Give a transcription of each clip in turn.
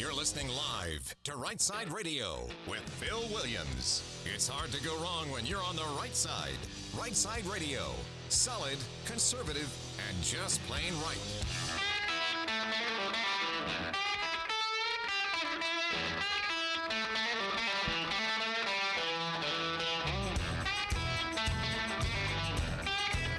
You're listening live to Rightside Radio with Phil Williams. It's hard to go wrong when you're on the right side. Rightside Radio. Solid, conservative, and just plain right.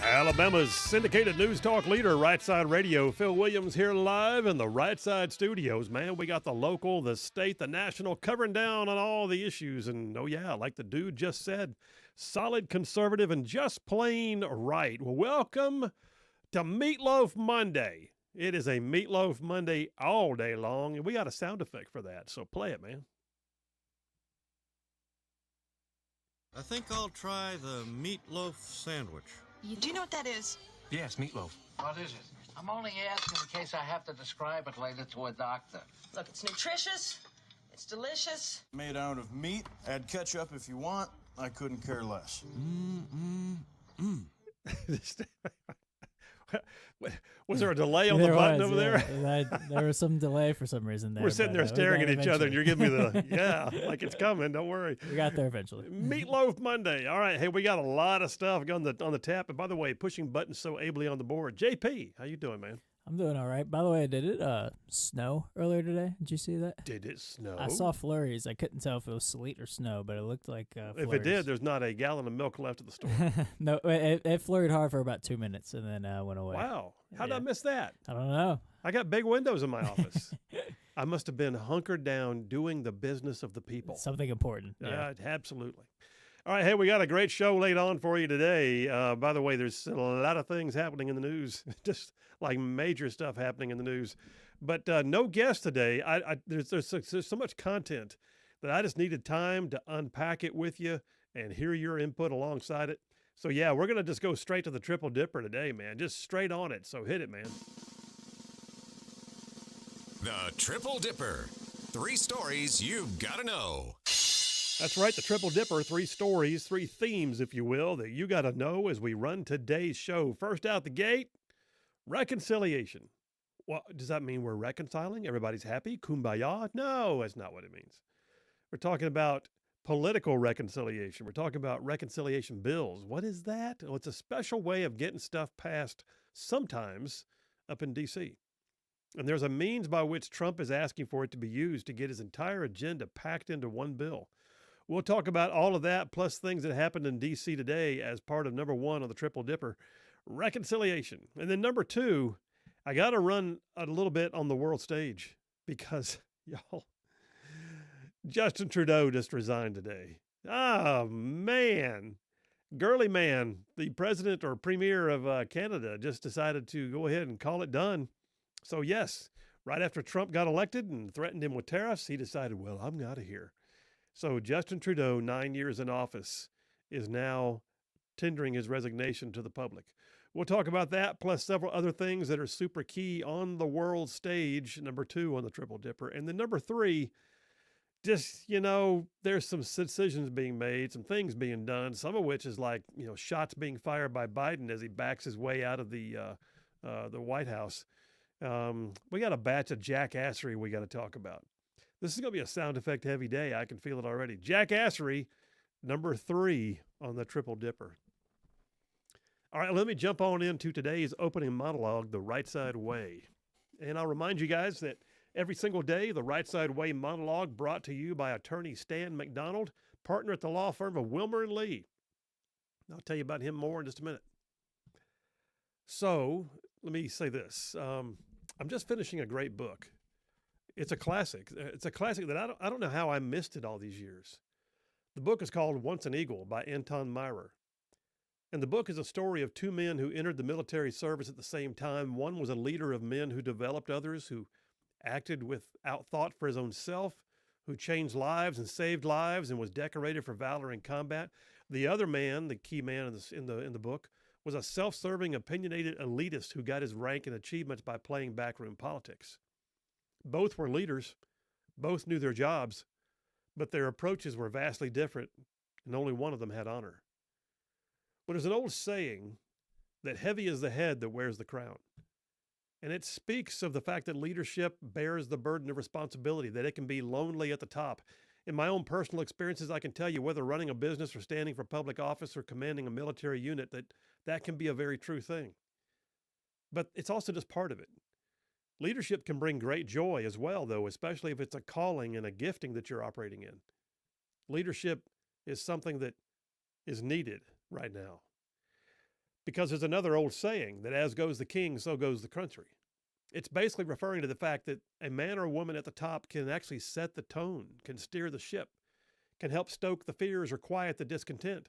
Alabama's syndicated news talk leader, Rightside Radio. Phil Williams here live in the Rightside studios. Man, we got the local, the state, the national, covering down on all the issues. And, oh, yeah, like the dude just said, solid, conservative, and just plain right. Well, welcome to Meatloaf Monday. It is a Meatloaf Monday all day long, and we got a sound effect for that. So play it, man. I think I'll try the meatloaf sandwich. Do you know what that is? Yes, meatloaf. What is it? I'm only asking in case I have to describe it later to a doctor. Look, it's nutritious. It's delicious. Made out of meat. Add ketchup if you want. I couldn't care less. Was there a delay on the button over there? There was some delay for some reason there. We're sitting there staring at each other, and you're giving me the, yeah, like it's coming. Don't worry. We got there eventually. Meatloaf Monday. All right. Hey, we got a lot of stuff on the tap. And by the way, pushing buttons so ably on the board. JP, how you doing, man? I'm doing all right. By the way, did it snow earlier today? Did you see that? Did it snow? I saw flurries. I couldn't tell if it was sleet or snow, but it looked like flurries. If it did, there's not a gallon of milk left at the store. No, it flurried hard for about 2 minutes and then went away. Wow. How did I miss that? I don't know. I got big windows in my office. I must have been hunkered down doing the business of the people. Something important. Yeah. Absolutely. All right, hey, we got a great show laid on for you today. By the way, there's a lot of things happening in the news, just like major stuff happening in the news. But no guest today. There's so much content that I just needed time to unpack it with you and hear your input alongside it. So, yeah, we're going to just go straight to the Triple Dipper today, man. Just straight on it. So hit it, man. The Triple Dipper. 3 stories you've got to know. That's right, the Triple Dipper, 3 stories, 3 themes, if you will, that you got to know as we run today's show. First out the gate, reconciliation. Well, does that mean we're reconciling? Everybody's happy? Kumbaya? No, that's not what it means. We're talking about political reconciliation. We're talking about reconciliation bills. What is that? Well, it's a special way of getting stuff passed sometimes up in D.C. And there's a means by which Trump is asking for it to be used to get his entire agenda packed into one bill. We'll talk about all of that, plus things that happened in D.C. today as part of number 1 on the Triple Dipper, reconciliation. And then number 2, I got to run a little bit on the world stage because, y'all, Justin Trudeau just resigned today. Oh, man. Girly man, the president or premier of Canada just decided to go ahead and call it done. So, yes, right after Trump got elected and threatened him with tariffs, he decided, well, I'm out of here. So Justin Trudeau, 9 years in office, is now tendering his resignation to the public. We'll talk about that, plus several other things that are super key on the world stage, number 2 on the Triple Dipper. And then number 3, just, there's some decisions being made, some things being done, some of which is like, shots being fired by Biden as he backs his way out of the White House. We got a batch of jackassery we got to talk about. This is going to be a sound effect heavy day. I can feel it already. Jackassery, number 3 on the Triple Dipper. All right, let me jump on into today's opening monologue, The Rightside Way. And I'll remind you guys that every single day, the Rightside Way monologue brought to you by attorney Stan McDonald, partner at the law firm of Wilmer & Lee. I'll tell you about him more in just a minute. So let me say this. I'm just finishing a great book. It's a classic. It's a classic that I don't know how I missed it all these years. The book is called Once an Eagle by Anton Myrer. And the book is a story of 2 men who entered the military service at the same time. One was a leader of men who developed others, who acted without thought for his own self, who changed lives and saved lives and was decorated for valor in combat. The other man, the key man in the book, was a self-serving, opinionated elitist who got his rank and achievements by playing backroom politics. Both were leaders, both knew their jobs, but their approaches were vastly different, and only one of them had honor. But there's an old saying that heavy is the head that wears the crown. And it speaks of the fact that leadership bears the burden of responsibility, that it can be lonely at the top. In my own personal experiences, I can tell you, whether running a business or standing for public office or commanding a military unit, that can be a very true thing. But it's also just part of it. Leadership can bring great joy as well, though, especially if it's a calling and a gifting that you're operating in. Leadership is something that is needed right now. Because there's another old saying that as goes the king, so goes the country. It's basically referring to the fact that a man or a woman at the top can actually set the tone, can steer the ship, can help stoke the fears or quiet the discontent,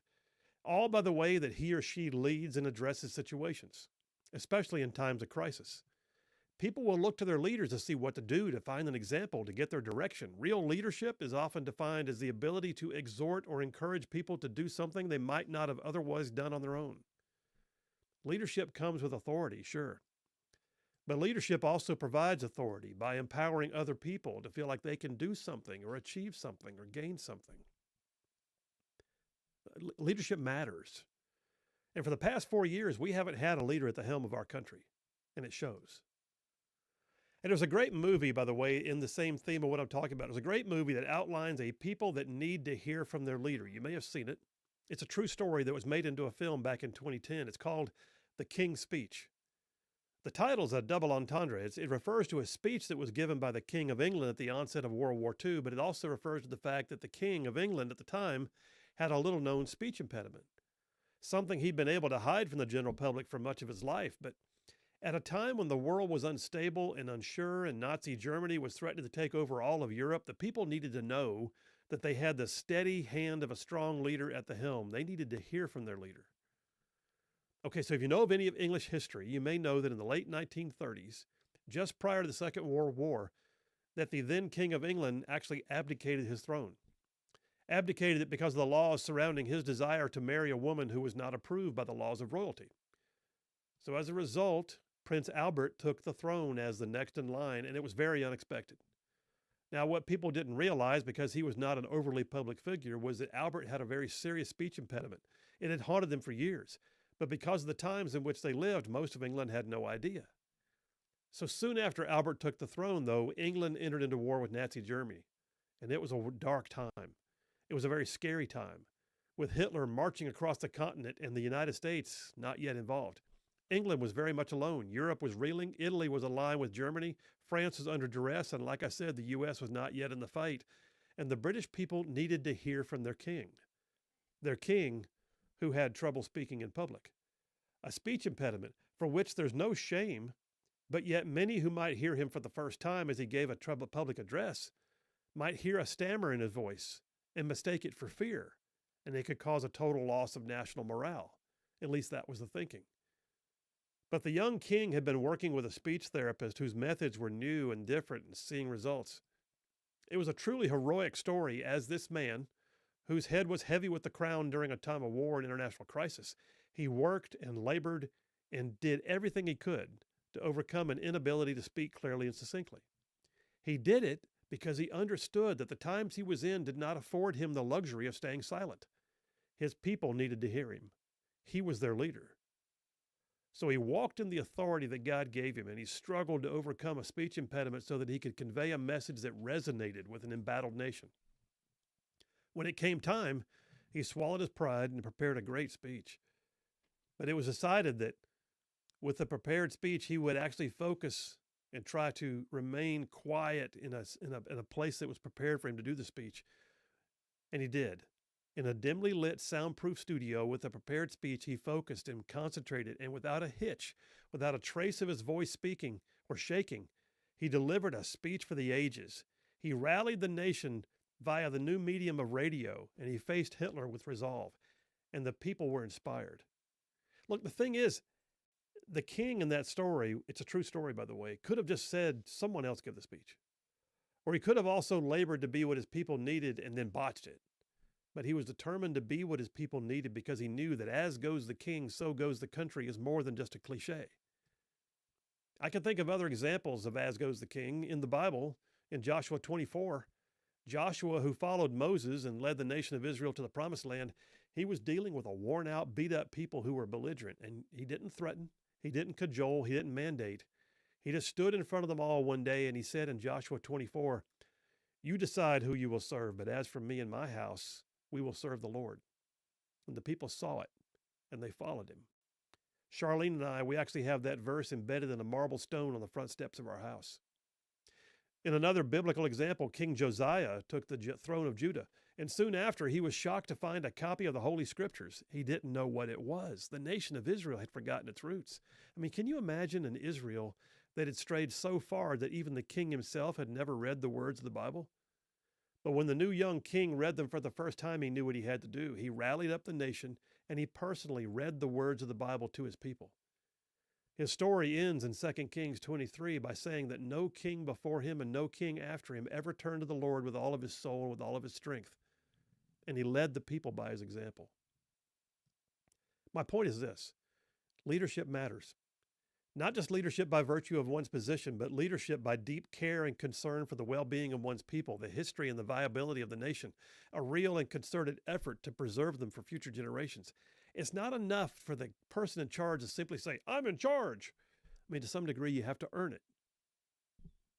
all by the way that he or she leads and addresses situations, especially in times of crisis. People will look to their leaders to see what to do, to find an example, to get their direction. Real leadership is often defined as the ability to exhort or encourage people to do something they might not have otherwise done on their own. Leadership comes with authority, sure. But leadership also provides authority by empowering other people to feel like they can do something or achieve something or gain something. Leadership matters. And for the past 4 years, we haven't had a leader at the helm of our country, and it shows. And there's a great movie, by the way, in the same theme of what I'm talking about. There's a great movie that outlines a people that need to hear from their leader. You may have seen it. It's a true story that was made into a film back in 2010. It's called The King's Speech. The title's a double entendre. It refers to a speech that was given by the King of England at the onset of World War II, but it also refers to the fact that the King of England at the time had a little-known speech impediment, something he'd been able to hide from the general public for much of his life. But at a time when the world was unstable and unsure and Nazi Germany was threatening to take over all of Europe, the people needed to know that they had the steady hand of a strong leader at the helm. They needed to hear from their leader. Okay, so if you know of any of English history, you may know that in the late 1930s, just prior to the Second World War, that the then King of England actually abdicated his throne. Abdicated it because of the laws surrounding his desire to marry a woman who was not approved by the laws of royalty. So as a result, Prince Albert took the throne as the next in line, and it was very unexpected. Now, what people didn't realize, because he was not an overly public figure, was that Albert had a very serious speech impediment. It had haunted them for years. But because of the times in which they lived, most of England had no idea. So soon after Albert took the throne, though, England entered into war with Nazi Germany. And it was a dark time. It was a very scary time, with Hitler marching across the continent and the United States not yet involved. England was very much alone. Europe was reeling. Italy was aligned with Germany. France was under duress. And like I said, the U.S. was not yet in the fight. And the British people needed to hear from their king who had trouble speaking in public. A speech impediment for which there's no shame, but yet many who might hear him for the first time as he gave a public address might hear a stammer in his voice and mistake it for fear, and it could cause a total loss of national morale. At least that was the thinking. But the young king had been working with a speech therapist whose methods were new and different and seeing results. It was a truly heroic story as this man, whose head was heavy with the crown during a time of war and international crisis, he worked and labored and did everything he could to overcome an inability to speak clearly and succinctly. He did it because he understood that the times he was in did not afford him the luxury of staying silent. His people needed to hear him. He was their leader. So he walked in the authority that God gave him, and he struggled to overcome a speech impediment so that he could convey a message that resonated with an embattled nation. When it came time, he swallowed his pride and prepared a great speech. But it was decided that with the prepared speech, he would actually focus and try to remain quiet in a place that was prepared for him to do the speech. And he did. In a dimly lit, soundproof studio with a prepared speech, he focused and concentrated, and without a hitch, without a trace of his voice speaking or shaking, he delivered a speech for the ages. He rallied the nation via the new medium of radio, and he faced Hitler with resolve, and the people were inspired. Look, the thing is, the king in that story, it's a true story, by the way, could have just said, someone else give the speech. Or he could have also labored to be what his people needed and then botched it. But he was determined to be what his people needed because he knew that as goes the king, so goes the country is more than just a cliche. I can think of other examples of as goes the king in the Bible. In Joshua 24, Joshua, who followed Moses and led the nation of Israel to the promised land, he was dealing with a worn-out, beat-up people who were belligerent, and he didn't threaten, he didn't cajole, he didn't mandate. He just stood in front of them all one day and he said in Joshua 24, "You decide who you will serve, but as for me and my house, we will serve the Lord." And the people saw it and they followed him. Charlene and I, we actually have that verse embedded in a marble stone on the front steps of our house. In another biblical example, King Josiah took the throne of Judah, and soon after he was shocked to find a copy of the Holy Scriptures. He didn't know what it was. The nation of Israel had forgotten its roots. I mean, can you imagine an Israel that had strayed so far that even the king himself had never read the words of the Bible? But when the new young king read them for the first time, he knew what he had to do. He rallied up the nation, and he personally read the words of the Bible to his people. His story ends in 2 Kings 23 by saying that no king before him and no king after him ever turned to the Lord with all of his soul and with all of his strength. And he led the people by his example. My point is this: leadership matters. Not just leadership by virtue of one's position, but leadership by deep care and concern for the well-being of one's people, the history and the viability of the nation, a real and concerted effort to preserve them for future generations. It's not enough for the person in charge to simply say, "I'm in charge." I mean, to some degree, you have to earn it.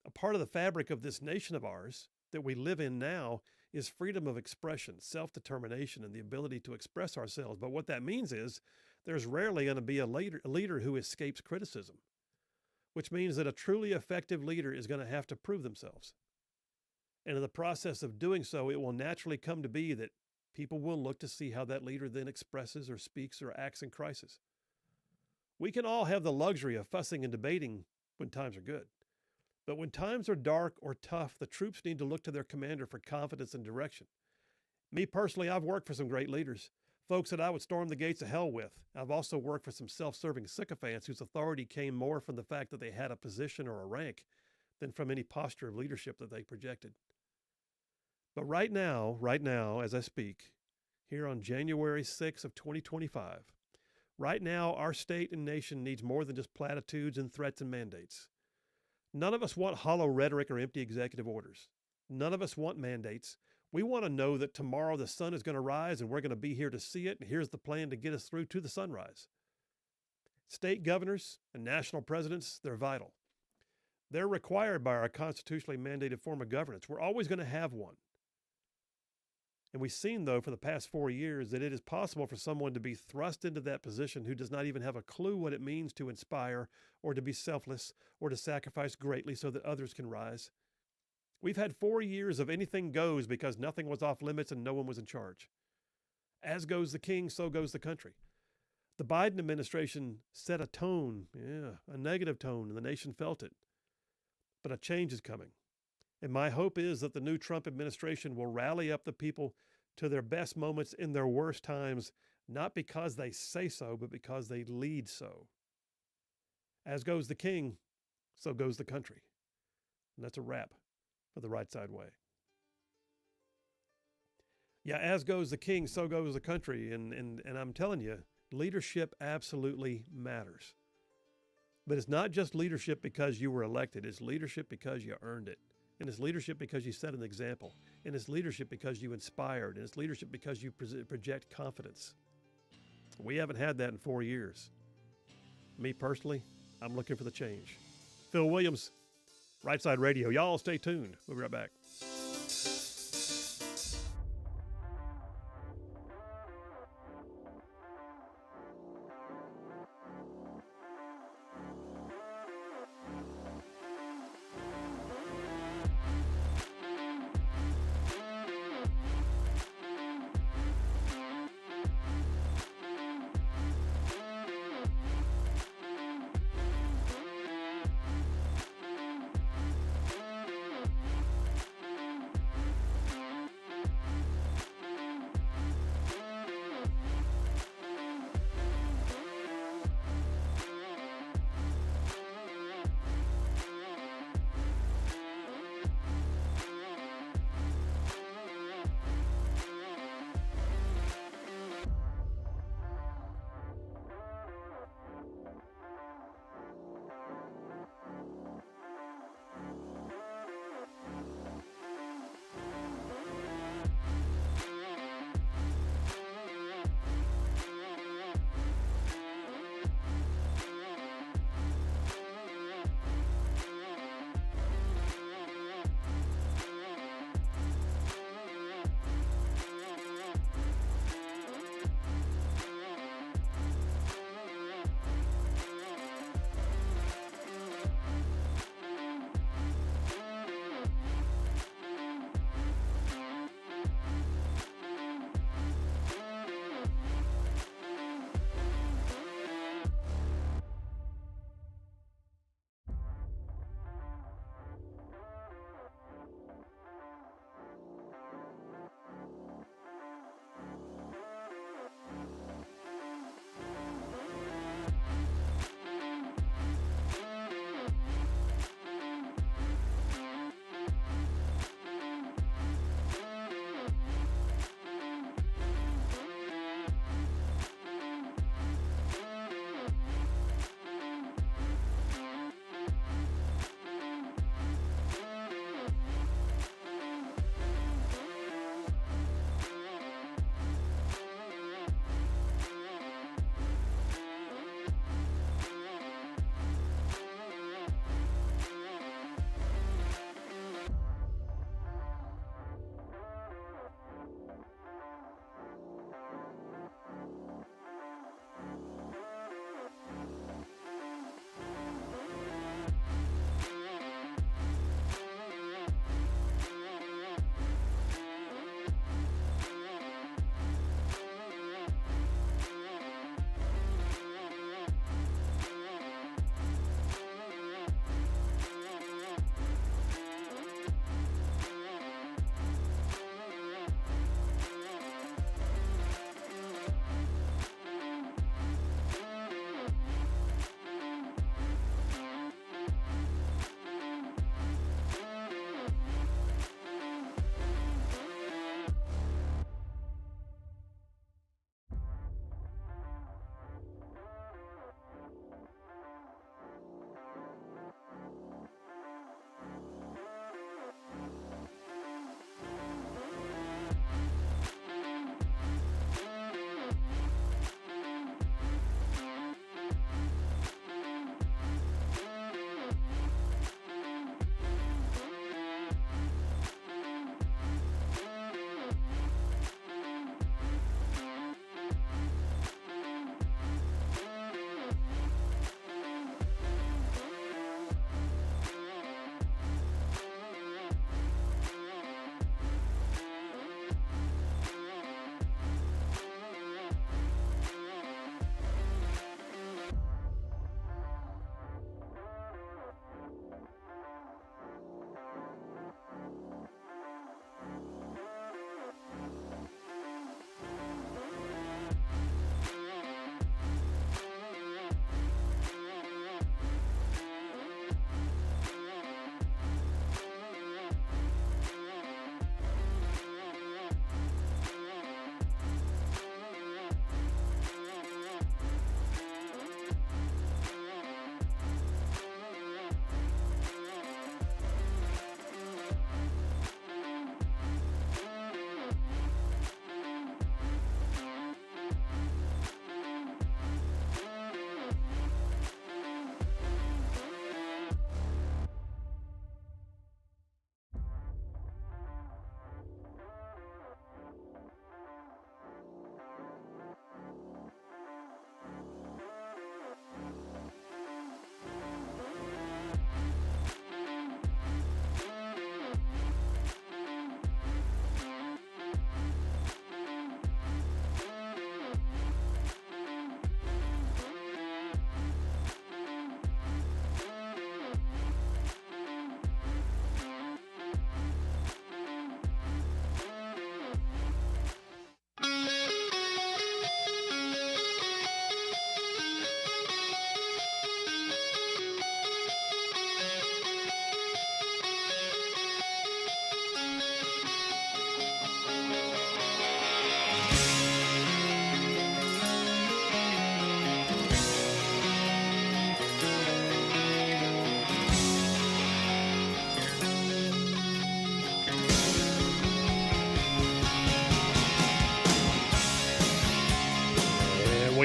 A part of the fabric of this nation of ours that we live in now is freedom of expression, self-determination, and the ability to express ourselves. But what that means is there's rarely going to be a leader who escapes criticism, which means that a truly effective leader is going to have to prove themselves. And in the process of doing so, it will naturally come to be that people will look to see how that leader then expresses or speaks or acts in crisis. We can all have the luxury of fussing and debating when times are good. But when times are dark or tough, the troops need to look to their commander for confidence and direction. Me personally, I've worked for some great leaders, folks that I would storm the gates of hell with. I've also worked for some self-serving sycophants whose authority came more from the fact that they had a position or a rank than from any posture of leadership that they projected. But right now, as I speak, here on January 6th of 2025, right now, our state and nation needs more than just platitudes and threats and mandates. None of us want hollow rhetoric or empty executive orders. None of us want mandates. We want to know that tomorrow the sun is going to rise and we're going to be here to see it, and here's the plan to get us through to the sunrise. State governors and national presidents, they're vital. They're required by our constitutionally mandated form of governance. We're always going to have one. And we've seen, though, for the past 4 years that it is possible for someone to be thrust into that position who does not even have a clue what it means to inspire or to be selfless or to sacrifice greatly so that others can rise. We've had 4 years of anything goes because nothing was off limits and no one was in charge. As goes the king, so goes the country. The Biden administration set a tone, a negative tone, and the nation felt it. But a change is coming. And my hope is that the new Trump administration will rally up the people to their best moments in their worst times, not because they say so, but because they lead so. As goes the king, so goes the country. And that's a wrap for the Rightside Way. Yeah, as goes the king, so goes the country. And I'm telling you, leadership absolutely matters. But it's not just leadership because you were elected. It's leadership because you earned it. And it's leadership because you set an example. And it's leadership because you inspired. And it's leadership because you project confidence. We haven't had that in 4 years. Me personally, I'm looking for the change. Phil Williams, Rightside Radio. Y'all stay tuned. We'll be right back.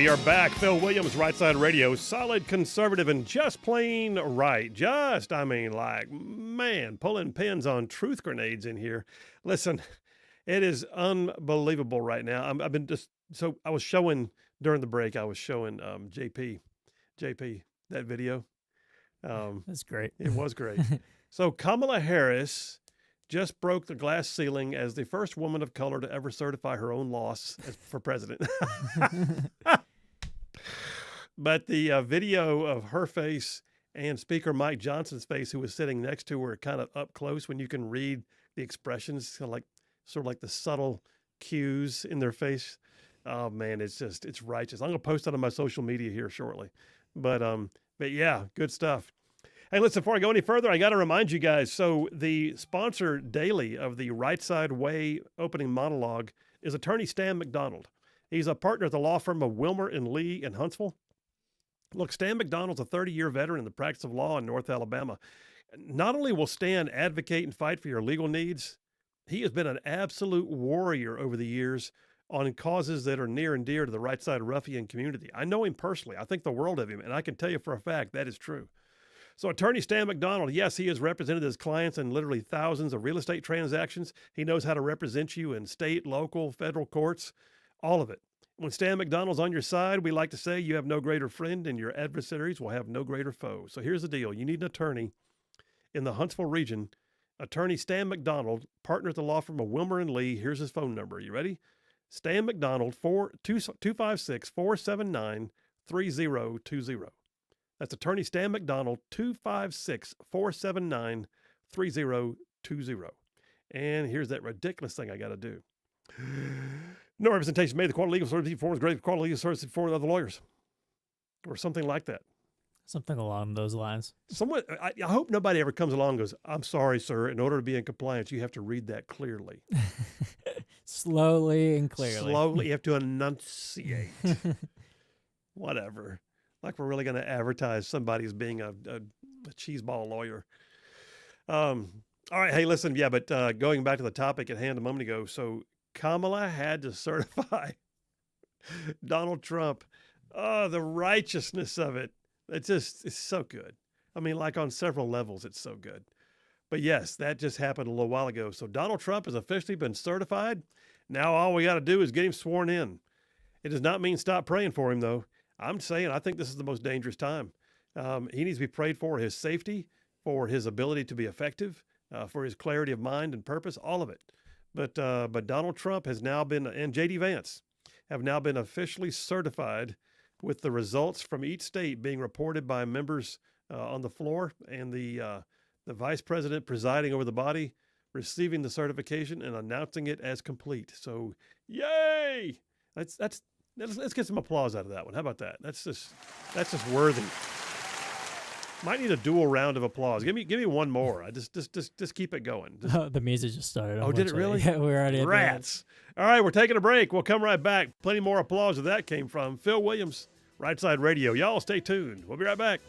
We are back. Phil Williams, Rightside Radio. Solid, conservative, and just plain right. Pulling pins on truth grenades in here. Listen, it is unbelievable right now. I was showing during the break, JP, that video. That's great. It was great. So Kamala Harris just broke the glass ceiling as the first woman of color to ever certify her own loss for president. But the video of her face and Speaker Mike Johnson's face, who was sitting next to her, kind of up close when you can read the expressions, sort of like the subtle cues in their face. Oh man, it's righteous. I'm going to post it on my social media here shortly. But yeah, good stuff. Hey, listen, before I go any further, I got to remind you guys. So the sponsor daily of the Rightside Way opening monologue is attorney Stan McDonald. He's a partner at the law firm of Wilmer and Lee in Huntsville. Look, Stan McDonald's a 30-year veteran in the practice of law in North Alabama. Not only will Stan advocate and fight for your legal needs, he has been an absolute warrior over the years on causes that are near and dear to the Rightside ruffian community. I know him personally. I think the world of him, and I can tell you for a fact that is true. So attorney Stan McDonald, yes, he has represented his clients in literally thousands of real estate transactions. He knows how to represent you in state, local, federal courts, all of it. When Stan McDonald's on your side, we like to say you have no greater friend and your adversaries will have no greater foe. So here's the deal. You need an attorney in the Huntsville region. Attorney Stan McDonald, partner at the law firm of Wilmer and Lee. Here's his phone number. You ready? Stan McDonald, 256-479-3020. That's attorney Stan McDonald, 256-479-3020. And here's that ridiculous thing I got to do. No representation made. The quality legal service form is great. Quality legal service for other lawyers, or something like that. Something along those lines. I hope nobody ever comes along and goes, "I'm sorry, sir. In order to be in compliance, you have to read that clearly, Slowly and clearly. Slowly, you have to enunciate." Whatever. Like we're really going to advertise somebody as being a cheeseball lawyer. All right. Hey, listen. Yeah, but going back to the topic at hand a moment ago. So Kamala had to certify Donald Trump. Oh, the righteousness of it. It's so good. I mean, like on several levels, it's so good. But yes, that just happened a little while ago. So Donald Trump has officially been certified. Now all we got to do is get him sworn in. It does not mean stop praying for him, though. I'm saying I think this is the most dangerous time. He needs to be prayed for his safety, for his ability to be effective, for his clarity of mind and purpose, all of it. But Donald Trump has now been, and J.D. Vance, have now been officially certified with the results from each state being reported by members on the floor and the vice president presiding over the body, receiving the certification and announcing it as complete. So, yay! Let's get some applause out of that one. How about that? That's just worthy. Might need a dual round of applause. Give me one more. I just keep it going. The music just started. Oh, did it really? Yeah, we're already at Rats. All right, we're taking a break. We'll come right back. Plenty more applause where that came from. Phil Williams, Rightside Radio. Y'all stay tuned. We'll be right back.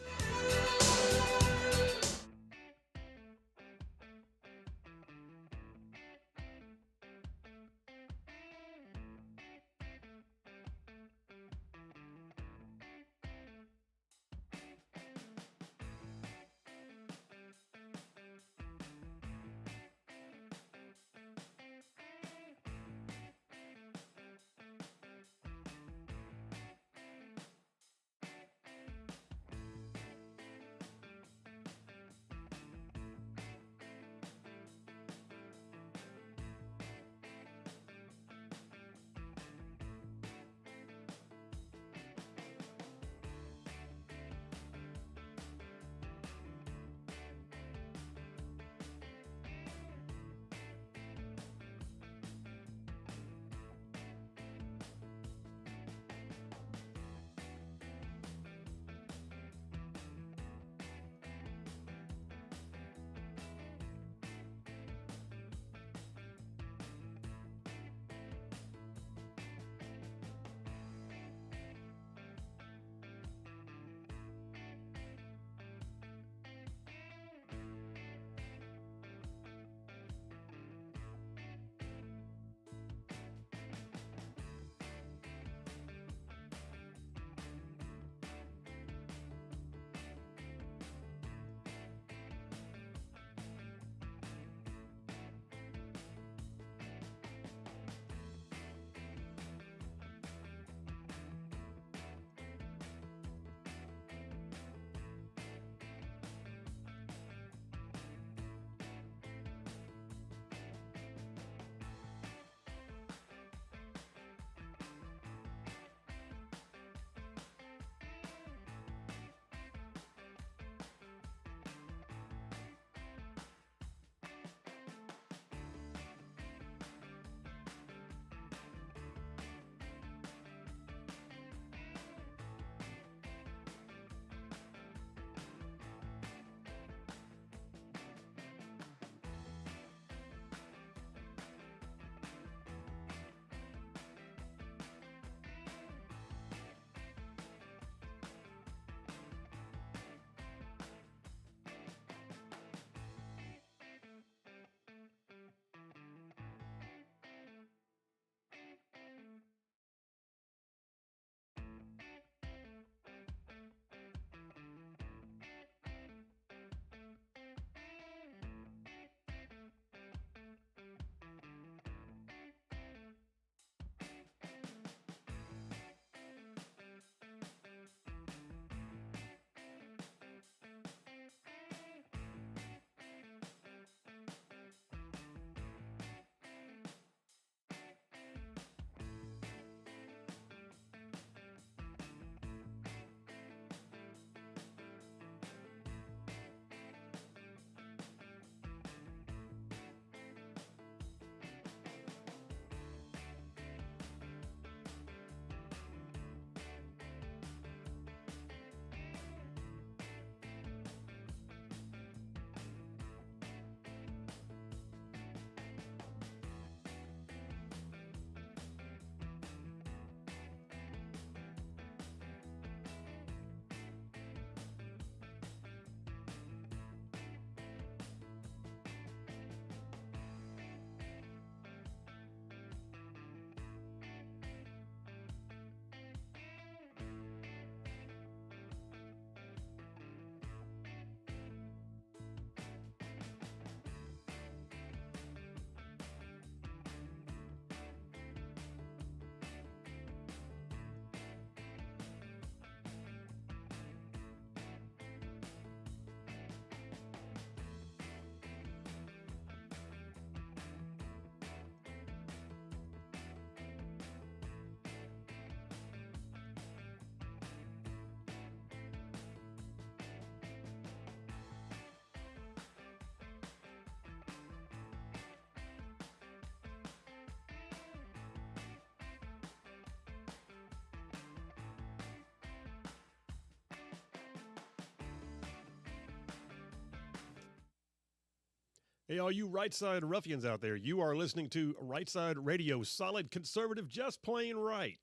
Hey, all you Rightside ruffians out there, you are listening to Rightside Radio, solid conservative, just plain right.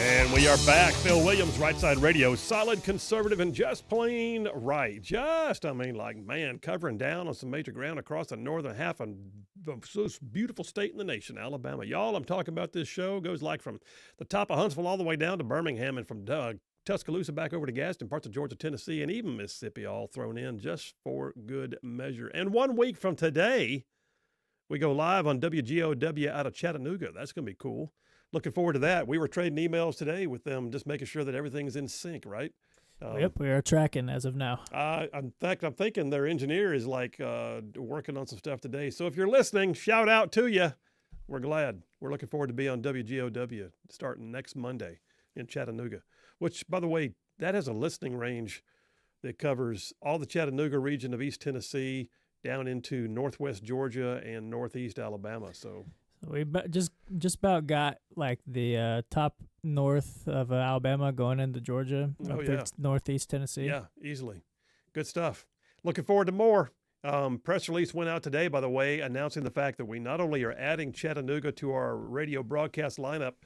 And we are back. Phil Williams, Rightside Radio, solid conservative and just plain right. Covering down on some major ground across the northern half of the most beautiful state in the nation, Alabama. Y'all, I'm talking about this show. Goes like from the top of Huntsville all the way down to Birmingham, and from Tuscaloosa back over to Gaston, parts of Georgia, Tennessee, and even Mississippi, all thrown in just for good measure. And 1 week from today, we go live on WGOW out of Chattanooga. That's going to be cool. Looking forward to that. We were trading emails today with them, just making sure that everything's in sync, right? Yep, we are tracking as of now. In fact, I'm thinking their engineer is working on some stuff today. So if you're listening, shout out to you. We're glad. We're looking forward to be on WGOW starting next Monday in Chattanooga, which, by the way, that has a listening range that covers all the Chattanooga region of East Tennessee down into northwest Georgia and northeast Alabama. So we just about got like the top north of Alabama going into Georgia, northeast Tennessee. Yeah, easily. Good stuff. Looking forward to more. Press release went out today, by the way, announcing the fact that we not only are adding Chattanooga to our radio broadcast lineup,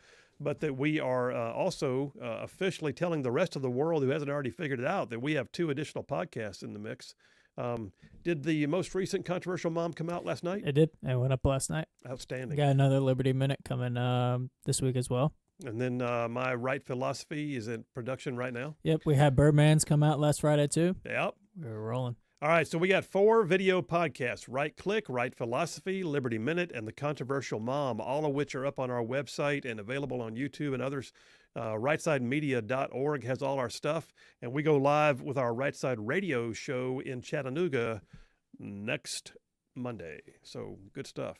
but that we are also officially telling the rest of the world who hasn't already figured it out that we have 2 additional podcasts in the mix. Did the most recent Controversial Mom come out last night? It did. It went up last night. Outstanding. Got another Liberty Minute coming this week as well. And then My Right Philosophy is in production right now. Yep, we had Birdman's come out last Friday too. Yep. We're rolling. All right, so we got 4 video podcasts, Right Click, Right Philosophy, Liberty Minute, and The Controversial Mom, all of which are up on our website and available on YouTube and others. RightSideMedia.org has all our stuff, and we go live with our Rightside Radio show in Chattanooga next Monday. So good stuff.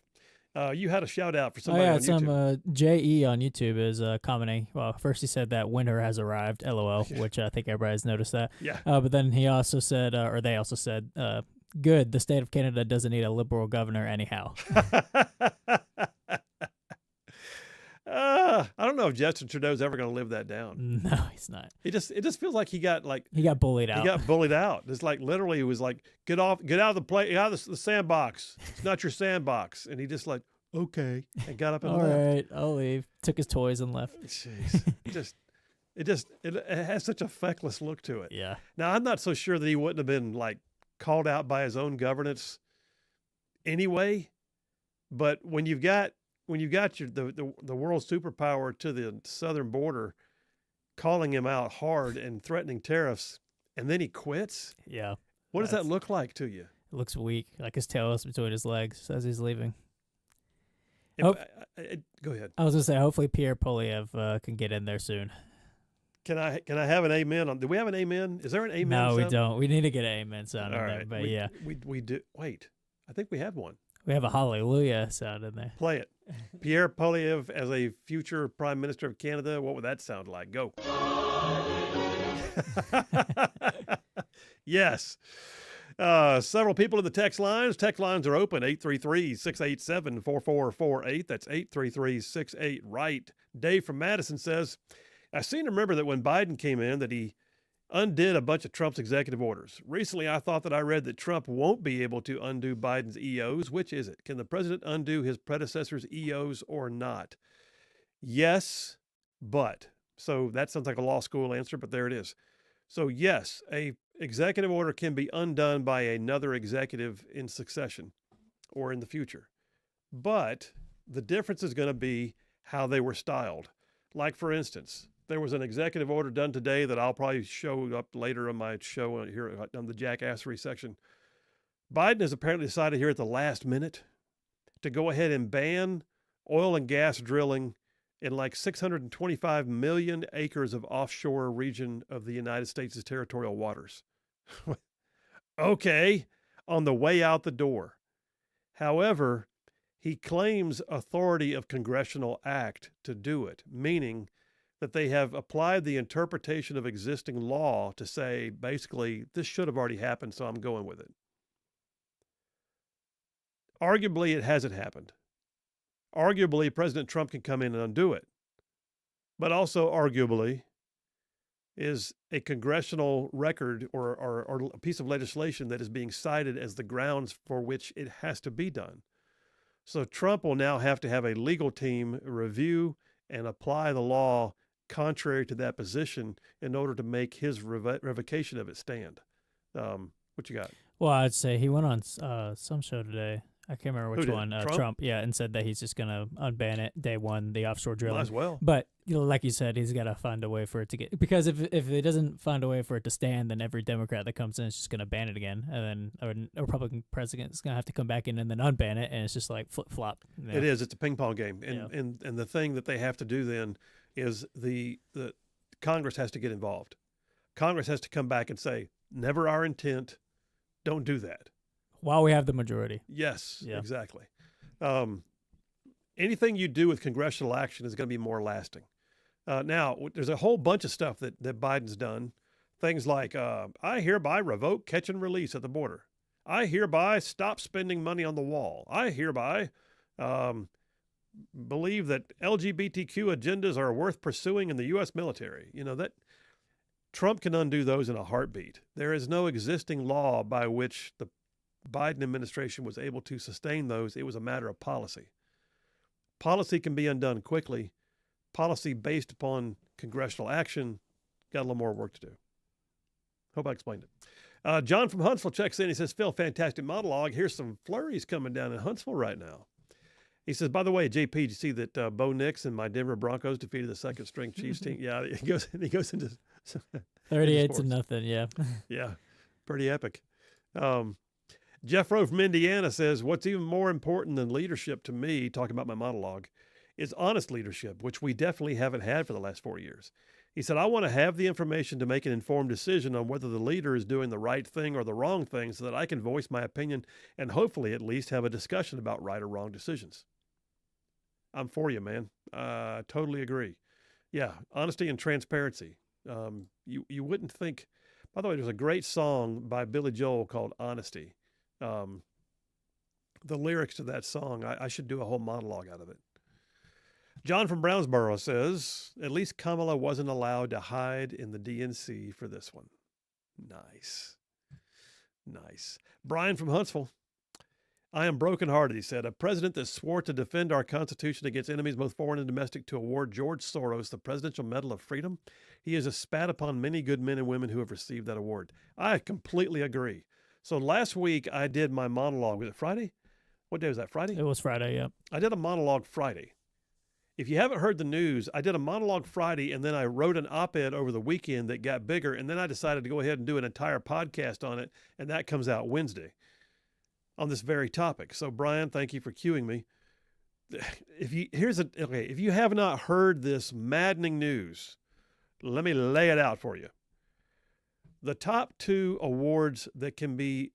You had a shout out for somebody on YouTube. JE on YouTube is commenting. Well, first he said that winter has arrived, LOL, which I think everybody's noticed that. Yeah. But then he also said, or they also said, good, the state of Canada doesn't need a liberal governor anyhow. I don't know if Justin Trudeau's ever going to live that down. No, he's not. It just feels like he got bullied out. He got bullied out. It's like literally, it was like, get out of the play, get out of the sandbox. It's not your sandbox. And he just like, okay, and got up and left. All right, I'll leave. Took his toys and left. Jeez, it has such a feckless look to it. Yeah. Now I'm not so sure that he wouldn't have been like called out by his own governance anyway, but when you've got the world superpower to the southern border calling him out hard and threatening tariffs, and then he quits. Yeah. What does that look like to you? It looks weak, like his tail is between his legs as he's leaving. Go ahead. I was gonna say, hopefully Pierre Poilievre can get in there soon. Can I have an amen on? Do we have an amen? Is there an amen? No, sound? we don't. We need to get an amen sound All in right. there. But we do. Wait, I think we have one. We have a hallelujah sound in there. Play it. Pierre Poilievre as a future Prime Minister of Canada. What would that sound like? Go. Yes. Several people in the text lines. Text lines are open. 833-687-4448. That's 833-68-RIGHT. Dave from Madison says, I seem to remember that when Biden came in that he undid a bunch of Trump's executive orders. Recently, I thought that I read that Trump won't be able to undo Biden's EOs. Which is it? Can the president undo his predecessor's EOs or not? Yes, but. So that sounds like a law school answer, but there it is. So yes, a executive order can be undone by another executive in succession or in the future. But the difference is going to be how they were styled. Like, for instance, there was an executive order done today that I'll probably show up later on my show here on the jackassery section. Biden has apparently decided here at the last minute to go ahead and ban oil and gas drilling in like 625 million acres of offshore region of the United States' territorial waters. Okay, on the way out the door. However, he claims authority of congressional act to do it, meaning that they have applied the interpretation of existing law to say, basically, this should have already happened, so I'm going with it. Arguably, it hasn't happened. Arguably, President Trump can come in and undo it. But also, arguably, is a congressional record or a piece of legislation that is being cited as the grounds for which it has to be done. So Trump will now have to have a legal team review and apply the law contrary to that position in order to make his revocation of it stand. What you got? Well, I'd say he went on some show today. I can't remember which one. Trump, yeah, and said that he's just gonna unban it day one, the offshore drilling. Might as well. But like you said, he's got to find a way for it to get, because if it doesn't find a way for it to stand, then every Democrat that comes in is just gonna ban it again, and then a Republican president is gonna have to come back in and then unban it, and it's just like flip flop. You know? It is. It's a ping pong game, and the thing that they have to do then is the Congress has to get involved. Congress has to come back and say, never our intent. Don't do that. While we have the majority. Yes, exactly. Anything you do with congressional action is going to be more lasting. Now, there's a whole bunch of stuff that Biden's done. Things like, I hereby revoke catch and release at the border. I hereby stop spending money on the wall. I hereby believe that LGBTQ agendas are worth pursuing in the U.S. military. You know, that Trump can undo those in a heartbeat. There is no existing law by which the Biden administration was able to sustain those. It was a matter of policy. Policy can be undone quickly. Policy based upon congressional action got a little more work to do. Hope I explained it. John from Huntsville checks in. He says, Phil, fantastic monologue. Here's some flurries coming down in Huntsville right now. He says, by the way, JP, did you see that Bo Nix and my Denver Broncos defeated the second string Chiefs team? Yeah, he goes into 38-0. Yeah. Yeah, pretty epic. Jeff Rowe from Indiana says, what's even more important than leadership to me, talking about my monologue, is honest leadership, which we definitely haven't had for the last 4 years. He said, I want to have the information to make an informed decision on whether the leader is doing the right thing or the wrong thing so that I can voice my opinion and hopefully at least have a discussion about right or wrong decisions. I'm for you, man. Totally agree. Yeah, honesty and transparency. You wouldn't think, by the way, there's a great song by Billy Joel called Honesty. The lyrics to that song, I should do a whole monologue out of it. John from Brownsboro says, at least Kamala wasn't allowed to hide in the DNC for this one. Nice. Nice. Brian from Huntsville. I am brokenhearted, he said. A president that swore to defend our Constitution against enemies, both foreign and domestic, to award George Soros the Presidential Medal of Freedom. He is a spat upon many good men and women who have received that award. I completely agree. So last week I did my monologue. Was it Friday? What day was that? Friday? It was Friday, yeah. I did a monologue Friday. If you haven't heard the news, I did a monologue Friday, and then I wrote an op-ed over the weekend that got bigger, and then I decided to go ahead and do an entire podcast on it, and that comes out Wednesday on this very topic. So, Brian, thank you for cueing me. If you have not heard this maddening news, let me lay it out for you. The top two awards that can be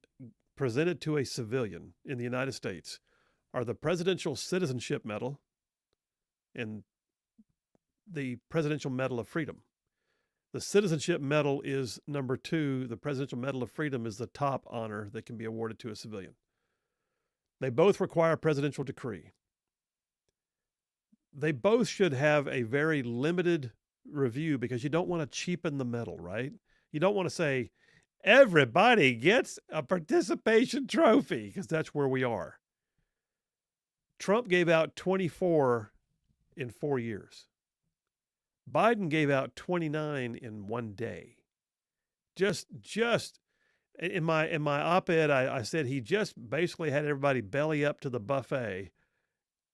presented to a civilian in the United States are the Presidential Citizenship Medal and the Presidential Medal of Freedom. The Citizenship Medal is number 2. The Presidential Medal of Freedom is the top honor that can be awarded to a civilian. They both require a presidential decree. They both should have a very limited review because you don't want to cheapen the medal, right? You don't want to say, everybody gets a participation trophy, because that's where we are. Trump gave out 24 in 4 years. Biden gave out 29 in 1 day. Just in my op-ed, I said he just basically had everybody belly up to the buffet,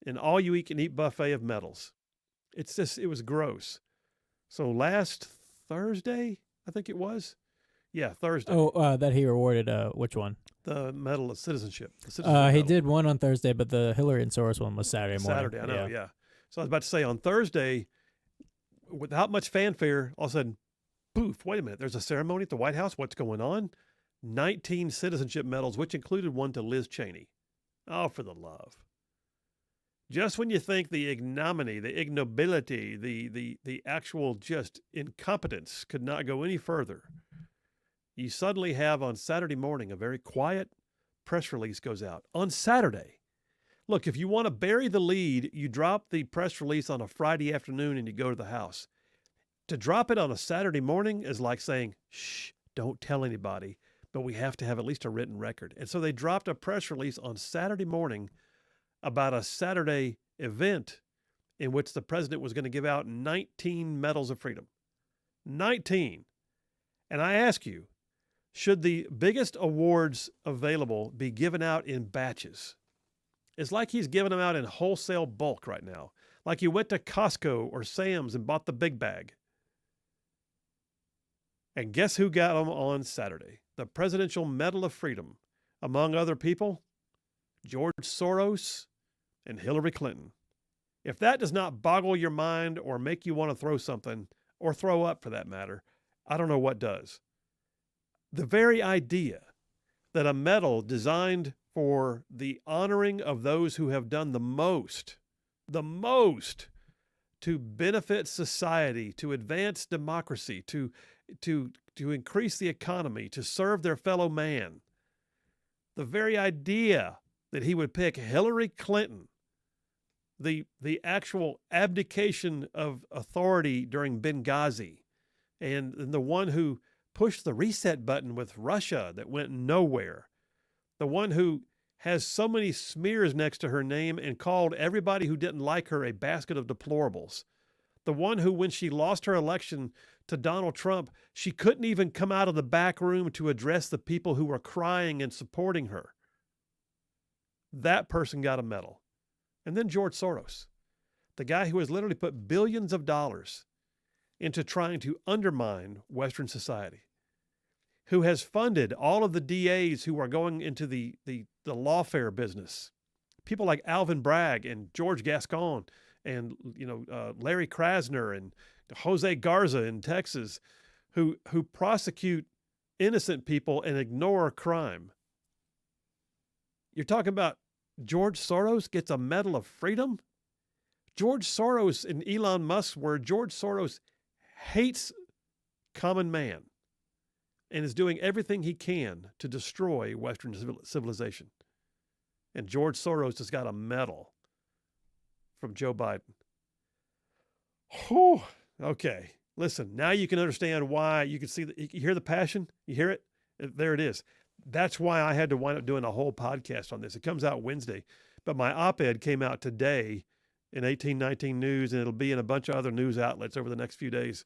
an all-you-can-eat buffet of medals. It was gross. So last Thursday, I think it was. Yeah, Thursday. Oh, that he awarded which one? The Medal of Citizenship. He did one on Thursday, but the Hillary and Soros one was Saturday morning. Saturday, I know, yeah. So I was about to say on Thursday, without much fanfare, all of a sudden, poof, wait a minute, there's a ceremony at the White House. What's going on? 19 citizenship medals, which included one to Liz Cheney. Oh, for the love. Just when you think the ignominy, the ignobility, the actual just incompetence could not go any further, you suddenly have on Saturday morning a very quiet press release goes out. On Saturday, Look, if you want to bury the lead, you drop the press release on a Friday afternoon and you go to the House. To drop it on a Saturday morning is like saying, shh, don't tell anybody, but we have to have at least a written record. And so they dropped a press release on Saturday morning about a Saturday event in which the president was going to give out 19 medals of freedom. 19. And I ask you, should the biggest awards available be given out in batches? It's like he's giving them out in wholesale bulk right now. Like you went to Costco or Sam's and bought the big bag. And guess who got them on Saturday? The Presidential Medal of Freedom. Among other people, George Soros and Hillary Clinton. If that does not boggle your mind or make you want to throw something, or throw up for that matter, I don't know what does. The very idea that a medal designed for the honoring of those who have done the most to benefit society, to advance democracy, to increase the economy, to serve their fellow man. The very idea that he would pick Hillary Clinton, the actual abdication of authority during Benghazi, and the one who pushed the reset button with Russia that went nowhere, the one who has so many smears next to her name and called everybody who didn't like her a basket of deplorables, the one who, when she lost her election to Donald Trump, she couldn't even come out of the back room to address the people who were crying and supporting her. That person got a medal. And then George Soros, the guy who has literally put billions of dollars into trying to undermine Western society, who has funded all of the DAs who are going into the lawfare business, people like Alvin Bragg and George Gascon and Larry Krasner and Jose Garza in Texas, who prosecute innocent people and ignore crime. You're talking about George Soros gets a Medal of Freedom? George Soros, in Elon Musk's word, George Soros hates common man and is doing everything he can to destroy Western civilization. And George Soros has got a medal from Joe Biden. Whew. Okay. Listen, now you can understand why. You can see, you hear the passion? You hear it? There it is. That's why I had to wind up doing a whole podcast on this. It comes out Wednesday, but my op-ed came out today in 1819 News, and it'll be in a bunch of other news outlets over the next few days.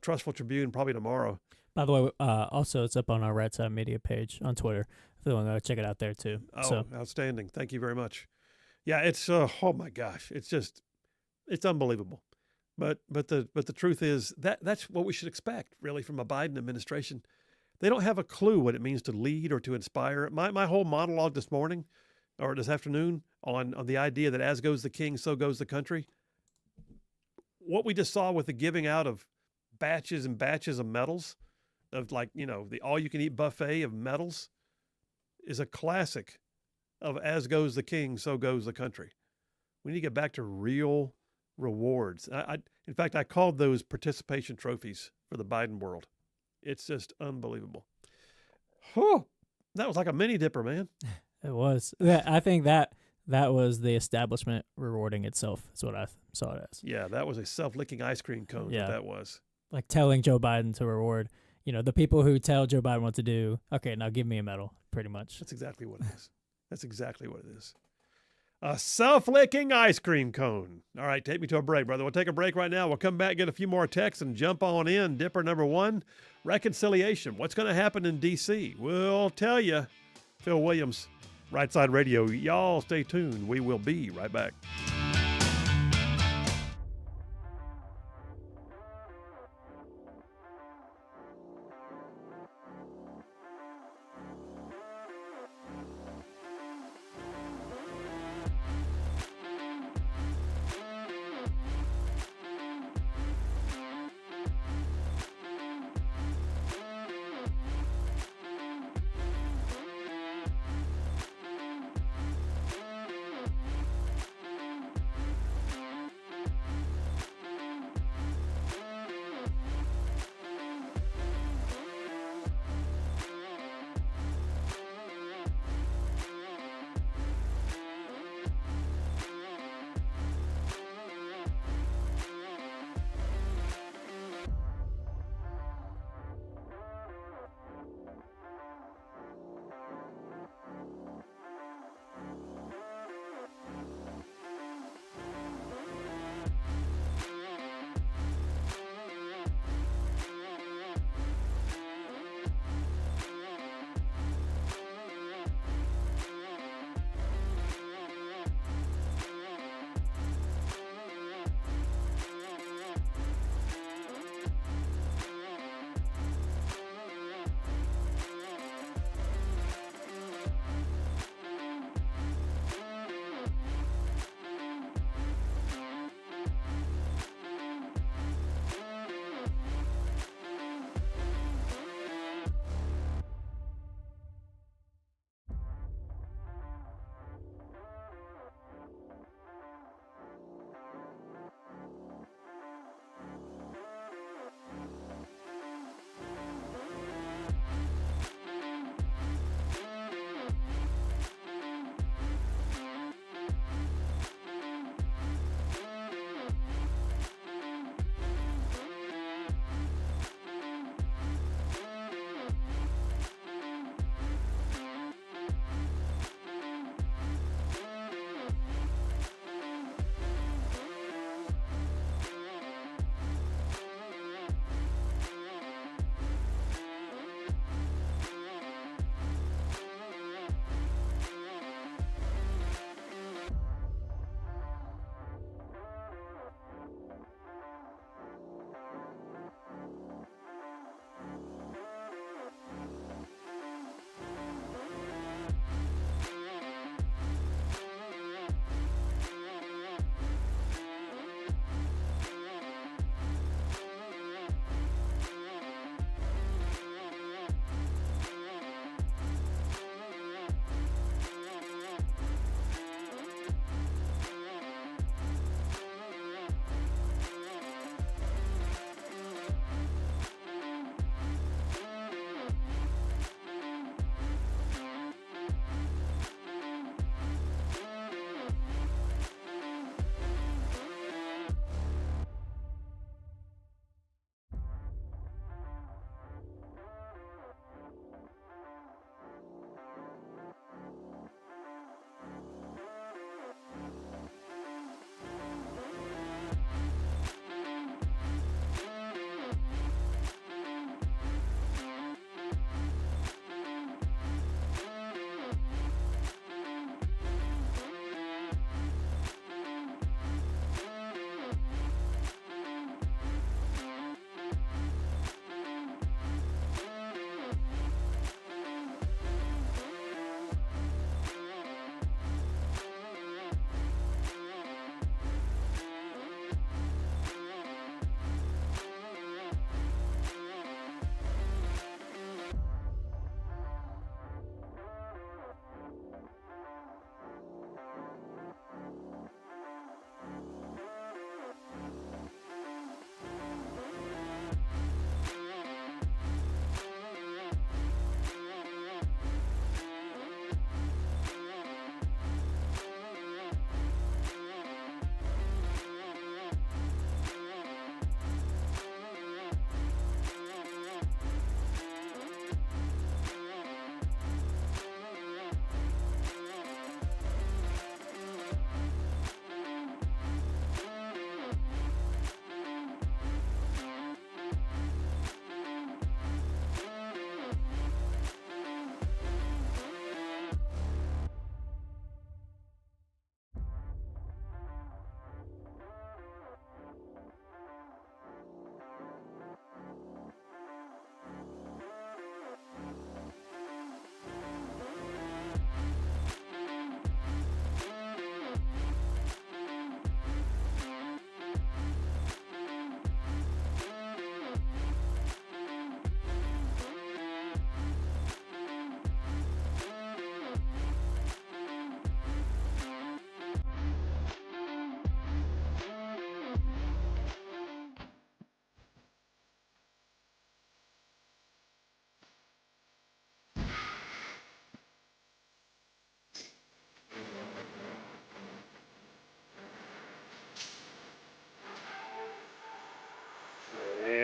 Trustful Tribune probably tomorrow. By the way, also it's up on our Rightside Media page on Twitter. If you want to check it out there too. Oh, outstanding. Thank you very much. Yeah, it's, oh my gosh, it's unbelievable. But the truth is that's what we should expect really from a Biden administration. They don't have a clue what it means to lead or to inspire. My whole monologue this morning or this afternoon on the idea that as goes the king, so goes the country. What we just saw with the giving out of batches and batches of medals, of the all-you-can-eat buffet of medals, is a classic of as goes the king, so goes the country. We need to get back to real rewards. In fact, I called those participation trophies for the Biden world. It's just unbelievable. Whew, that was like a mini dipper, man. It was. I think that was the establishment rewarding itself. That's what I saw it as. Yeah, that was a self-licking ice cream cone. Yeah, that was. Like telling Joe Biden to reward, the people who tell Joe Biden what to do. Okay, now give me a medal, pretty much. That's exactly what it is. That's exactly what it is. A self-licking ice cream cone. All right, take me to a break, brother. We'll take a break right now. We'll come back, get a few more texts, and jump on in. Dipper number one, reconciliation. What's going to happen in D.C.? We'll tell you. Phil Williams, Rightside Radio. Y'all stay tuned. We will be right back.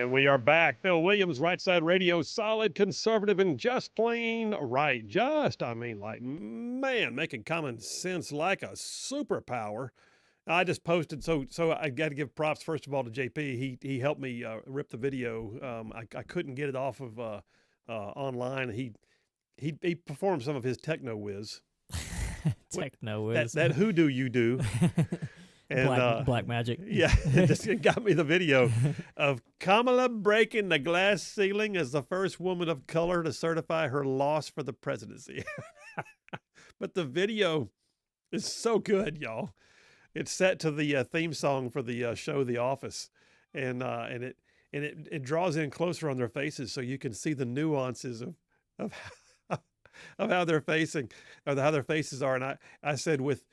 And we are back. Phil Williams, Rightside Radio, solid, conservative, and just plain right. Making common sense like a superpower. I just posted, so I got to give props first of all to JP. He helped me rip the video. I couldn't get it off of online. He performed some of his techno whiz. Techno whiz. That hoodoo you do. And black magic. Yeah, it got me the video of Kamala breaking the glass ceiling as the first woman of color to certify her loss for the presidency. But the video is so good, y'all. It's set to the theme song for the show The Office, and it draws in closer on their faces so you can see the nuances of how they're facing, or how their faces are. And I said with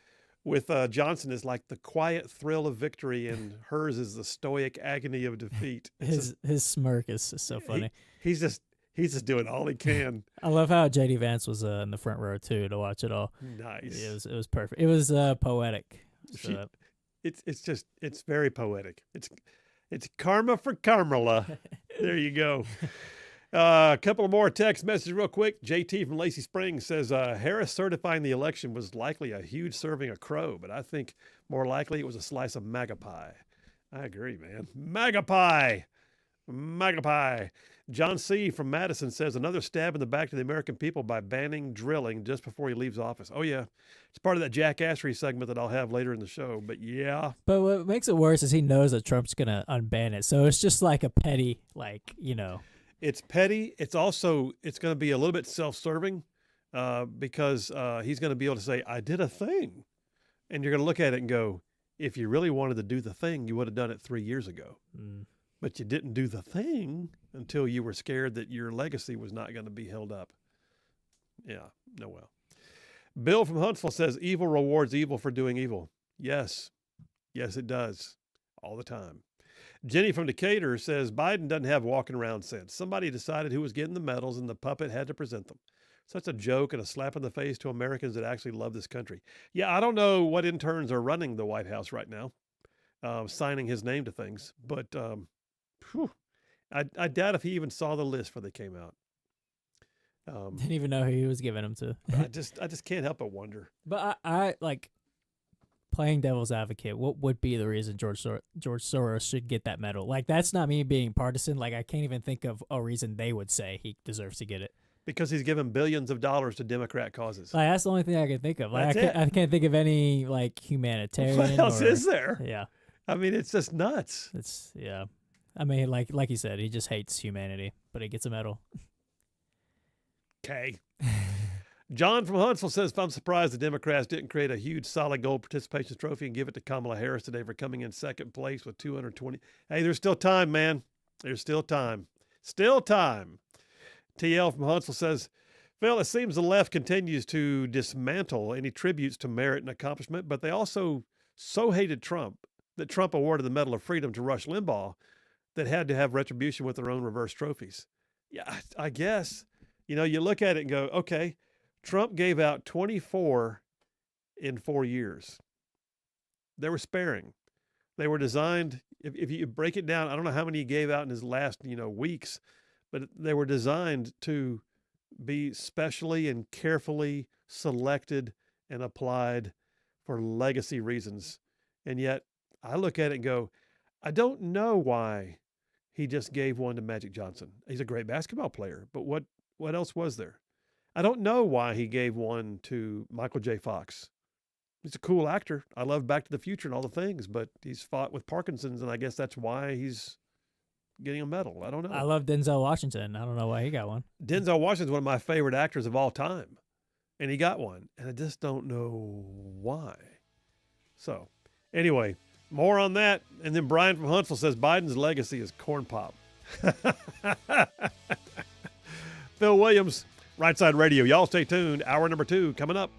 Johnson is like the quiet thrill of victory, and hers is the stoic agony of defeat. His smirk is so funny. He's just doing all he can. I love how JD Vance was in the front row too to watch it all. Nice. It was perfect. It was poetic. So. It's very poetic. It's karma for Carmela. There you go. A couple of more text messages real quick. JT from Lacey Springs says, Harris certifying the election was likely a huge serving of crow, but I think more likely it was a slice of MAGA pie. I agree, man. MAGA pie. MAGA pie. John C. from Madison says, another stab in the back to the American people by banning drilling just before he leaves office. Oh, yeah. It's part of that jackassery segment that I'll have later in the show, but yeah. But what makes it worse is he knows that Trump's going to unban it. So it's just like a petty, It's petty. It's going to be a little bit self-serving because he's going to be able to say, I did a thing. And you're going to look at it and go, if you really wanted to do the thing, you would have done it 3 years ago. Mm. But you didn't do the thing until you were scared that your legacy was not going to be held up. Yeah, no well. Bill from Huntsville says, evil rewards evil for doing evil. Yes. Yes, it does. All the time. Jenny from Decatur says, Biden doesn't have walking around sense. Somebody decided who was getting the medals and the puppet had to present them. Such a joke and a slap in the face to Americans that actually love this country. Yeah, I don't know what interns are running the White House right now, signing his name to things. But I doubt if he even saw the list before they came out. Didn't even know who he was giving them to. I just can't help but wonder. But I like playing devil's advocate. What would be the reason George Soros should get that medal? Like, that's not me being partisan. Like, I can't even think of a reason they would say he deserves to get it. Because he's given billions of dollars to Democrat causes. Like, that's the only thing I can think of. Like, I can't think of any like humanitarian. What else is there? Yeah. I mean, it's just nuts. Yeah. I mean, like you said, he just hates humanity, but he gets a medal. Okay. John from Huntsville says, I'm surprised the Democrats didn't create a huge solid gold participation trophy and give it to Kamala Harris today for coming in second place with 220. Hey, there's still time, man. There's still time. Still time. TL from Huntsville says, Phil, it seems the left continues to dismantle any tributes to merit and accomplishment, but they also so hated Trump that Trump awarded the Medal of Freedom to Rush Limbaugh that had to have retribution with their own reverse trophies. Yeah, I guess. You look at it and go, okay, Trump gave out 24 in 4 years. They were sparing. They were designed, if you break it down, I don't know how many he gave out in his last, weeks, but they were designed to be specially and carefully selected and applied for legacy reasons. And yet I look at it and go, I don't know why he just gave one to Magic Johnson. He's a great basketball player, but what else was there? I don't know why he gave one to Michael J. Fox. He's a cool actor. I love Back to the Future and all the things, but he's fought with Parkinson's, and I guess that's why he's getting a medal. I don't know. I love Denzel Washington. I don't know why he got one. Denzel Washington's one of my favorite actors of all time, and he got one, and I just don't know why. So, anyway, more on that. And then Brian from Huntsville says Biden's legacy is corn pop. Phil Williams, Rightside Radio. Y'all stay tuned. Hour number 2 coming up.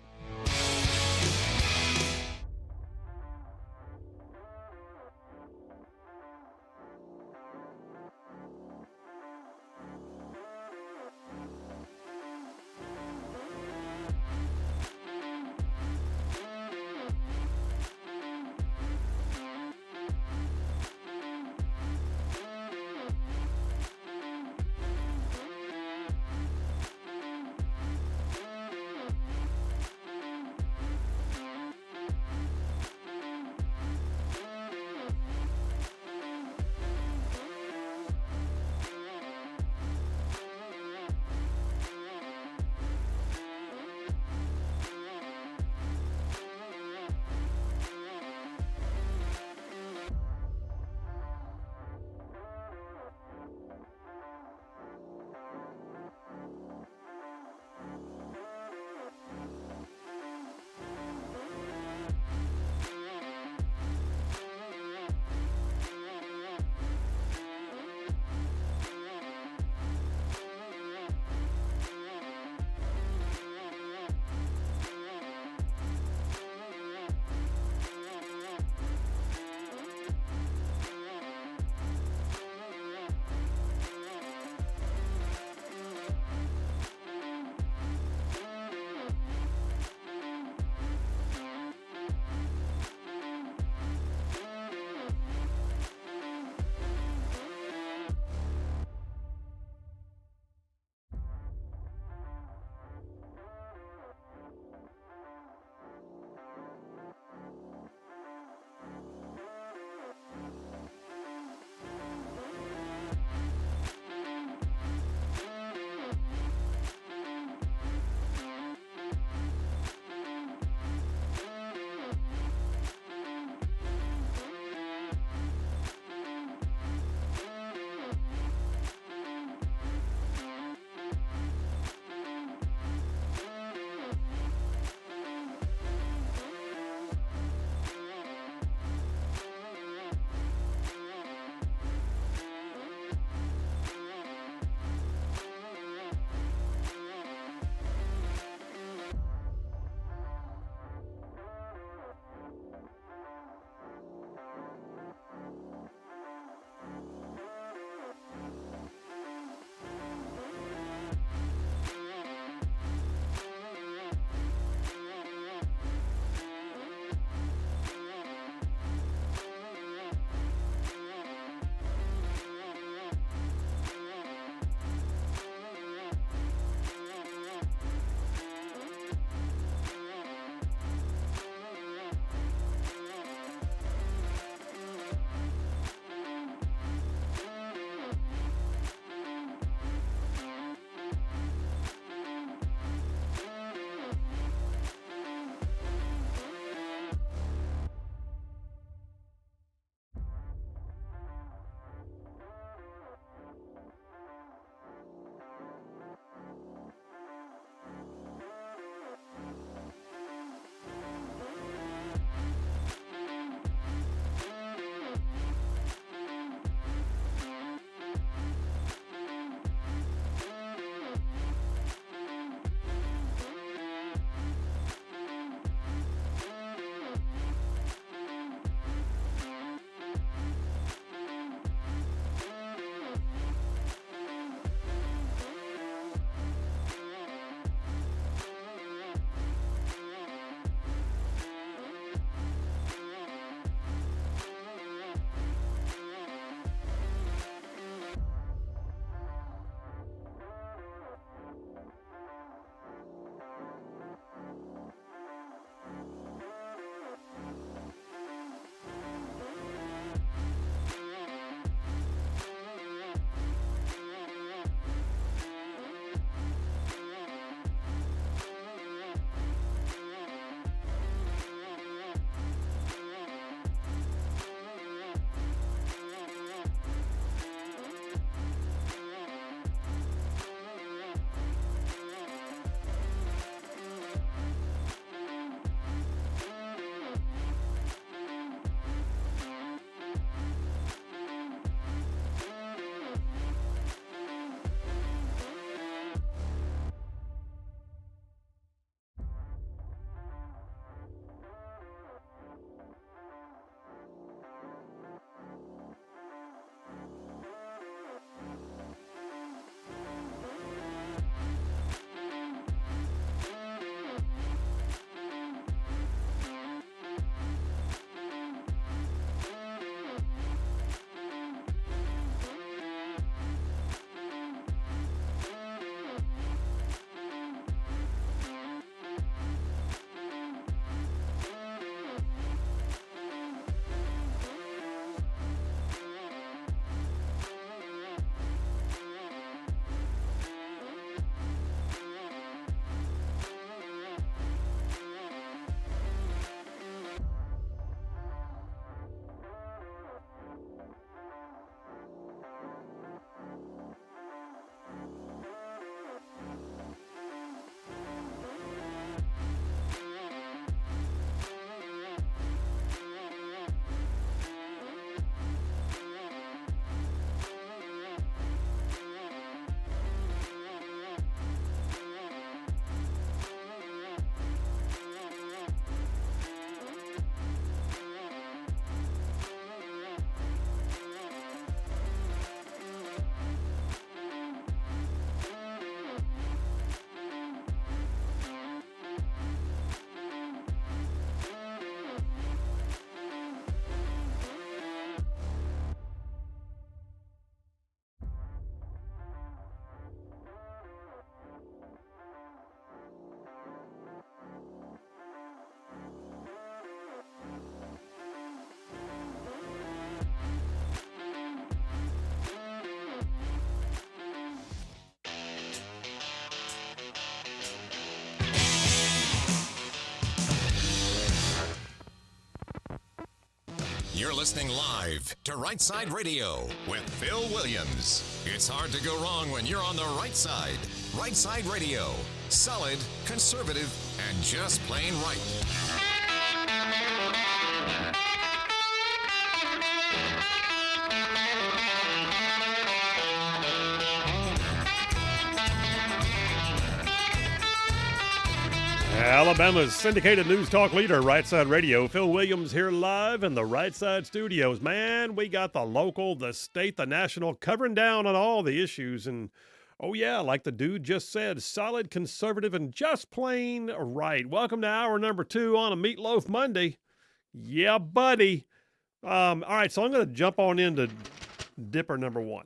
You're listening live to Rightside Radio with Phil Williams. It's hard to go wrong when you're on the right side. Rightside Radio. Solid, conservative, and just plain right. Alabama's syndicated news talk leader, Rightside Radio. Phil Williams here live in the Rightside studios. Man, we got the local, the state, the national covering down on all the issues. And, oh yeah, like the dude just said, solid, conservative, and just plain right. Welcome to hour number 2 on a Meatloaf Monday. Yeah, buddy. All right, so I'm going to jump on into Dipper number 1.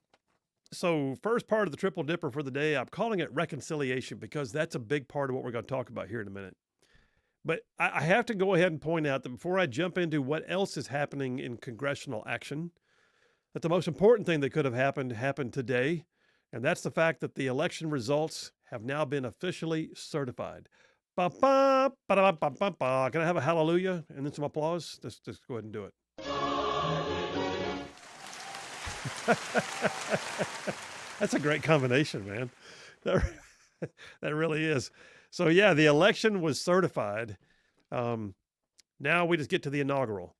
So first part of the triple dipper for the day, I'm calling it reconciliation because that's a big part of what we're going to talk about here in a minute. But I have to go ahead and point out that before I jump into what else is happening in congressional action, that the most important thing that could have happened today, and that's the fact that the election results have now been officially certified. Ba-ba, ba-da-ba-ba-ba. Can I have a hallelujah and then some applause? Just go ahead and do it. That's a great combination, man. That really is. So yeah, the election was certified. Now we just get to the inaugural,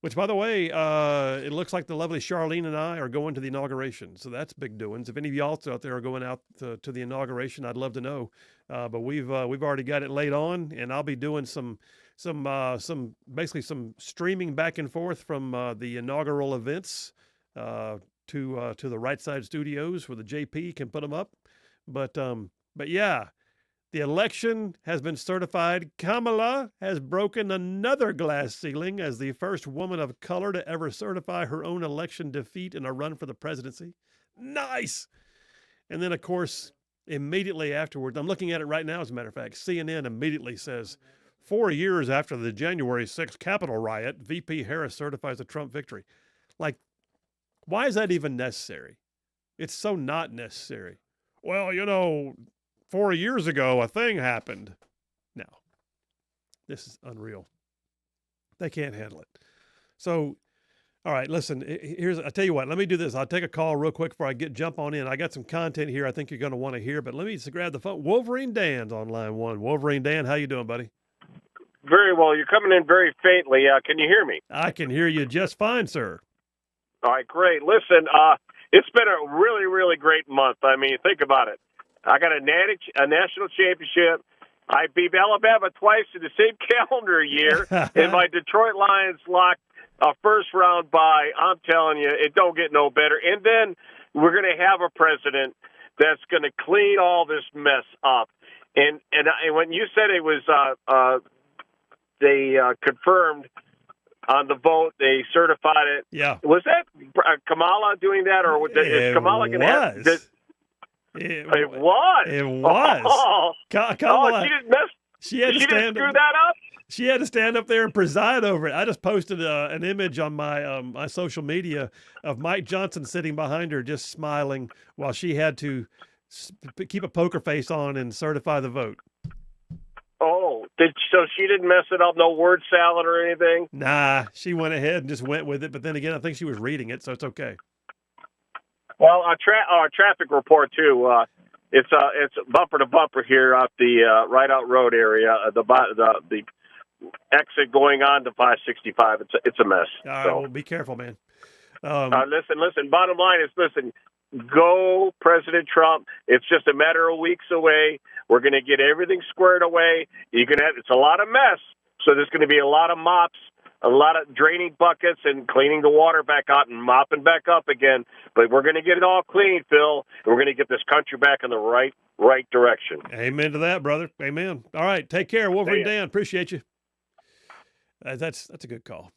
which, by the way, it looks like the lovely Charlene and I are going to the inauguration. So that's big doings. If any of y'all out there are going out to the inauguration, I'd love to know. But we've already got it laid on, and I'll be doing some basically some streaming back and forth from the inaugural events to the Rightside Studios where the JP can put them up. But yeah, the election has been certified. Kamala has broken another glass ceiling as the first woman of color to ever certify her own election defeat in a run for the presidency. Nice. And then, of course, immediately afterwards, I'm looking at it right now, as a matter of fact, CNN immediately says, 4 years after the January 6th Capitol riot, VP Harris certifies a Trump victory. Like, why is that even necessary? It's so not necessary. Well, 4 years ago, a thing happened. No, this is unreal. They can't handle it. So, all right, listen, I'll tell you what, let me do this. I'll take a call real quick before I jump on in. I got some content here I think you're going to want to hear, but let me just grab the phone. Wolverine Dan's on line 1. Wolverine Dan, how you doing, buddy? Very well. You're coming in very faintly. Can you hear me? I can hear you just fine, sir. All right, great. Listen, it's been a really, really great month. I mean, think about it. I got a national championship. I beat Alabama twice in the same calendar year, and my Detroit Lions locked a first round bye. I'm telling you, it don't get no better. And then we're going to have a president that's going to clean all this mess up. And when you said it was they confirmed on the vote, they certified it. Yeah. Was that Kamala doing that, or is Kamala going to have? It was. It was. Oh, Kamala, she didn't mess. She had to stand screw that up. She had to stand up there and preside over it. I just posted an image on my my social media of Mike Johnson sitting behind her, just smiling, while she had to keep a poker face on and certify the vote. Oh, so she didn't mess it up? No word salad or anything? Nah, she went ahead and just went with it. But then again, I think she was reading it, so it's okay. Well, our traffic report too. It's bumper to bumper here off the Rideout Road area. The exit going on to 565. It's a mess. All right, well, be careful, man. Listen. Bottom line is, go President Trump. It's just a matter of weeks away. We're going to get everything squared away. It's a lot of mess, so there's going to be a lot of mops, a lot of draining buckets and cleaning the water back out and mopping back up again. But we're going to get it all clean, Phil, and we're going to get this country back in the right direction. Amen to that, brother. Amen. All right, take care, Wolverine Dan. Appreciate you. That's a good call.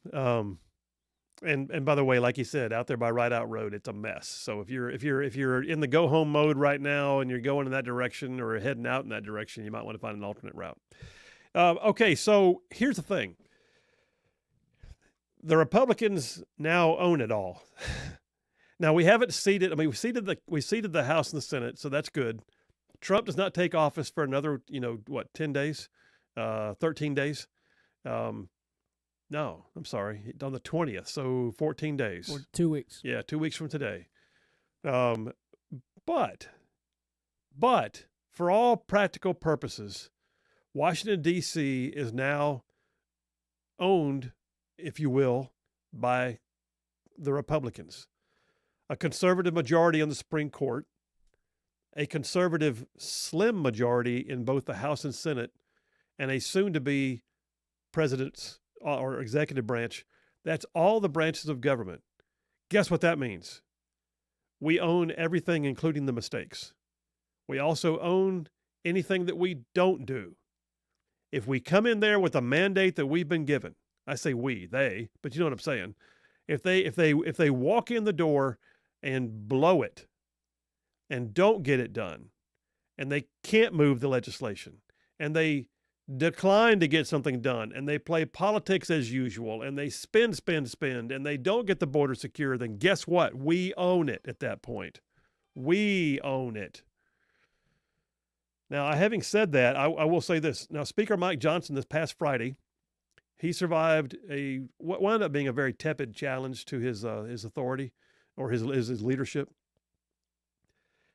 And by the way, like you said, out there by Rideout Road, it's a mess. So if you're in the go home mode right now and you're going in that direction or heading out in that direction, you might want to find an alternate route. Okay, so here's the thing. The Republicans now own it all. Now we haven't seated. I mean, we seated the House and the Senate, so that's good. Trump does not take office for another, 10 days, 13 days. No, I'm sorry, on the 20th. So 14 days. Or 2 weeks. Yeah, 2 weeks from today. But for all practical purposes, Washington, D.C. is now owned, if you will, by the Republicans. A conservative majority on the Supreme Court, a conservative slim majority in both the House and Senate, and a soon-to-be president's or executive branch. That's all the branches of government. Guess what that means? We own everything, including the mistakes. We also own anything that we don't do. If we come in there with a mandate that we've been given, I say we, they, but you know what I'm saying. If they walk in the door and blow it and don't get it done, and they can't move the legislation, and they decline to get something done, and they play politics as usual, and they spend, and they don't get the border secure, then guess what? We own it at that point. We own it. Now, having said that, I will say this. Now, Speaker Mike Johnson this past Friday, he survived what wound up being a very tepid challenge to his authority or his leadership.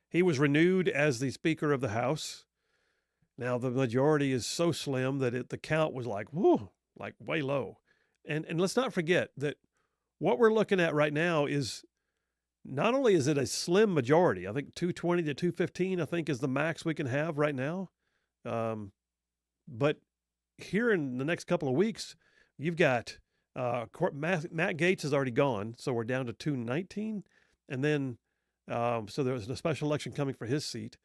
He was renewed as the Speaker of the House. Now, the majority is so slim that the count was like way low. And let's not forget that what we're looking at right now is not only is it a slim majority, I think 220 to 215, I think is the max we can have right now. But here in the next couple of weeks, you've got Matt Gaetz is already gone, so we're down to 219. And then, so there's a special election coming for his seat.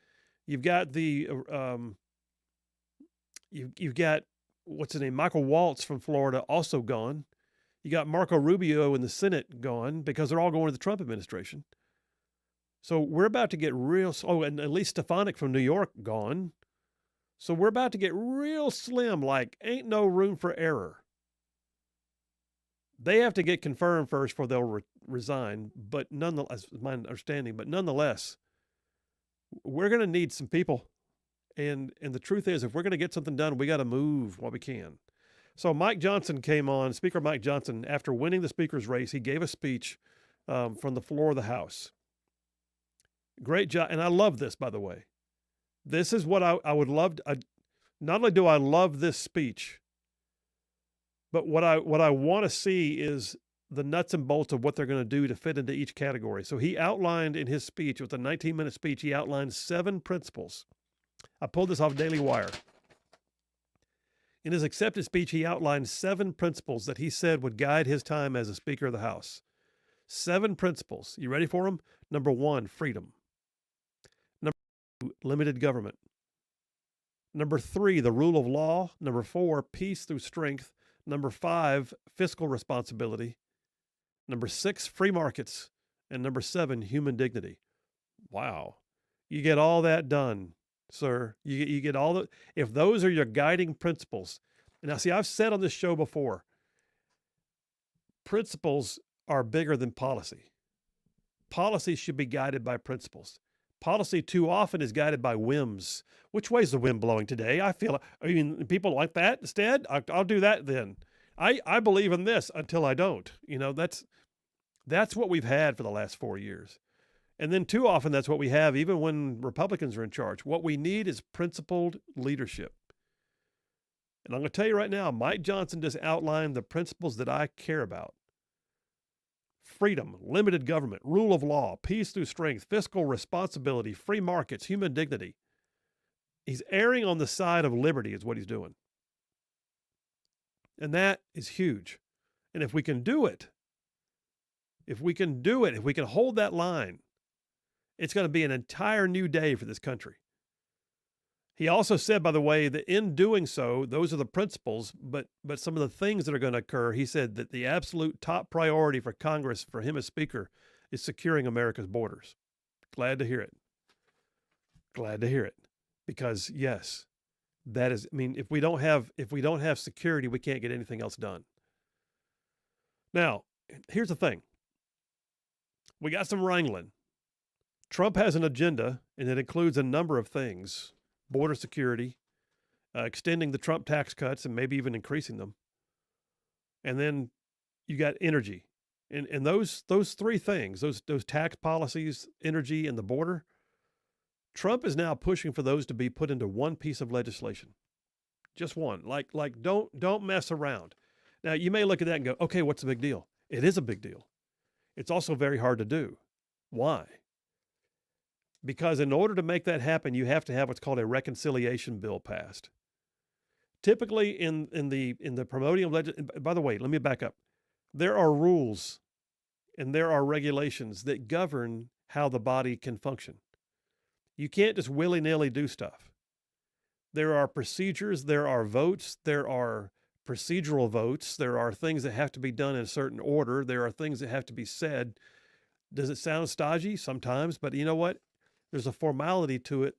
You've got you've got, what's his name, Michael Waltz from Florida also gone. You got Marco Rubio in the Senate gone because they're all going to the Trump administration. So we're about to get and Elise Stefanik from New York gone. So we're about to get real slim, like ain't no room for error. They have to get confirmed first before they'll resign, but nonetheless, my understanding, but nonetheless, we're going to need some people. And the truth is, if we're going to get something done, we got to move while we can. So Mike Johnson came on, Speaker Mike Johnson, after winning the speaker's race, he gave a speech from the floor of the House. Great job. And I love this, by the way. This is what I would love. Not only do I love this speech, but what I want to see is the nuts and bolts of what they're going to do to fit into each category. So he outlined in his speech, with a 19-minute speech, he outlined 7 principles. I pulled this off Daily Wire. In his acceptance speech, he outlined 7 principles that he said would guide his time as a Speaker of the House. 7 principles. You ready for them? Number 1, freedom. Number 2, limited government. Number 3, the rule of law. Number 4, peace through strength. Number 5, fiscal responsibility. Number 6, free markets. And number 7, human dignity. Wow. You get all that done, sir. You get all the, if those are your guiding principles. Now, see, I've said on this show before, principles are bigger than policy. Policy should be guided by principles. Policy too often is guided by whims. Which way's the wind blowing today? People like that instead. I'll do that then. I believe in this until I don't. That's what we've had for the last 4 years. And then too often that's what we have even when Republicans are in charge. What we need is principled leadership. And I'm going to tell you right now, Mike Johnson just outlined the principles that I care about. Freedom, limited government, rule of law, peace through strength, fiscal responsibility, free markets, human dignity. He's erring on the side of liberty is what he's doing. And that is huge. And if we can do it, if we can hold that line, it's going to be an entire new day for this country. He also said, by the way, that in doing so, those are the principles, but some of the things that are going to occur, he said that the absolute top priority for Congress, for him as Speaker, is securing America's borders. Glad to hear it. Glad to hear it. Because yes, that is, if we don't have security, we can't get anything else done. Now, here's the thing. We got some wrangling. Trump has an agenda, and it includes a number of things. Border security, extending the Trump tax cuts and maybe even increasing them. and then you got energy. And those three things, those tax policies, energy, and the border, Trump is now pushing for those to be put into one piece of legislation. Just one. Like don't mess around. Now, you may look at that and go, okay, what's the big deal? It is a big deal. It's also very hard to do. Why? Because in order to make that happen, you have to have what's called a reconciliation bill passed. Typically in the promoting of by the way, let me back up. There are rules and there are regulations that govern how the body can function. You can't just willy-nilly do stuff. There are procedures, there are votes, there are procedural votes, there are things that have to be done in a certain order, there are things that have to be said. Does it sound stodgy? Sometimes, but you know what? There's a formality to it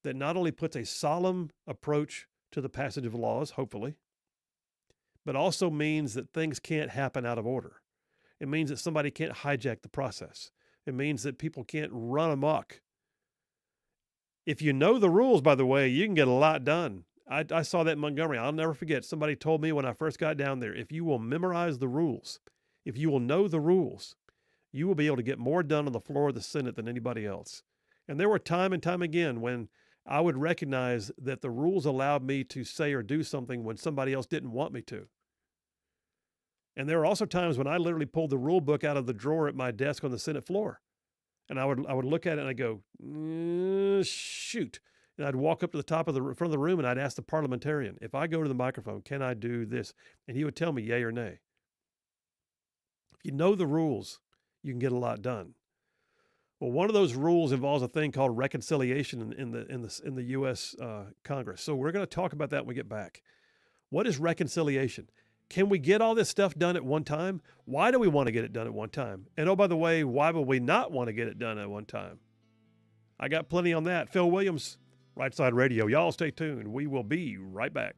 that not only puts a solemn approach to the passage of laws, hopefully, but also means that things can't happen out of order. It means that somebody can't hijack the process. It means that people can't run amok. If you know the rules, by the way, you can get a lot done. I saw that in Montgomery. I'll never forget. Somebody told me when I first got down there, if you will memorize the rules, if you will know the rules, you will be able to get more done on the floor of the Senate than anybody else. And there were time and time again when I would recognize that the rules allowed me to say or do something when somebody else didn't want me to. And there were also times when I literally pulled the rule book out of the drawer at my desk on the Senate floor. And I would look at it and I'd go, shoot. And I'd walk up to the top of the front of the room and I'd ask the parliamentarian, if I go to the microphone, can I do this? And he would tell me yay or nay. If you know the rules, you can get a lot done. Well, one of those rules involves a thing called reconciliation in the U.S. Congress. So we're going to talk about that when we get back. What is reconciliation? Can we get all this stuff done at one time? Why do we want to get it done at one time? And oh, by the way, why would we not want to get it done at one time? I got plenty on that. Phil Williams, Rightside Radio. Y'all stay tuned. We will be right back.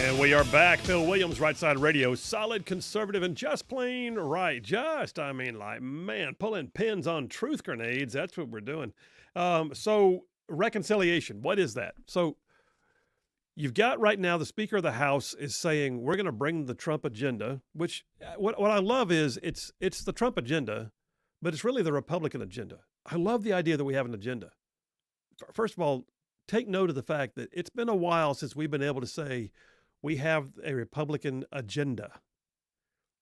And we are back. Phil Williams, Rightside Radio, solid, conservative, and just plain right. Pulling pins on truth grenades. That's what we're doing. So reconciliation, what is that? So you've got right now the Speaker of the House is saying we're going to bring the Trump agenda, which what I love is it's the Trump agenda, but it's really the Republican agenda. I love the idea that we have an agenda. First of all, take note of the fact that it's been a while since we've been able to say we have a Republican agenda.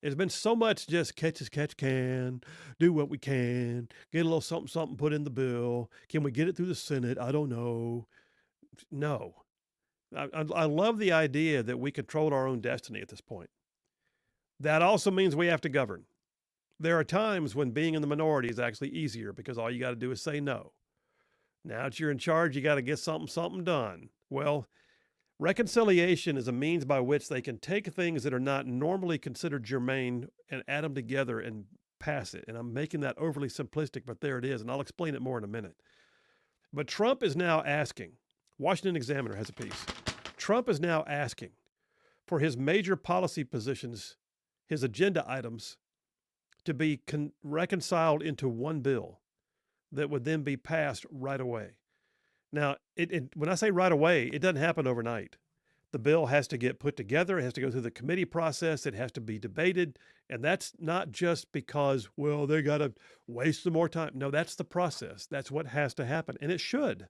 It's been so much just catch as catch can, do what we can, get a little something put in the bill. Can we get it through the Senate? I don't know. No. I love the idea that we control our own destiny at this point. That also means we have to govern. There are times when being in the minority is actually easier because all you got to do is say no. Now that you're in charge, you got to get something done. Well, reconciliation is a means by which they can take things that are not normally considered germane and add them together and pass it. And I'm making that overly simplistic, but there it is. And I'll explain it more in a minute. But Trump is now asking, Washington Examiner has a piece. Trump is now asking for his major policy positions, his agenda items, to be reconciled into one bill that would then be passed right away. Now, when I say right away, it doesn't happen overnight. The bill has to get put together. It has to go through the committee process. It has to be debated. And that's not just because, well, they got to waste some more time. No, that's the process. That's what has to happen. And it should.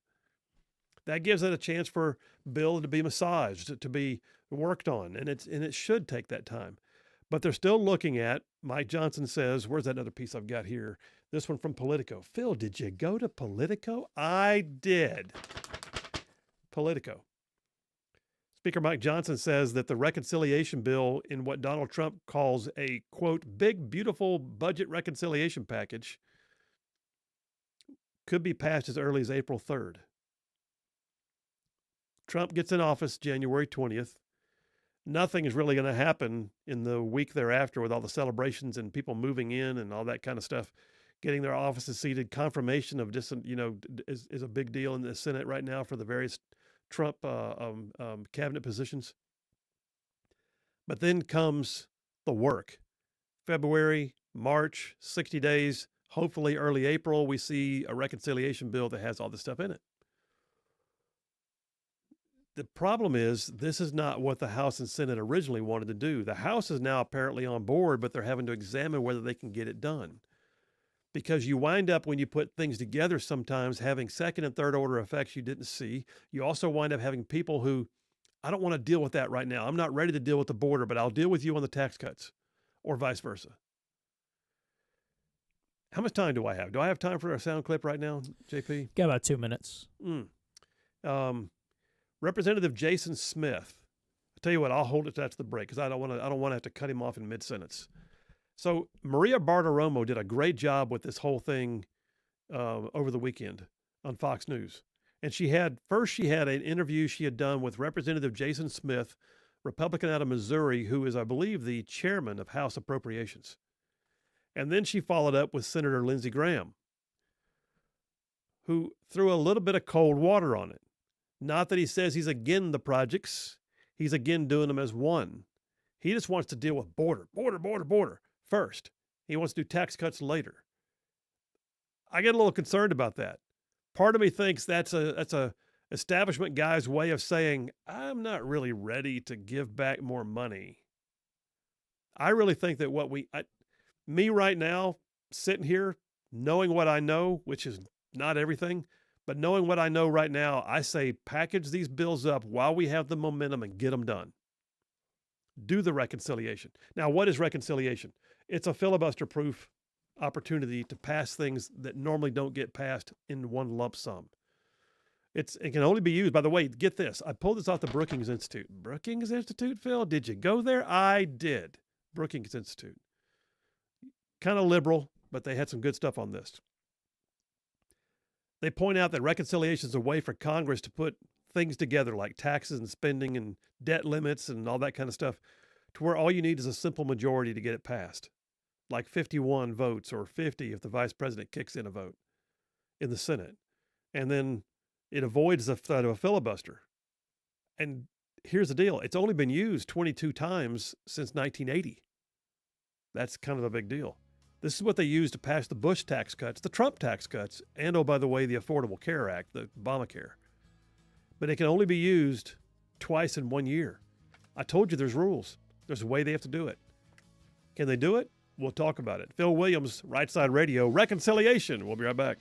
That gives it a chance for bill to be massaged, to be worked on. And it should take that time. But they're still looking at, Mike Johnson says, where's that other piece I've got here? This one from Politico. Phil, did you go to Politico? I did. Politico. Speaker Mike Johnson says that the reconciliation bill in what Donald Trump calls a, quote, big, beautiful budget reconciliation package could be passed as early as April 3rd. Trump gets in office January 20th. Nothing is really going to happen in the week thereafter with all the celebrations and people moving in and all that kind of stuff. Getting their offices seated, confirmation of this, is a big deal in the Senate right now for the various Trump cabinet positions. But then comes the work. February, March, 60 days, hopefully early April, we see a reconciliation bill that has all this stuff in it. The problem is this is not what the House and Senate originally wanted to do. The House is now apparently on board, but they're having to examine whether they can get it done. Because you wind up, when you put things together sometimes, having second and third order effects you didn't see. You also wind up having people who, I don't want to deal with that right now. I'm not ready to deal with the border, but I'll deal with you on the tax cuts, or vice versa. How much time do I have? Do I have time for a sound clip right now, JP? Got about 2 minutes. Representative Jason Smith. I'll tell you what, I'll hold it to the break because I don't want to have to cut him off in mid-sentence. So Maria Bartiromo did a great job with this whole thing over the weekend on Fox News. And she had an interview she had done with Representative Jason Smith, Republican out of Missouri, who is, I believe, the chairman of House Appropriations. And then she followed up with Senator Lindsey Graham, who threw a little bit of cold water on it. Not that he says he's again the projects. He's again doing them as one. He just wants to deal with border first. He wants to do tax cuts later. I get a little concerned about that. Part of me thinks that's a establishment guy's way of saying, I'm not really ready to give back more money. I really think that me right now, sitting here, knowing what I know, which is not everything, but knowing what I know right now, I say package these bills up while we have the momentum and get them done. Do the reconciliation. Now, what is reconciliation? It's a filibuster-proof opportunity to pass things that normally don't get passed in one lump sum. It can only be used, by the way, get this. I pulled this off the Brookings Institute. Brookings Institute, Phil? Did you go there? I did. Brookings Institute. Kind of liberal, but they had some good stuff on this. They point out that reconciliation is a way for Congress to put things together like taxes and spending and debt limits and all that kind of stuff to where all you need is a simple majority to get it passed, like 51 votes or 50 if the vice president kicks in a vote in the Senate. And then it avoids the threat of a filibuster. And here's the deal. It's only been used 22 times since 1980. That's kind of a big deal. This is what they used to pass the Bush tax cuts, the Trump tax cuts, and, oh, by the way, the Affordable Care Act, the Obamacare. But it can only be used twice in 1 year. I told you there's rules. There's a way they have to do it. Can they do it? We'll talk about it. Phil Williams, Rightside Radio, Reconciliation. We'll be right back.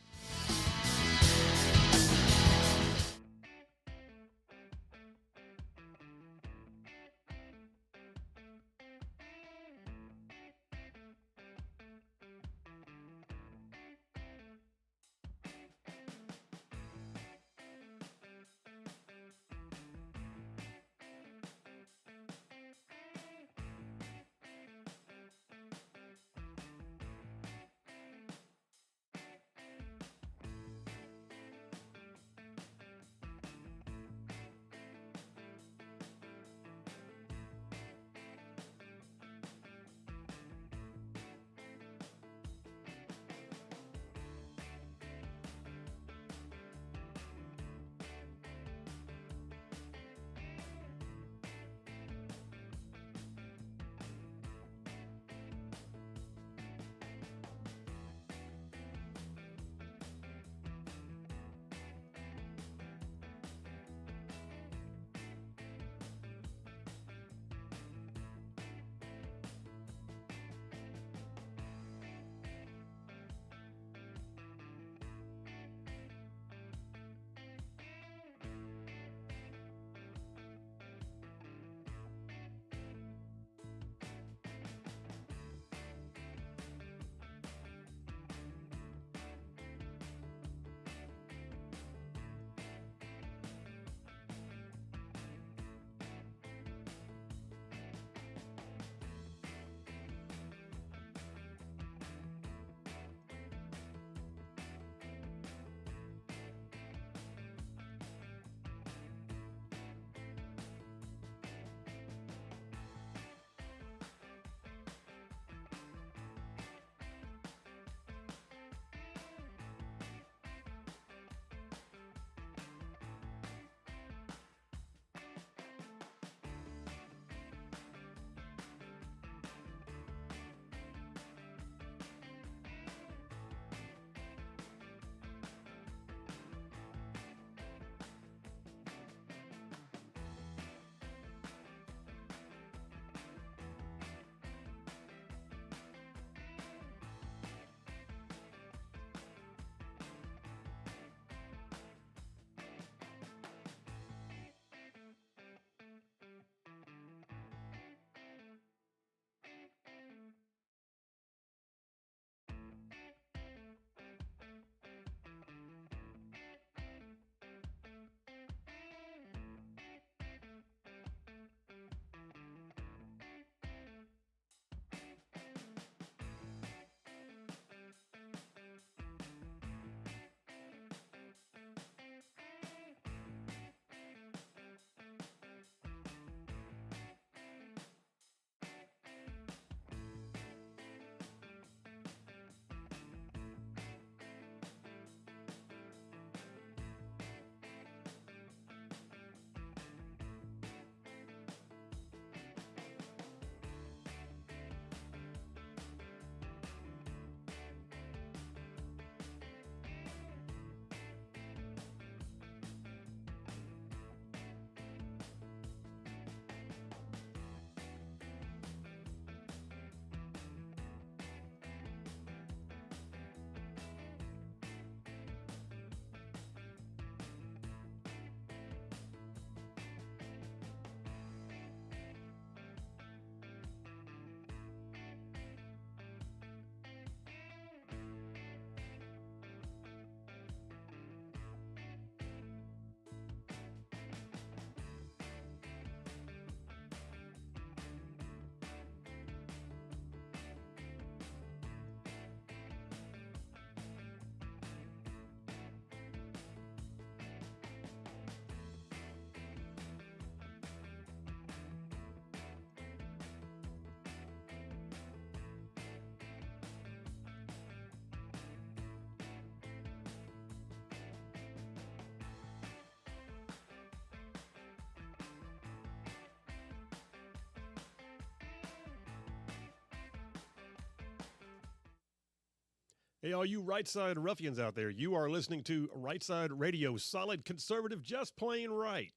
Hey, all you Rightside ruffians out there, you are listening to Rightside Radio, solid conservative, just plain right.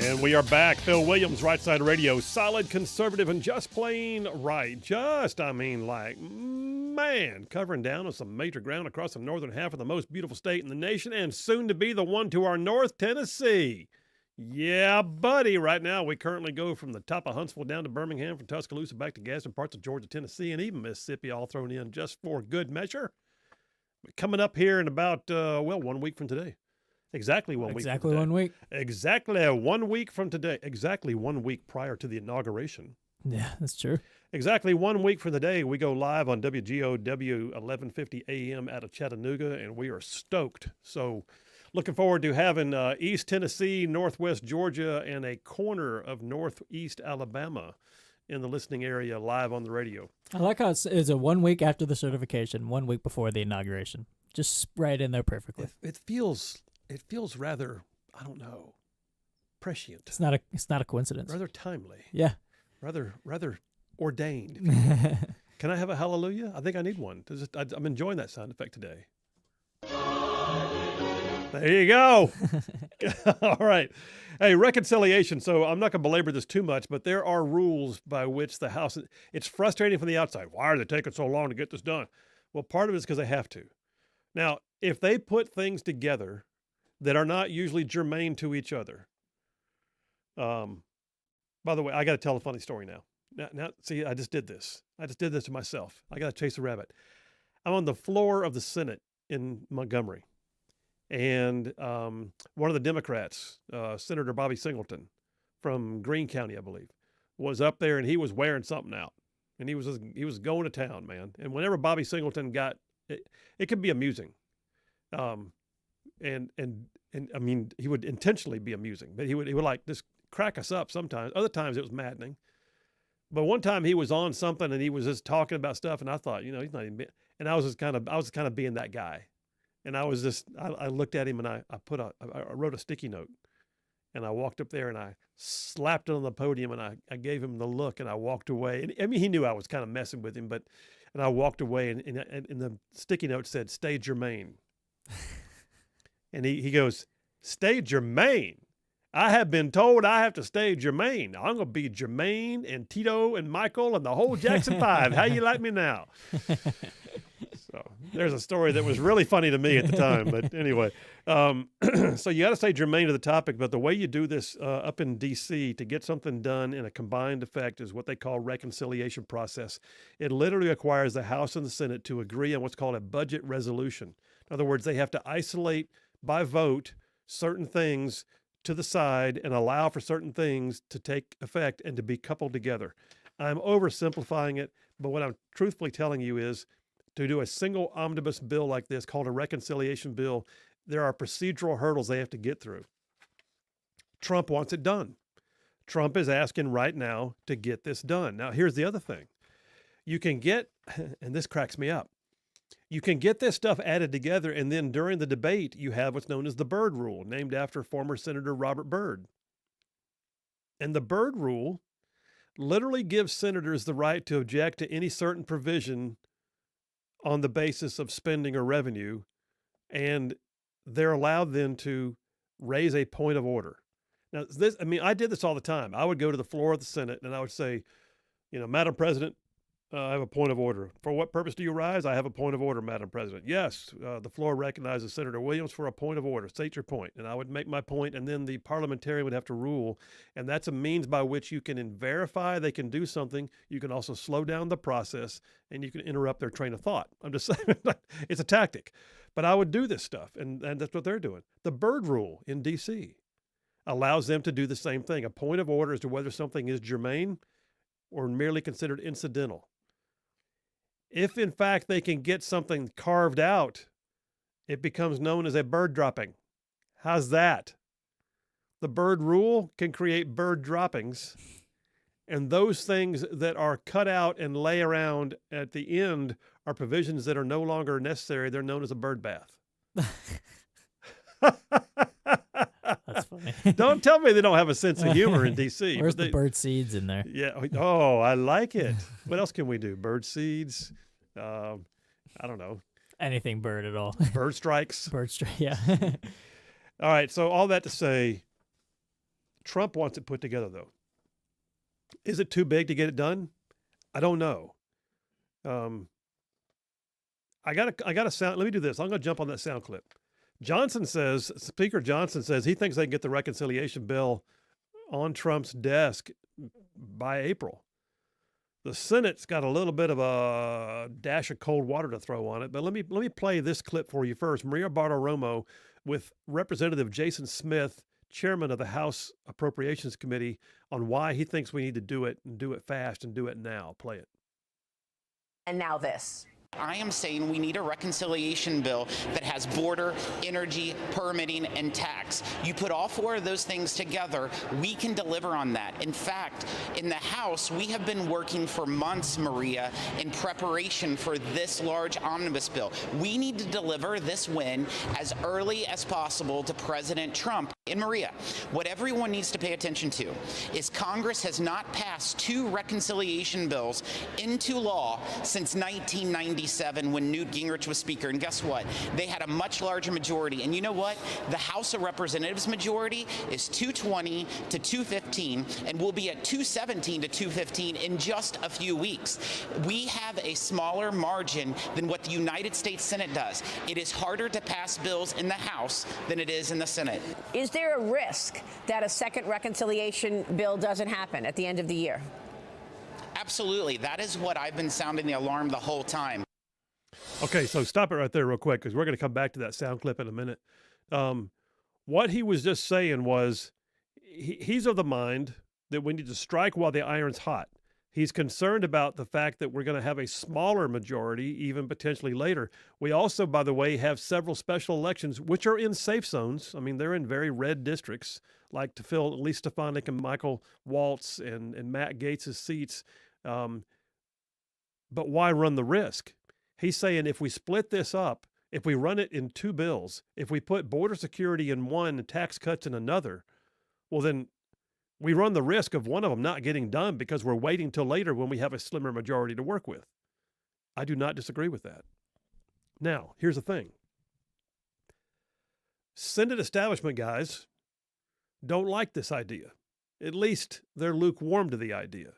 And we are back. Phil Williams, Rightside Radio, solid conservative and just plain right. Covering down on some major ground across the northern half of the most beautiful state in the nation and soon to be the one to our north, Tennessee. Yeah, buddy. Right now, we currently go from the top of Huntsville down to Birmingham, from Tuscaloosa back to Gadsden, parts of Georgia, Tennessee, and even Mississippi, all thrown in just for good measure. Coming up here in about, 1 week from today. Exactly 1 week. Exactly 1 week. Exactly 1 week from today. Exactly 1 week prior to the inauguration. Yeah, that's true. Exactly 1 week from today, we go live on WGOW 1150 AM out of Chattanooga, and we are stoked. So looking forward to having East Tennessee, Northwest Georgia, and a corner of Northeast Alabama in the listening area live on the radio. I like how it's a 1 week after the certification, 1 week before the inauguration. Just right in there perfectly. It feels rather, I don't know, prescient. It's not a coincidence. Rather timely. Yeah. Rather ordained. Can I have a hallelujah? I think I need one. I'm enjoying that sound effect today. There you go. All right. Hey, reconciliation. So I'm not going to belabor this too much, but there are rules by which the House, it's frustrating from the outside. Why are they taking so long to get this done? Well, part of it is because they have to. Now, if they put things together that are not usually germane to each other. By the way, I got to tell a funny story now. Now, see, I just did this. To myself. I got to chase a rabbit. I'm on the floor of the Senate in Montgomery, and one of the Democrats, Senator Bobby Singleton from Greene County, I believe, was up there, and he was wearing something out, and he was going to town, man. And whenever Bobby Singleton got it could be amusing. And I mean, he would intentionally be amusing, but he would like just crack us up sometimes. Other times it was maddening. But one time he was on something and he was just talking about stuff, and I thought, he's not even. And I was kind of being that guy, and I looked at him and I wrote a sticky note, and I walked up there and I slapped it on the podium and I gave him the look and I walked away. And I mean, he knew I was kind of messing with him, and I walked away and the sticky note said, "Stay germane." And he goes, "Stay germane? I have been told I have to stay germane. I'm going to be Jermaine and Tito and Michael and the whole Jackson 5. How you like me now?" So there's a story that was really funny to me at the time. But anyway, so you got to stay germane to the topic. But the way you do this up in D.C. to get something done in a combined effect is what they call reconciliation process. It literally requires the House and the Senate to agree on what's called a budget resolution. In other words, they have to isolate by vote certain things to the side and allow for certain things to take effect and to be coupled together. I'm oversimplifying it, but what I'm truthfully telling you is to do a single omnibus bill like this called a reconciliation bill, there are procedural hurdles they have to get through. Trump wants it done. Trump is asking right now to get this done. Now, here's the other thing. You can get, and this cracks me up, you can get this stuff added together, and then during the debate, you have what's known as the Byrd Rule, named after former Senator Robert Byrd. And the Byrd Rule literally gives senators the right to object to any certain provision on the basis of spending or revenue, and they're allowed then to raise a point of order. Now, I did this all the time. I would go to the floor of the Senate, and I would say, "Madam President, I have a point of order. For what purpose do you rise? I have a point of order, Madam President." "Yes, the floor recognizes Senator Williams for a point of order. State your point." And I would make my point, and then the parliamentarian would have to rule. And that's a means by which you can verify they can do something. You can also slow down the process, and you can interrupt their train of thought. I'm just saying, it's a tactic. But I would do this stuff, and that's what they're doing. The Byrd Rule in D.C. allows them to do the same thing. A point of order as to whether something is germane or merely considered incidental. If, in fact, they can get something carved out, it becomes known as a bird dropping. How's that? The Byrd Rule can create bird droppings, And those things that are cut out and lay around at the end are provisions that are no longer necessary. They're known as a bird bath. That's funny. Don't tell me they don't have a sense of humor in D.C. Where's the bird seeds in there? Yeah. Oh, I like it. What else can we do? Bird seeds. I don't know. Anything bird at all. Bird strikes. Bird strike. Yeah. All right. So all that to say, Trump wants it put together, though. Is it too big to get it done? I don't know. I got a sound. Let me do this. I'm going to jump on that sound clip. Speaker Johnson says he thinks they can get the reconciliation bill on Trump's desk by April. The Senate's got a little bit of a dash of cold water to throw on it, but let me play this clip for you first. Maria Bartiromo with Representative Jason Smith, chairman of the House Appropriations Committee, on why he thinks we need to do it and do it fast and do it now. Play it. And now this. I am saying we need a reconciliation bill that has border, energy, permitting, and tax. You put all four of those things together, we can deliver on that. In fact, in the House, we have been working for months, Maria, in preparation for this large omnibus bill. We need to deliver this win as early as possible to President Trump. And Maria, what everyone needs to pay attention to is Congress has not passed two reconciliation bills into law since 1997 when Newt Gingrich was Speaker. And guess what? They had a much larger majority. And you know what? The House of Representatives majority is 220 to 215, and we'll be at 217 to 215 in just a few weeks. We have a smaller margin than what the United States Senate does. It is harder to pass bills in the House than it is in the Senate. Is there a risk that a second reconciliation bill doesn't happen at the end of the year? Absolutely. That is what I've been sounding the alarm the whole time. Okay, so stop it right there real quick because we're going to come back to that sound clip in a minute. What he was just saying was he's of the mind that we need to strike while the iron's hot. He's concerned about the fact that we're going to have a smaller majority, even potentially later. We also, by the way, have several special elections, which are in safe zones. I mean, they're in very red districts, like to fill Lee Stefanik and Michael Waltz and Matt Gaetz' seats. But why run the risk? He's saying if we split this up, if we run it in two bills, if we put border security in one and tax cuts in another, well, then we run the risk of one of them not getting done because we're waiting till later when we have a slimmer majority to work with. I do not disagree with that. Now, here's the thing. Senate establishment guys don't like this idea. At least they're lukewarm to the idea.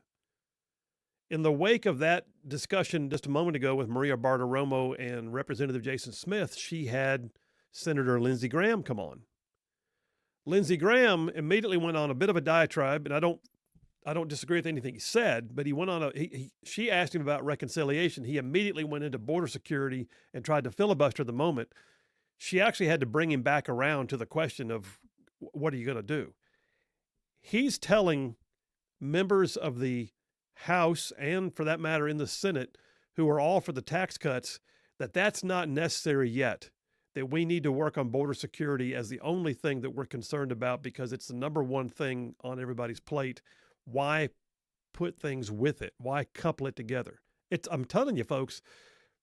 In the wake of that discussion just a moment ago with Maria Bartiromo and Representative Jason Smith, she had Senator Lindsey Graham come on. Lindsey Graham immediately went on a bit of a diatribe, and I don't disagree with anything he said, but he went on she asked him about reconciliation. He immediately went into border security and tried to filibuster the moment. She actually had to bring him back around to the question of what are you going to do? He's telling members of the House and, for that matter, in the Senate, who are all for the tax cuts, that that's not necessary yet, that we need to work on border security as the only thing that we're concerned about because it's the number one thing on everybody's plate. Why put things with it? Why couple it together? I'm telling you, folks,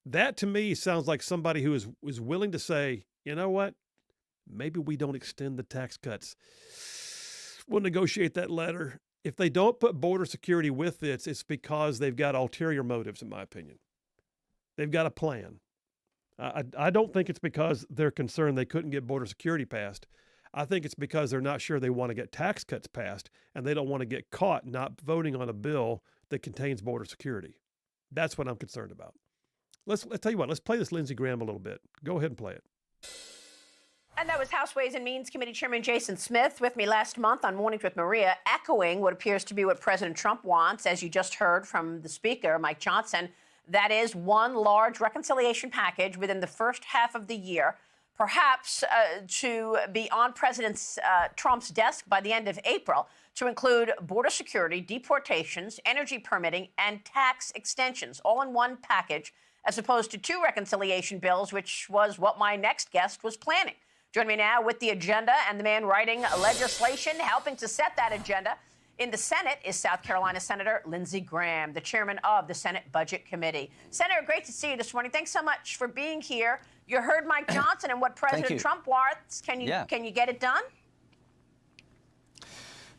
that to me sounds like somebody who is willing to say, you know what? Maybe we don't extend the tax cuts. We'll negotiate that letter. If they don't put border security with this, it's because they've got ulterior motives, in my opinion. They've got a plan. I don't think it's because they're concerned they couldn't get border security passed. I think it's because they're not sure they want to get tax cuts passed, and they don't want to get caught not voting on a bill that contains border security. That's what I'm concerned about. Let's tell you what, let's play this Lindsey Graham a little bit. Go ahead and play it. And that was House Ways and Means Committee Chairman Jason Smith with me last month on Mornings with Maria, echoing what appears to be what President Trump wants, as you just heard from the Speaker, Mike Johnson. That is one large reconciliation package within the first half of the year, perhaps to be on President Trump's desk by the end of April, to include border security, deportations, energy permitting, and tax extensions, all in one package, as opposed to two reconciliation bills, which was what my next guest was planning. Join me now with the agenda and the man writing legislation, helping to set that agenda, In the Senate is South Carolina Senator Lindsey Graham, the chairman of the Senate Budget Committee. Senator, great to see you this morning. Thanks so much for being here. You heard Mike Johnson and what President Trump wants. Can you get it done?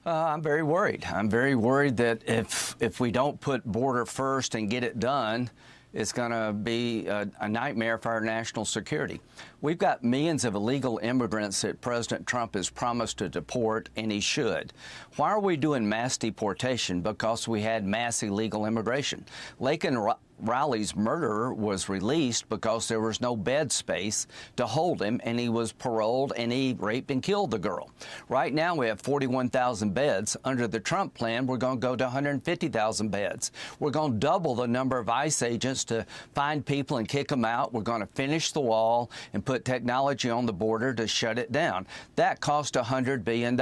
I'm very worried. I'm very worried that if we don't put border first and get it done, it's going to be a nightmare for our national security. We've got millions of illegal immigrants that President Trump has promised to deport, and he should. Why are we doing mass deportation? Because we had mass illegal immigration. Laken Riley's murderer was released because there was no bed space to hold him, and he was paroled, and he raped and killed the girl. Right now, we have 41,000 beds. Under the Trump plan, we're going to go to 150,000 beds. We're going to double the number of ICE agents to find people and kick them out. We're going to finish the wall and put technology on the border to shut it down. That cost $100 billion.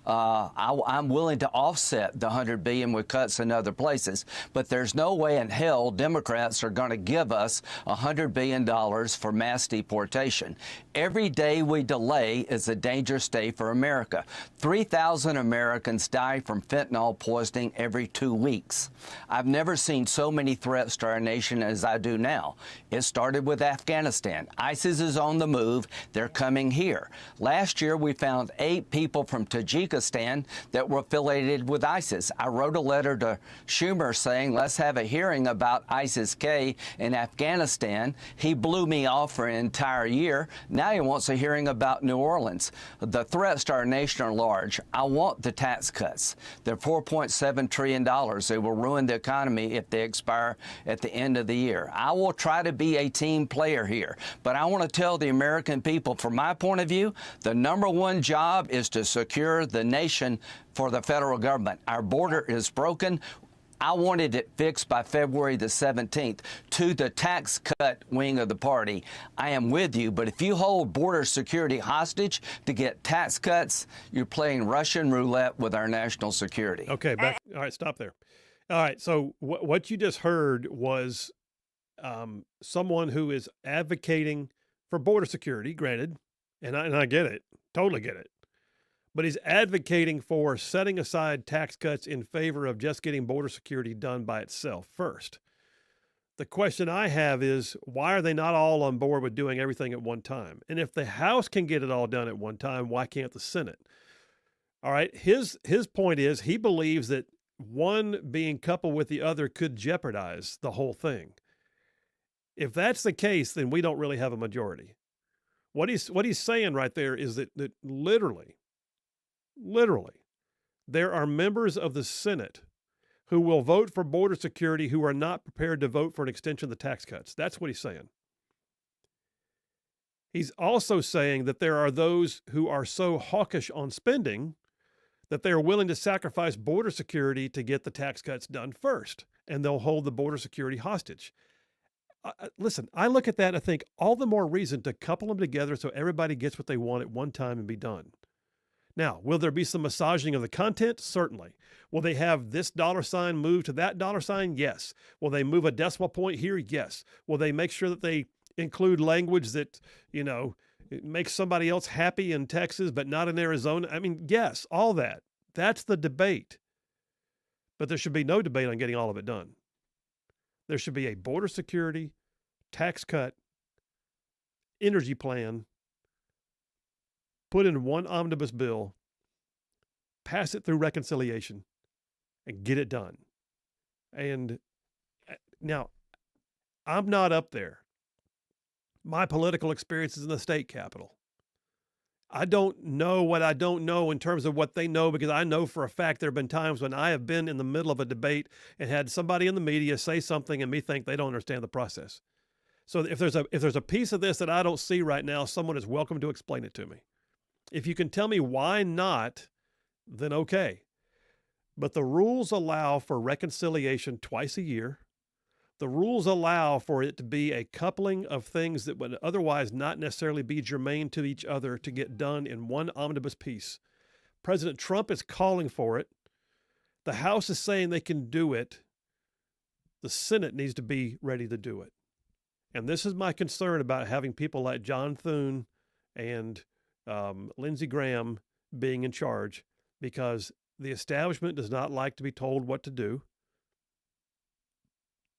I'm willing to offset the $100 billion with cuts in other places, but there's no way in hell Democrats are going to give us $100 billion for mass deportation. Every day we delay is a dangerous day for America. 3,000 Americans die from fentanyl poisoning every 2 weeks. I've never seen so many threats to our nation as I do now. It started with Afghanistan. ISIS is on the move. They're coming here. Last year, we found 8 people from Tajikistan that were affiliated with ISIS. I wrote a letter to Schumer saying, let's have a hearing about ISIS-K in Afghanistan. He blew me off for an entire year. Now he wants a hearing about New Orleans. The threats to our nation are large. I want the tax cuts. They're $4.7 trillion. They will ruin the economy if they expire at the end of the year. I will try to be a team player here, but I want to tell the American people, from my point of view, the #1 job is to secure the nation for the federal government. Our border is broken. I wanted it fixed by February the 17th. To the tax cut wing of the party, I am with you, but if you hold border security hostage to get tax cuts, you're playing Russian roulette with our national security. Okay, back. All right, stop there. All right, so what you just heard was someone who is advocating for border security, granted, and I get it, totally get it. But he's advocating for setting aside tax cuts in favor of just getting border security done by itself first. The question I have is, why are they not all on board with doing everything at one time? And if the House can get it all done at one time, why can't the Senate? All right, his point is he believes that one being coupled with the other could jeopardize the whole thing. If that's the case, then we don't really have a majority. What he's saying right there is that literally, there are members of the Senate who will vote for border security who are not prepared to vote for an extension of the tax cuts. That's what he's saying. He's also saying that there are those who are so hawkish on spending that they are willing to sacrifice border security to get the tax cuts done first, and they'll hold the border security hostage. Listen, I look at that and I think all the more reason to couple them together so everybody gets what they want at one time and be done. Now, will there be some massaging of the content? Certainly. Will they have this $sign move to that $sign? Yes. Will they move a decimal point here? Yes. Will they make sure that they include language that, it makes somebody else happy in Texas but not in Arizona? I mean, yes, all that. That's the debate. But there should be no debate on getting all of it done. There should be a border security, tax cut, energy plan, put in one omnibus bill, pass it through reconciliation, and get it done. And now, I'm not up there. My political experience is in the state capitol. I don't know what I don't know in terms of what they know, because I know for a fact there have been times when I have been in the middle of a debate and had somebody in the media say something and me think they don't understand the process. So if there's a piece of this that I don't see right now, someone is welcome to explain it to me. If you can tell me why not, then okay. But the rules allow for reconciliation twice a year. The rules allow for it to be a coupling of things that would otherwise not necessarily be germane to each other to get done in one omnibus piece. President Trump is calling for it. The House is saying they can do it. The Senate needs to be ready to do it. And this is my concern about having people like John Thune and Lindsey Graham being in charge, because The establishment does not like to be told what to do.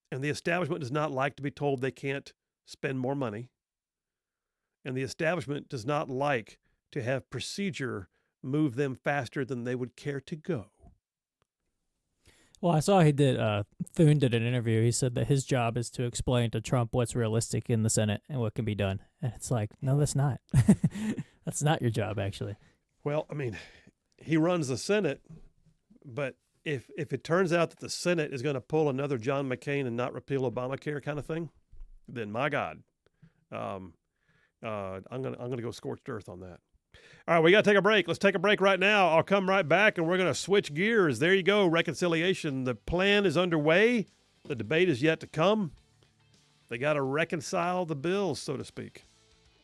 And the establishment does not like to be told they can't spend more money. And the establishment does not like to have procedure move them faster than they would care to go. Well, I saw Thune did an interview. He said that his job is to explain to Trump what's realistic in the Senate and what can be done. And it's like, no, that's not. That's not your job, actually. Well, I mean, he runs the Senate, but if it turns out that the Senate is going to pull another John McCain and not repeal Obamacare kind of thing, then my God, I'm gonna go scorched earth on that. All right, we got to take a break. Let's take a break right now. I'll come right back, and we're going to switch gears. There you go, reconciliation. The plan is underway. The debate is yet to come. They got to reconcile the bills, so to speak.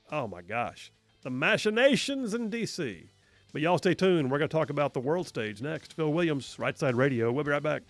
Oh, my gosh. The machinations in D.C. But y'all stay tuned. We're going to talk about the world stage next. Phil Williams, Rightside Radio. We'll be right back.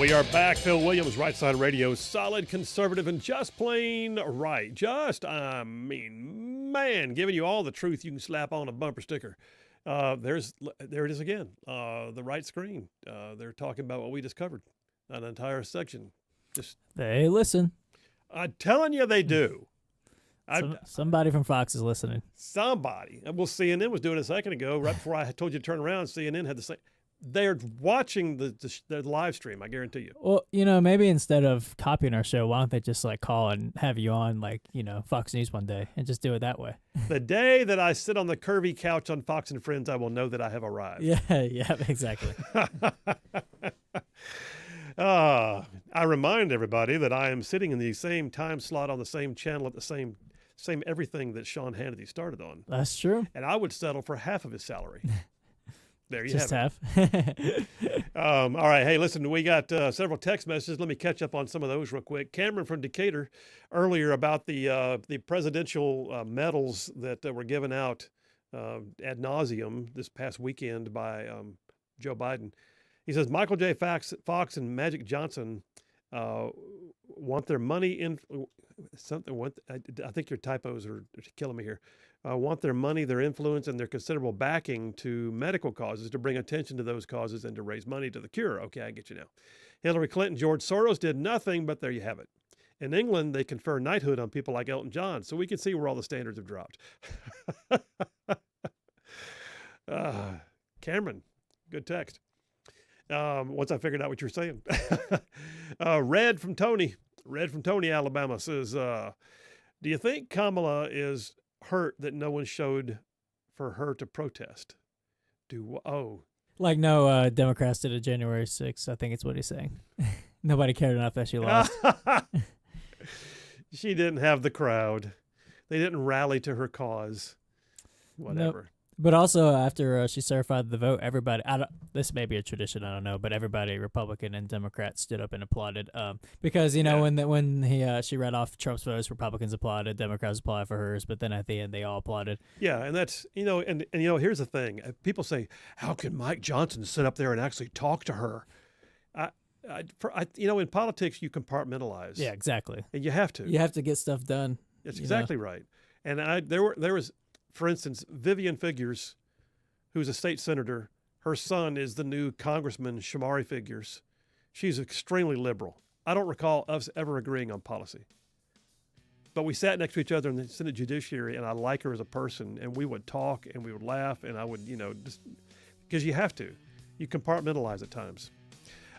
We are back. Phil Williams, Rightside Radio, solid, conservative, and just plain right. Man, giving you all the truth you can slap on a bumper sticker. There it is again. The right screen. They're talking about what we just covered. An entire section. They listen. I'm telling you, they do. Somebody from Fox is listening. Somebody. Well, CNN was doing it a second ago. Right before I told you to turn around, CNN had the same. They're watching the live stream, I guarantee you. Well, maybe instead of copying our show, why don't they just call and have you on Fox News one day and just do it that way? The day that I sit on the curvy couch on Fox and Friends, I will know that I have arrived. Yeah, exactly. I remind everybody that I am sitting in the same time slot on the same channel at the same everything that Sean Hannity started on. That's true. And I would settle for half of his salary. There you just have it. All right. Hey, listen, we got several text messages. Let me catch up on some of those real quick. Cameron from Decatur earlier about the presidential medals that were given out ad nauseum this past weekend by Joe Biden. He says Michael J. Fox and Magic Johnson want their money in something. I think your typos are killing me here. Want their money, their influence, and their considerable backing to medical causes to bring attention to those causes and to raise money to the cure. Okay, I get you now. Hillary Clinton, George Soros did nothing, but there you have it. In England, they confer knighthood on people like Elton John, so we can see where all the standards have dropped. Cameron, good text. Once I figured out what you're saying. Red from Tony, Alabama says, do you think Kamala is hurt that no one showed for her to protest? No Democrats did a January 6th. I think it's what he's saying. Nobody cared enough that she lost. She didn't have the crowd. They didn't rally to her cause. Whatever. Nope. But also, after she certified the vote, everybody, this may be a tradition, I don't know, but everybody, Republican and Democrat, stood up and applauded. Because, when she read off Trump's votes, Republicans applauded, Democrats applauded for hers, but then at the end, they all applauded. Yeah, and that's, and here's the thing. People say, how can Mike Johnson sit up there and actually talk to her? In politics, you compartmentalize. Yeah, exactly. And you have to. You have to get stuff done. That's exactly right. And there was, for instance, Vivian Figures, who's a state senator. Her son is the new Congressman Shamari Figures. She's extremely liberal. I don't recall us ever agreeing on policy. But we sat next to each other in the Senate Judiciary, and I like her as a person, and we would talk, and we would laugh, and I would, just because you have to. You compartmentalize at times.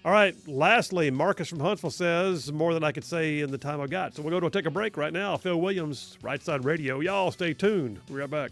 All right, lastly, Marcus from Huntsville says more than I could say in the time I've got. So we'll go to take a break right now. Phil Williams, Rightside Radio. Y'all stay tuned. We'll be right back.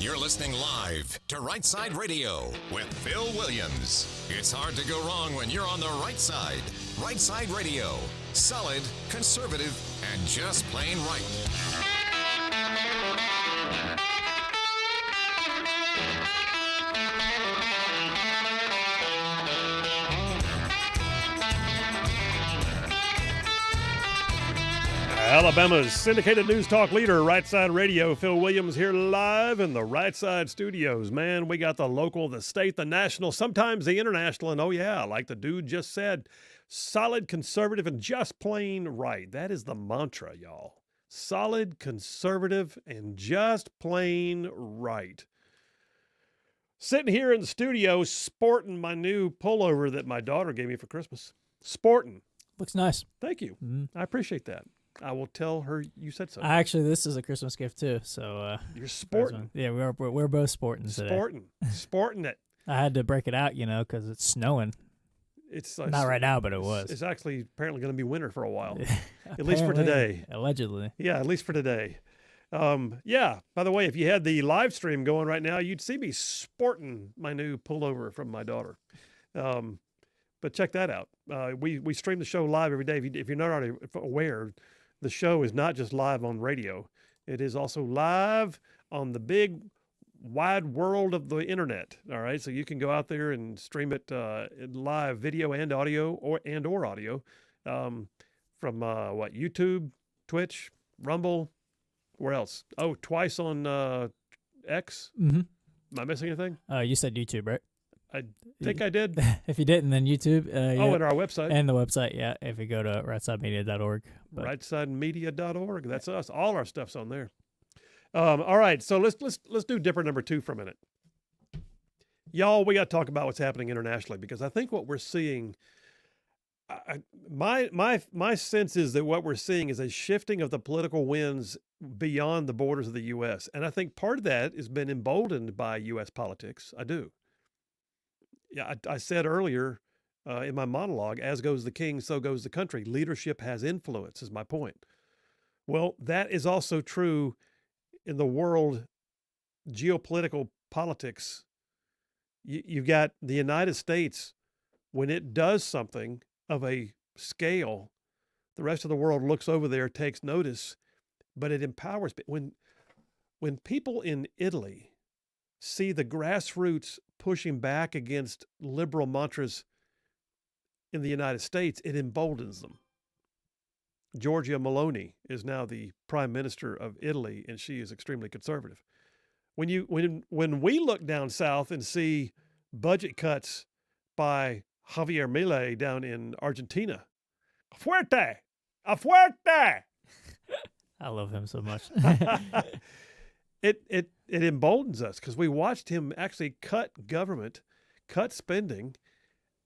You're listening live to Rightside Radio with Phil Williams. It's hard to go wrong when you're on the right side. Rightside Radio. Solid, conservative, and just plain right. Alabama's syndicated news talk leader, Rightside Radio. Phil Williams here live in the Rightside studios. Man, we got the local, the state, the national, sometimes the international, and oh yeah, like the dude just said, solid, conservative, and just plain right. That is the mantra, y'all. Solid, conservative, and just plain right. Sitting here in the studio sporting my new pullover that my daughter gave me for Christmas. Sporting. Looks nice. Thank you. I appreciate that. I will tell her you said so. Actually, this is a Christmas gift too. So you're sporting. Yeah, we're both sporting today. Sporting it. I had to break it out, because it's snowing. It's not right now, but it was. It's actually apparently going to be winter for a while, at least for today. Allegedly. Yeah, at least for today. Yeah. By the way, if you had the live stream going right now, you'd see me sporting my new pullover from my daughter. But check that out. We stream the show live every day. If you're not already aware, the show is not just live on radio. It is also live on the big wide world of the internet. All right. So you can go out there and stream it in live video and audio or audio from YouTube, Twitch, Rumble, where else? Oh, twice on X. Mm-hmm. Am I missing anything? You said YouTube, right? I think I did. If you didn't, then YouTube. And our website. And the website, yeah. If you go to rightsidemedia.org. Rightsidemedia.org. That's us. All our stuff's on there. All right, so let's do Dipper number 2 for a minute. Y'all, we got to talk about what's happening internationally, because I think what we're seeing, my sense is that what we're seeing is a shifting of the political winds beyond the borders of the U.S. And I think part of that has been emboldened by U.S. politics. I do. Yeah, I said earlier in my monologue, as goes the king, so goes the country. Leadership has influence, is my point. Well, that is also true in the world geopolitical politics. You've got the United States, when it does something of a scale, the rest of the world looks over there, takes notice, but it empowers. When people in Italy see the grassroots pushing back against liberal mantras in the United States, it emboldens them. Giorgia Meloni is now the prime minister of Italy, and she is extremely conservative. When we look down south and see budget cuts by Javier Milei down in Argentina, fuerte, a fuerte. I love him so much. It emboldens us, because we watched him actually cut government, cut spending,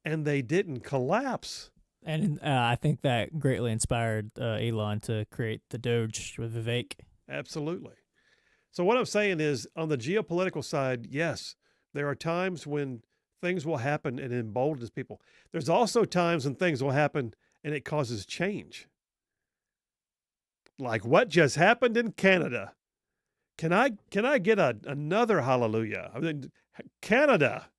and they didn't collapse. And I think that greatly inspired Elon to create the Doge with Vivek. Absolutely. So what I'm saying is, on the geopolitical side, yes, there are times when things will happen and it emboldens people. There's also times when things will happen and it causes change. Like what just happened in Canada. Can I get another hallelujah? I mean, Canada.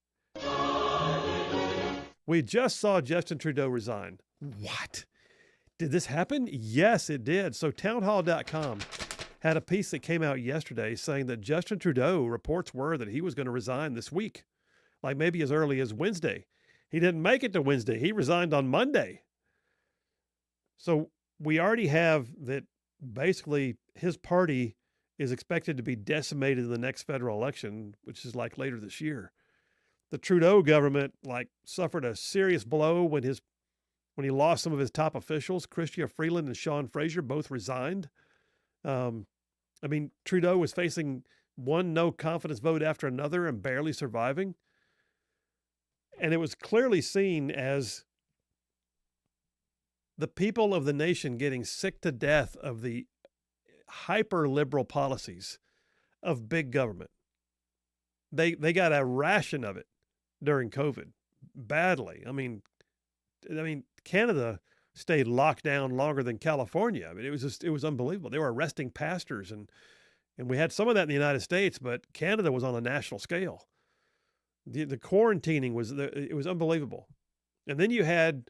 We just saw Justin Trudeau resign. What? Did this happen? Yes, it did. So townhall.com had a piece that came out yesterday saying that Justin Trudeau, reports were that he was going to resign this week, like maybe as early as Wednesday. He didn't make it to Wednesday. He resigned on Monday. So we already have that basically his party is expected to be decimated in the next federal election, which is like later this year. The Trudeau government suffered a serious blow when he lost some of his top officials. Chrystia Freeland and Sean Fraser both resigned. Trudeau was facing one no confidence vote after another and barely surviving. And it was clearly seen as the people of the nation getting sick to death of the hyper-liberal policies of big government. They got a ration of it during COVID badly. I mean, Canada stayed locked down longer than California. I mean, it was unbelievable. They were arresting pastors and And we had some of that in the United States, but Canada was on a national scale. The quarantining it was unbelievable. And then you had,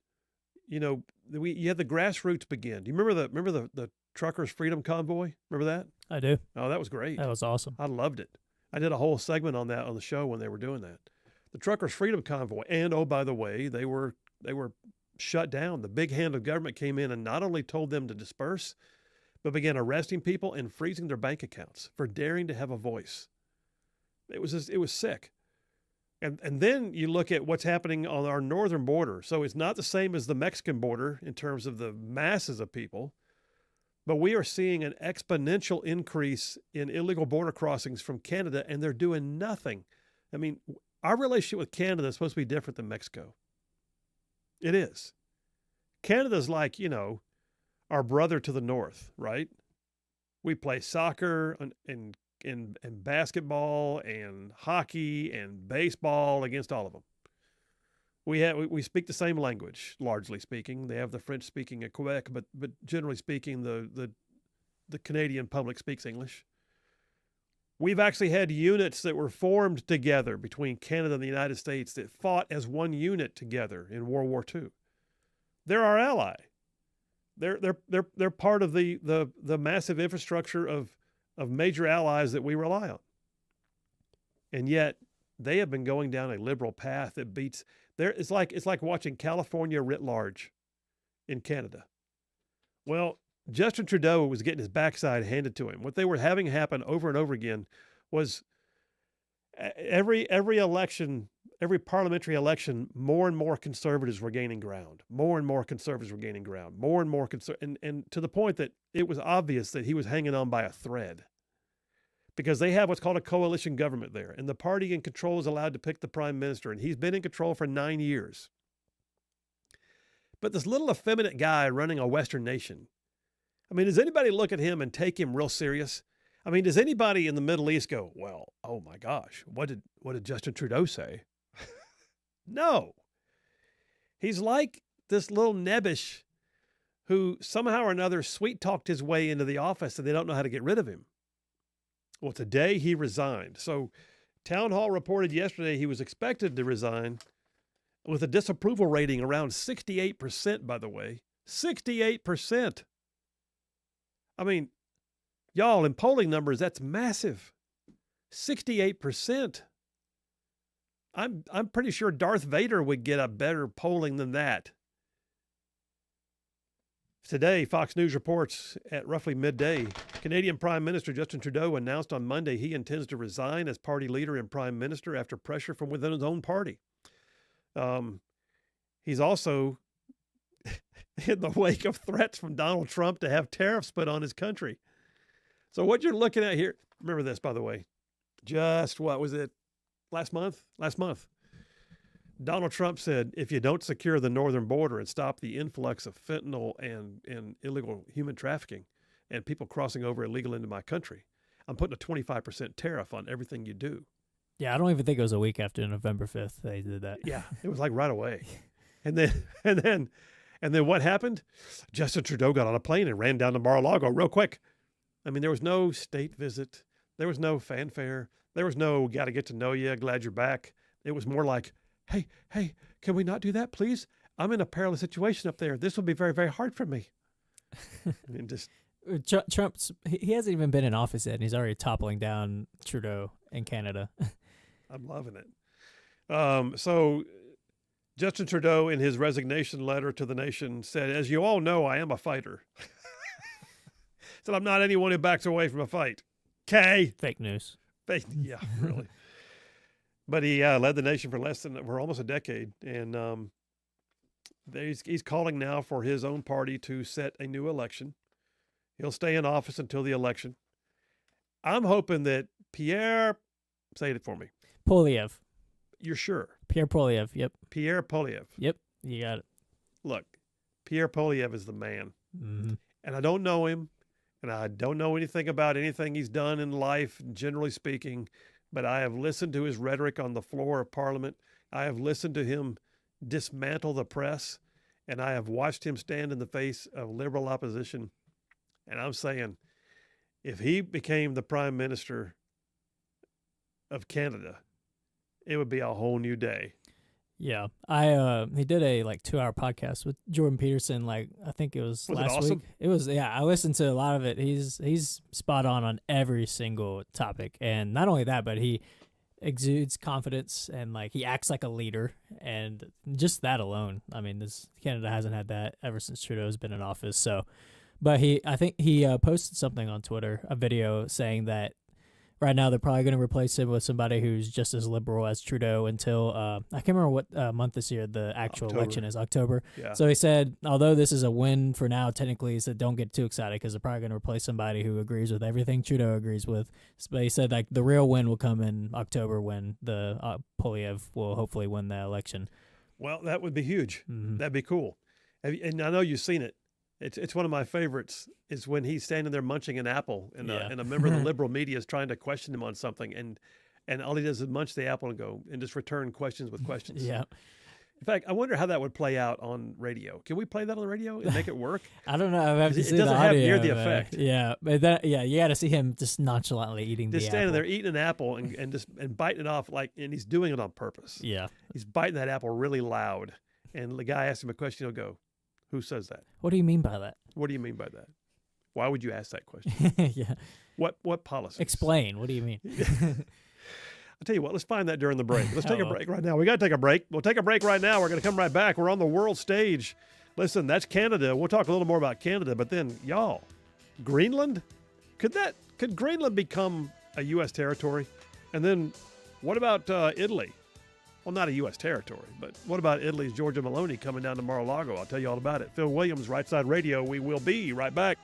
you had the grassroots begin. Do you remember the Truckers' Freedom Convoy? Remember that? I do. Oh, that was great. That was awesome. I loved it. I did a whole segment on that on the show when they were doing that. The Truckers' Freedom Convoy. And, oh, by the way, they were shut down. The big hand of government came in and not only told them to disperse, but began arresting people and freezing their bank accounts for daring to have a voice. It was sick. And then you look at what's happening on our northern border. So it's not the same as the Mexican border in terms of the masses of people, but we are seeing an exponential increase in illegal border crossings from Canada, and they're doing nothing. I mean, our relationship with Canada is supposed to be different than Mexico. It is. Canada's like, our brother to the north, right? We play soccer and basketball and hockey and baseball against all of them. We speak the same language, largely speaking. They have the French speaking at Quebec, but generally speaking, the Canadian public speaks English. We've actually had units that were formed together between Canada and the United States that fought as one unit together in World War II. They're our ally. They're part of the massive infrastructure of major allies that we rely on. And yet they have been going down a liberal path that beats it's like watching California writ large in Canada. Well, Justin Trudeau was getting his backside handed to him. What they were having happen over and over again was every election, every parliamentary election, more and more conservatives were gaining ground. More and more conservatives were gaining ground. More and more and to the point that it was obvious that he was hanging on by a thread. Because they have what's called a coalition government there, and the party in control is allowed to pick the prime minister, and he's been in control for 9 years. But this little effeminate guy running a Western nation, I mean, does anybody look at him and take him real serious? I mean, does anybody in the Middle East go, well, oh my gosh, what did Justin Trudeau say? No. He's like this little nebbish who somehow or another sweet-talked his way into the office, and they don't know how to get rid of him. Well, today he resigned. So Town Hall reported yesterday he was expected to resign with a disapproval rating around 68%, by the way. 68%. I mean, y'all, in polling numbers, that's massive. 68%. I'm pretty sure Darth Vader would get a better polling than that. Today, Fox News reports at roughly midday, Canadian Prime Minister Justin Trudeau announced on Monday he intends to resign as party leader and prime minister after pressure from within his own party. He's also in the wake of threats from Donald Trump to have tariffs put on his country. So what you're looking at here, remember this, by the way, just what was it, last month? Donald Trump said, if you don't secure the northern border and stop the influx of fentanyl and illegal human trafficking and people crossing over illegal into my country, I'm putting a 25% tariff on everything you do. Yeah, I don't even think it was a week after November 5th they did that. Yeah, it was like right away. And then what happened? Justin Trudeau got on a plane and ran down to Mar-a-Lago real quick. I mean, there was no state visit. There was no fanfare. There was no got to get to know you, glad you're back. It was more like, hey, can we not do that, please? I'm in a perilous situation up there. This will be very, very hard for me. I mean, just he hasn't even been in office yet, and he's already toppling down Trudeau in Canada. I'm loving it. So Justin Trudeau, in his resignation letter to the nation, said, as you all know, I am a fighter. Said, I'm not anyone who backs away from a fight. Okay. Fake news. Yeah, really. But he led the nation for almost a decade. And he's calling now for his own party to set a new election. He'll stay in office until the election. I'm hoping that say it for me. Poilievre. You're sure? Pierre Poilievre, yep. Pierre Poilievre. Yep, you got it. Look, Pierre Poilievre is the man. Mm-hmm. And I don't know him, and I don't know anything about anything he's done in life, generally speaking, but I have listened to his rhetoric on the floor of Parliament. I have listened to him dismantle the press, and I have watched him stand in the face of liberal opposition. And I'm saying, if he became the prime minister of Canada, it would be a whole new day. Yeah, he did a like 2-hour podcast with Jordan Peterson. Like I think it was last awesome? week. It was I listened to a lot of it. He's spot on every single topic, and not only that, but he exudes confidence and like he acts like a leader, and just that alone. I mean, Canada hasn't had that ever since Trudeau's been in office. So, but I think he posted something on Twitter, a video saying that. Right now, they're probably going to replace him with somebody who's just as liberal as Trudeau until I can't remember what month this year the actual election is, October. Yeah. So he said, although this is a win for now, technically, he said don't get too excited because they're probably going to replace somebody who agrees with everything Trudeau agrees with. But he said like the real win will come in October when the Polyev will hopefully win the election. Well, that would be huge. Mm-hmm. That'd be cool. And I know you've seen it. It's one of my favorites is when he's standing there munching an apple and a member of the liberal media is trying to question him on something and all he does is munch the apple and just return questions with questions. Yeah. In fact, I wonder how that would play out on radio. Can we play that on the radio and make it work? I don't know. I have to see it doesn't the have audio, near the effect. Yeah, but you got to see him just nonchalantly eating just the standing apple. there eating an apple and biting it off and he's doing it on purpose. Yeah. He's biting that apple really loud. And the guy asks him a question, he'll go, "Who says that?" What do you mean by that? What do you mean by that? Why would you ask that question? Yeah. What policy? Explain. What do you mean? I'll tell you what, let's find that during the break. Let's take a break right now. We got to take a break. We'll take a break right now. We're going to come right back. We're on the world stage. Listen, that's Canada. We'll talk a little more about Canada, but then, y'all, Greenland? Could Greenland become a U.S. territory? And then what about Italy? Well, not a U.S. territory, but what about Italy's Giorgia Meloni coming down to Mar-a-Lago? I'll tell you all about it. Phil Williams, Rightside Radio. We will be right back.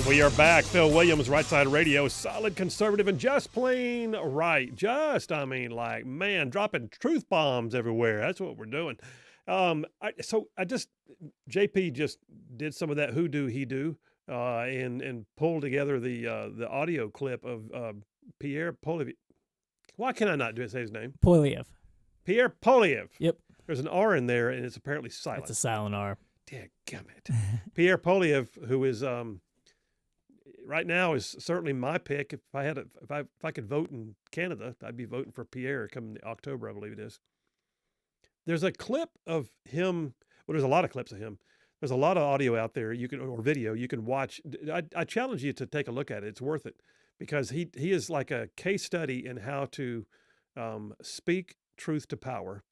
We are back. Phil Williams, Rightside Radio, solid conservative and just plain right. Man, dropping truth bombs everywhere. That's what we're doing. JP just did some of that who do he do, and pulled together the audio clip of Pierre Poilievre. Why can I not say his name? Poilievre. Pierre Poilievre. Yep. There's an R in there, and it's apparently silent. It's a silent R. Dadgummit. Pierre Poilievre, who is right now is certainly my pick. If I could vote in Canada, I'd be voting for Pierre come October, I believe it is. There's a clip of him. Well, there's a lot of clips of him. There's a lot of audio out there or video you can watch. I challenge you to take a look at it. It's worth it because he is like a case study in how to speak truth to power,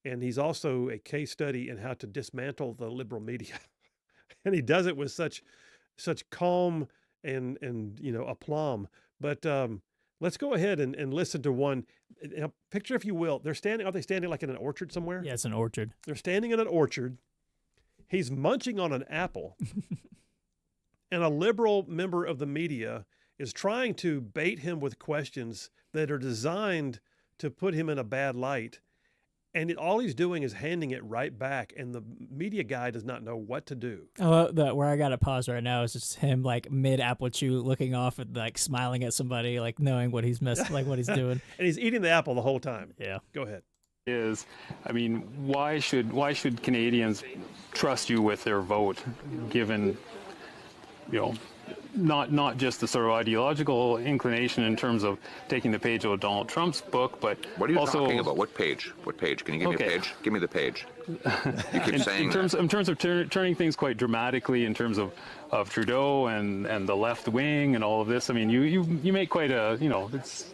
and he's also a case study in how to dismantle the liberal media. And he does it with such calm and aplomb. But let's go ahead and listen to one. Now, picture, if you will, are they standing like in an orchard somewhere? Yeah, it's an orchard. They're standing in an orchard. He's munching on an apple. And a liberal member of the media is trying to bait him with questions that are designed to put him in a bad light. And all he's doing is handing it right back, and the media guy does not know what to do. Oh, where I got to pause right now is just him like mid apple chew, looking off and like smiling at somebody, like knowing what he's missed, like what he's doing. And he's eating the apple the whole time. Yeah. Go ahead. Why should Canadians trust you with their vote, given, not just the sort of ideological inclination in terms of taking the page out of Donald Trump's book, but what are you also talking about? What page? What page? Can you give me a page? Give me the page. You keep saying in terms of turning things quite dramatically in terms of Trudeau and the left wing and all of this. I mean, you make quite a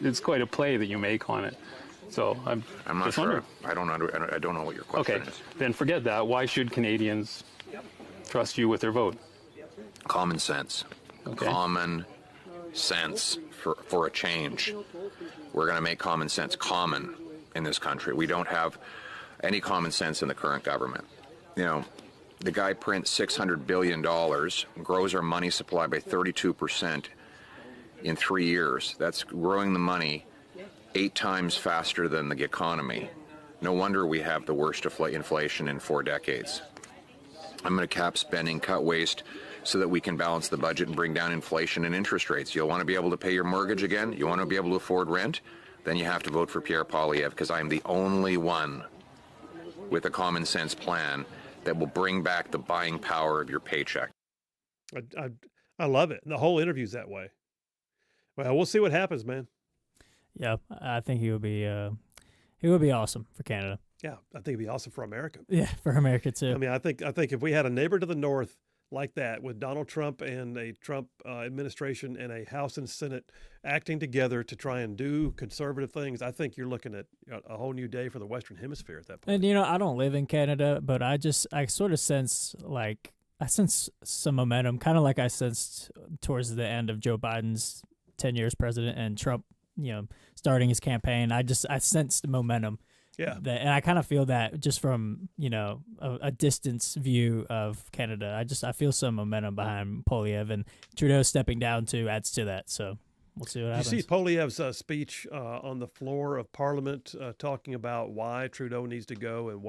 it's quite a play that you make on it. So I'm not sure. I don't know what your question is. Then forget that. Why should Canadians trust you with their vote? Common sense. Okay. Common sense for a change. We're going to make common sense common in this country. We don't have any common sense in the current government. The guy prints $600 billion, grows our money supply by 32% in 3 years. That's growing the money 8 times faster than the economy. No wonder we have the worst inflation in 4 decades. I'm going to cap spending, cut waste, so that we can balance the budget and bring down inflation and interest rates. You'll want to be able to pay your mortgage again? You want to be able to afford rent? Then you have to vote for Pierre Poilievre, because I am the only one with a common sense plan that will bring back the buying power of your paycheck. I love it. The whole interview's that way. Well, we'll see what happens, man. Yeah, I think he would be awesome for Canada. Yeah, I think it'd be awesome for America. Yeah, for America too. I mean, I think if we had a neighbor to the north like that, with Donald Trump and a Trump administration and a House and Senate acting together to try and do conservative things, I think you're looking at a whole new day for the Western Hemisphere at that point. And I don't live in Canada, but I sort of sense some momentum, kind of like I sensed towards the end of Joe Biden's 10 years president and Trump, starting his campaign. I sensed momentum. Yeah. And I kind of feel that just from, a distance view of Canada. I feel some momentum behind Poilievre, and Trudeau stepping down too adds to that. So we'll see what happens. You see Poilievre's speech on the floor of Parliament talking about why Trudeau needs to go and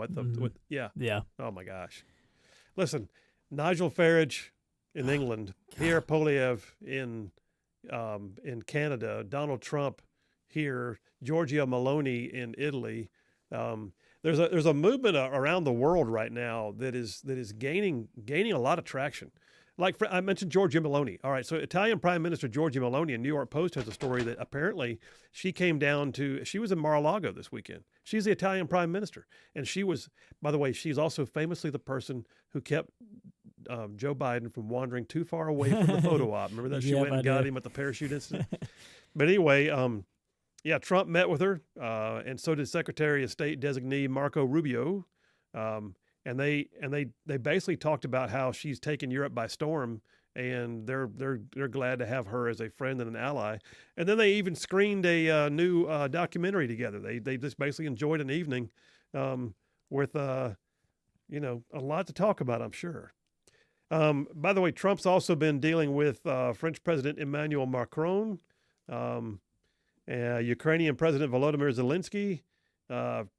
Yeah. Oh my gosh. Listen, Nigel Farage in England, Pierre Poilievre in Canada, Donald Trump here, Giorgia Meloni in Italy. There's a movement around the world right now that is gaining a lot of traction. Like I mentioned Giorgia Meloni. All right, so Italian Prime Minister Giorgia Meloni in New York Post has a story that apparently she was in Mar-a-Lago this weekend. She's the Italian Prime Minister, and she was, by the way, she's also famously the person who kept Joe Biden from wandering too far away from the photo op. Remember that? She went and got him at the parachute incident. But anyway, Trump met with her, and so did Secretary of State designee Marco Rubio, and they basically talked about how she's taken Europe by storm, and they're glad to have her as a friend and an ally. And then they even screened a new documentary together. They just basically enjoyed an evening with a lot to talk about, I'm sure. By the way, Trump's also been dealing with French President Emmanuel Macron, Ukrainian President Volodymyr Zelensky.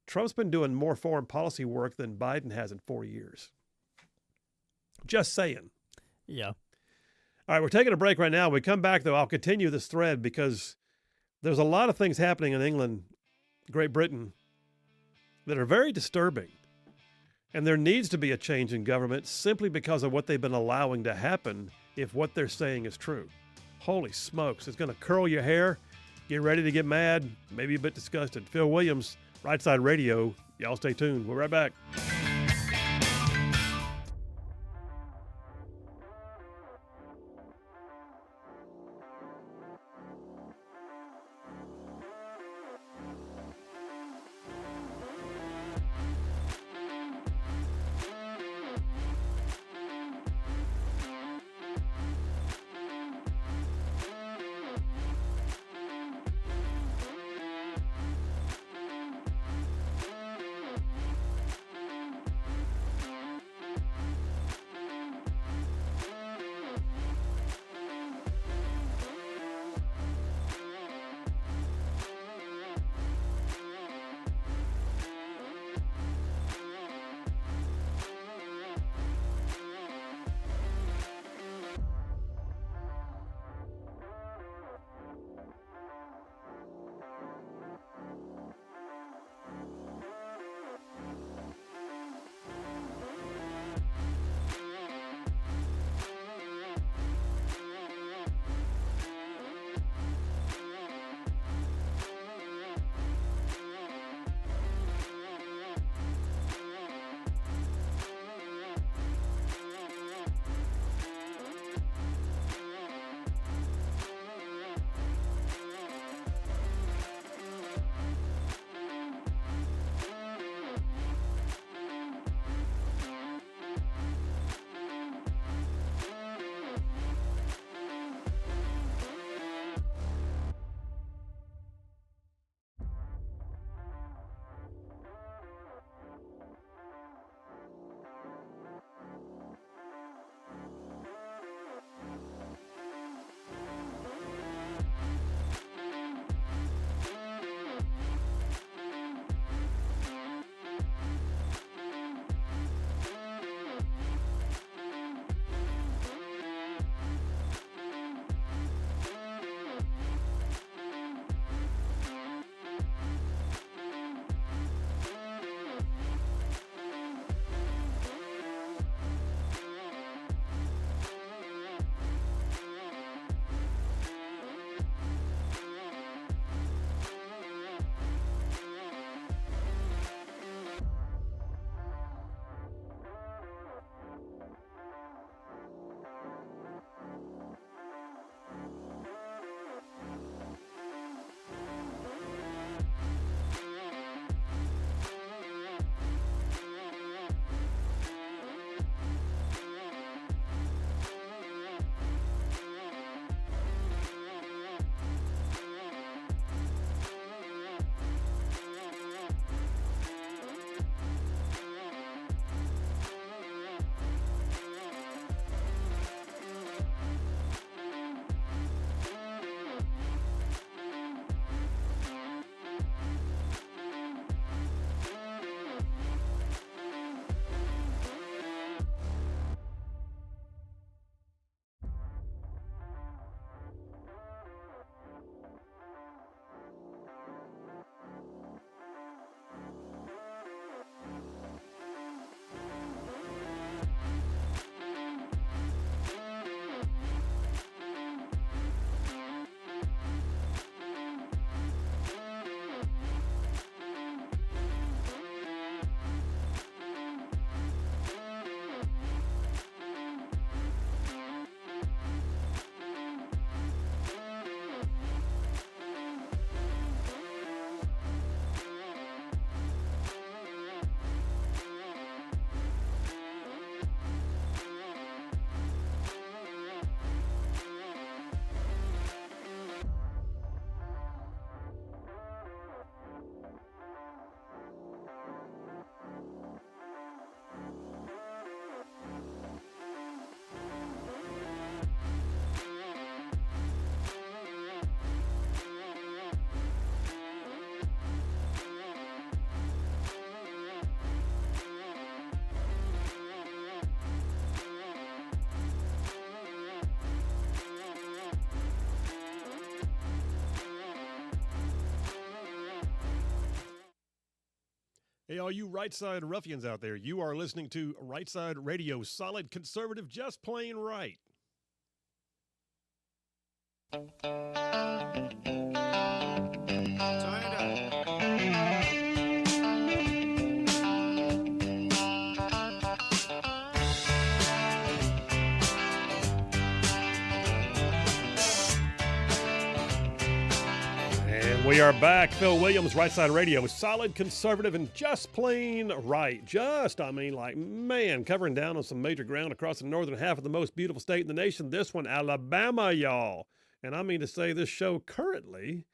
Trump's been doing more foreign policy work than Biden has in 4 years. Just saying. Yeah. All right, we're taking a break right now. When we come back, though, I'll continue this thread because there's a lot of things happening in England, Great Britain, that are very disturbing. And there needs to be a change in government simply because of what they've been allowing to happen if what they're saying is true. Holy smokes, it's going to curl your hair, get ready to get mad, maybe a bit disgusted. Phil Williams, Rightside Radio. Y'all stay tuned. We'll be right back. Hey, all you Rightside ruffians out there, you are listening to Rightside Radio, solid conservative, just plain right. And we are back. Phil Williams, Rightside Radio, solid conservative and just plain right. Man, covering down on some major ground across the northern half of the most beautiful state in the nation. This one, Alabama, y'all. And I mean to say this show currently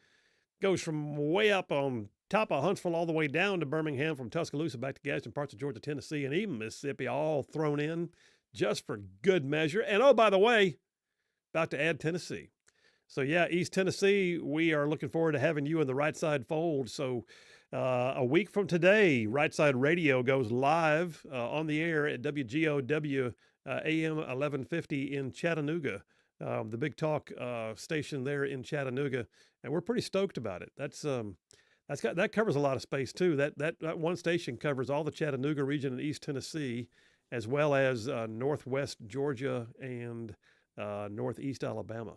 goes from way up on top of Huntsville all the way down to Birmingham, from Tuscaloosa back to Gadsden, parts of Georgia, Tennessee, and even Mississippi, all thrown in just for good measure. And oh, by the way, about to add Tennessee. So yeah, East Tennessee, we are looking forward to having you in the Rightside fold. So a week from today, Rightside Radio goes live on the air at WGOW AM 1150 in Chattanooga, the big talk station there in Chattanooga, and we're pretty stoked about it. That covers a lot of space too. That one station covers all the Chattanooga region in East Tennessee, as well as Northwest Georgia and Northeast Alabama.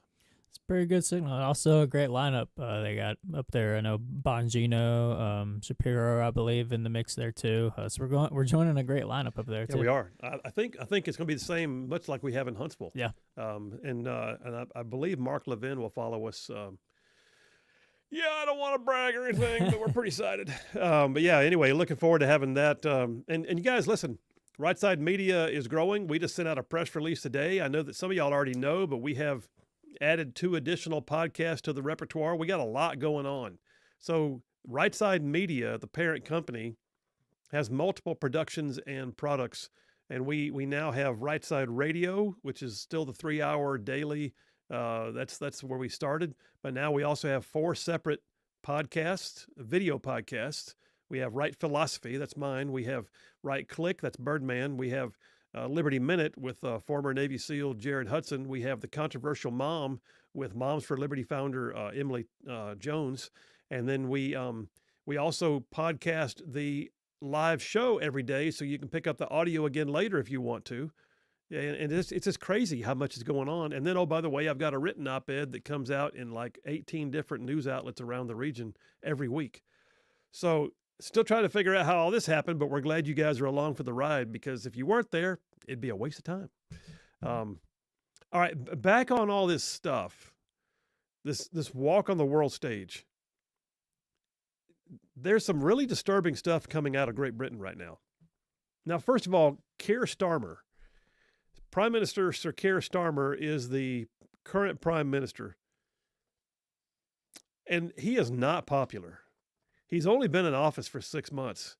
It's a pretty good signal. Also a great lineup they got up there. I know Bongino, Shapiro, I believe, in the mix there too. So we're joining a great lineup up there too. Yeah, we are. I think it's going to be the same, much like we have in Huntsville. Yeah. And I believe Mark Levin will follow us. Yeah, I don't want to brag or anything, but we're pretty excited. But yeah, anyway, looking forward to having that. And you guys, listen, Rightside Media is growing. We just sent out a press release today. I know that some of y'all already know, but we have added 2 additional podcasts to the repertoire. We got a lot going on. So Rightside Media, the parent company, has multiple productions and products. And we now have Rightside Radio, which is still the 3-hour daily. That's where we started. But now we also have 4 separate podcasts, video podcasts. We have Right Philosophy, that's mine. We have Right Click, that's Birdman. We have Liberty Minute with former Navy SEAL Jared Hudson. We have The Controversial Mom with Moms for Liberty founder Emily Jones. And then we also podcast the live show every day, so you can pick up the audio again later if you want to. And it's just crazy how much is going on. And then, oh, by the way, I've got a written op-ed that comes out in like 18 different news outlets around the region every week. So still trying to figure out how all this happened, but we're glad you guys are along for the ride, because if you weren't there, it'd be a waste of time. All right, back on all this stuff, this walk on the world stage. There's some really disturbing stuff coming out of Great Britain right now. Now, first of all, Keir Starmer. Prime Minister Sir Keir Starmer is the current prime minister, and he is not popular. He's only been in office for 6 months.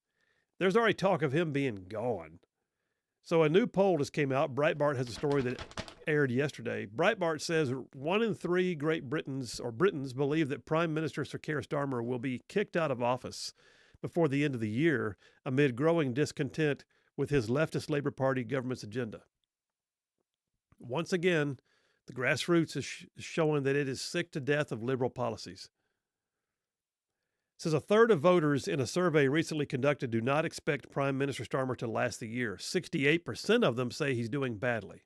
There's already talk of him being gone. So a new poll just came out. Breitbart has a story that aired yesterday. Breitbart says 1 in 3 Great Britons believe that Prime Minister Sir Keir Starmer will be kicked out of office before the end of the year amid growing discontent with his leftist Labour Party government's agenda. Once again, the grassroots is showing that it is sick to death of liberal policies. It says a third of voters in a survey recently conducted do not expect Prime Minister Starmer to last the year. 68% of them say he's doing badly.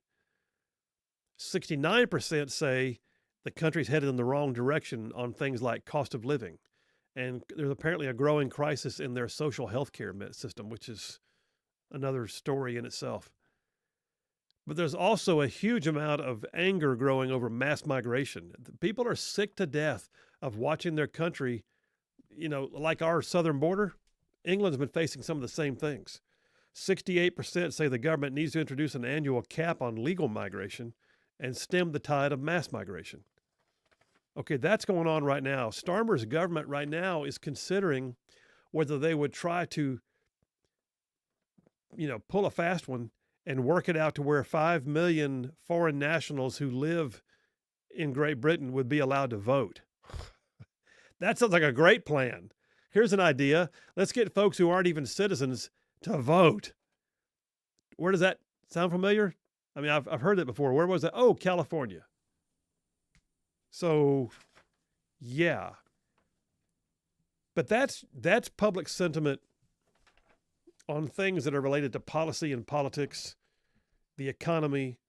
69% say the country's headed in the wrong direction on things like cost of living. And there's apparently a growing crisis in their social health care system, which is another story in itself. But there's also a huge amount of anger growing over mass migration. People are sick to death of watching their country, like our southern border. England's been facing some of the same things. 68% say the government needs to introduce an annual cap on legal migration and stem the tide of mass migration. Okay, that's going on right now. Starmer's government right now is considering whether they would try to, pull a fast one and work it out to where 5 million foreign nationals who live in Great Britain would be allowed to vote. That sounds like a great plan. Here's an idea. Let's get folks who aren't even citizens to vote. Where does that sound familiar? I mean, I've heard that before. Where was that? Oh, California. So, yeah. But that's public sentiment on things that are related to policy and politics, the economy.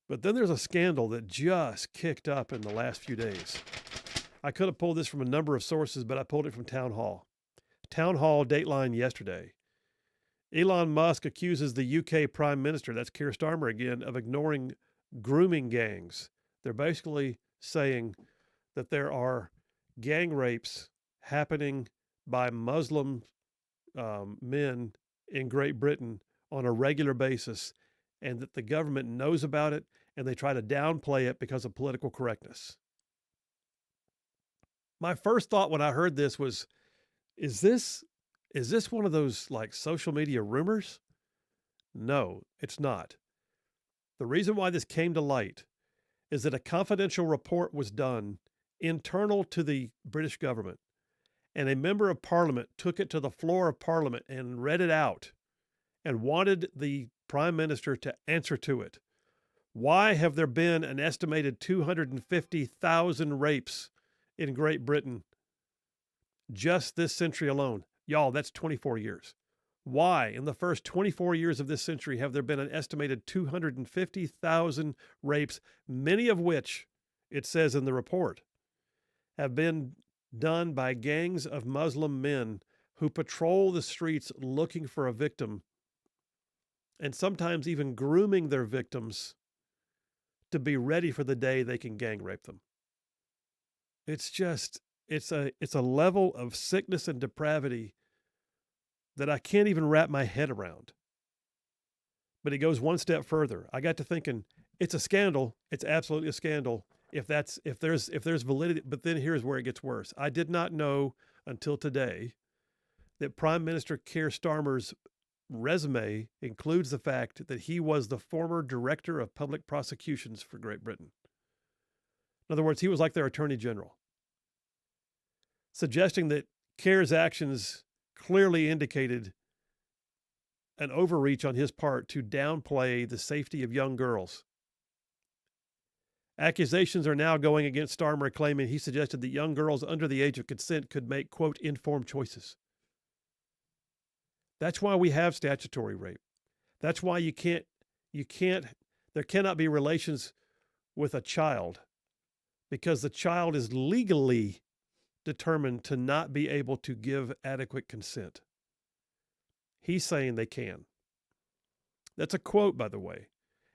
But then there's a scandal that just kicked up in the last few days. I could have pulled this from a number of sources, but I pulled it from Town Hall. Town Hall Dateline yesterday. Elon Musk accuses the UK Prime Minister, that's Keir Starmer again, of ignoring grooming gangs. They're basically saying that there are gang rapes happening by Muslim men in Great Britain on a regular basis, and that the government knows about it and they try to downplay it because of political correctness. My first thought when I heard this was, is this one of those like social media rumors? No, it's not. The reason why this came to light is that a confidential report was done internal to the British government, and a member of Parliament took it to the floor of Parliament and read it out and wanted the Prime Minister to answer to it. Why have there been an estimated 250,000 rapes in Great Britain just this century alone? Y'all, that's 24 years. Why, in the first 24 years of this century, have there been an estimated 250,000 rapes, many of which, it says in the report, have been done by gangs of Muslim men who patrol the streets looking for a victim and sometimes even grooming their victims to be ready for the day they can gang rape them? It's just, it's a level of sickness and depravity that I can't even wrap my head around. But it goes one step further. I got to thinking, it's a scandal. It's absolutely a scandal if there's validity. But then here's where it gets worse. I did not know until today that Prime Minister Keir Starmer's resume includes the fact that he was the former Director of Public Prosecutions for Great Britain. In other words, he was like their Attorney General, suggesting that Keir's actions clearly indicated an overreach on his part to downplay the safety of young girls. Accusations are now going against Starmer, claiming he suggested that young girls under the age of consent could make, quote, informed choices. That's why we have statutory rape. That's why there cannot be relations with a child, because the child is legally determined to not be able to give adequate consent. He's saying they can. That's a quote, by the way.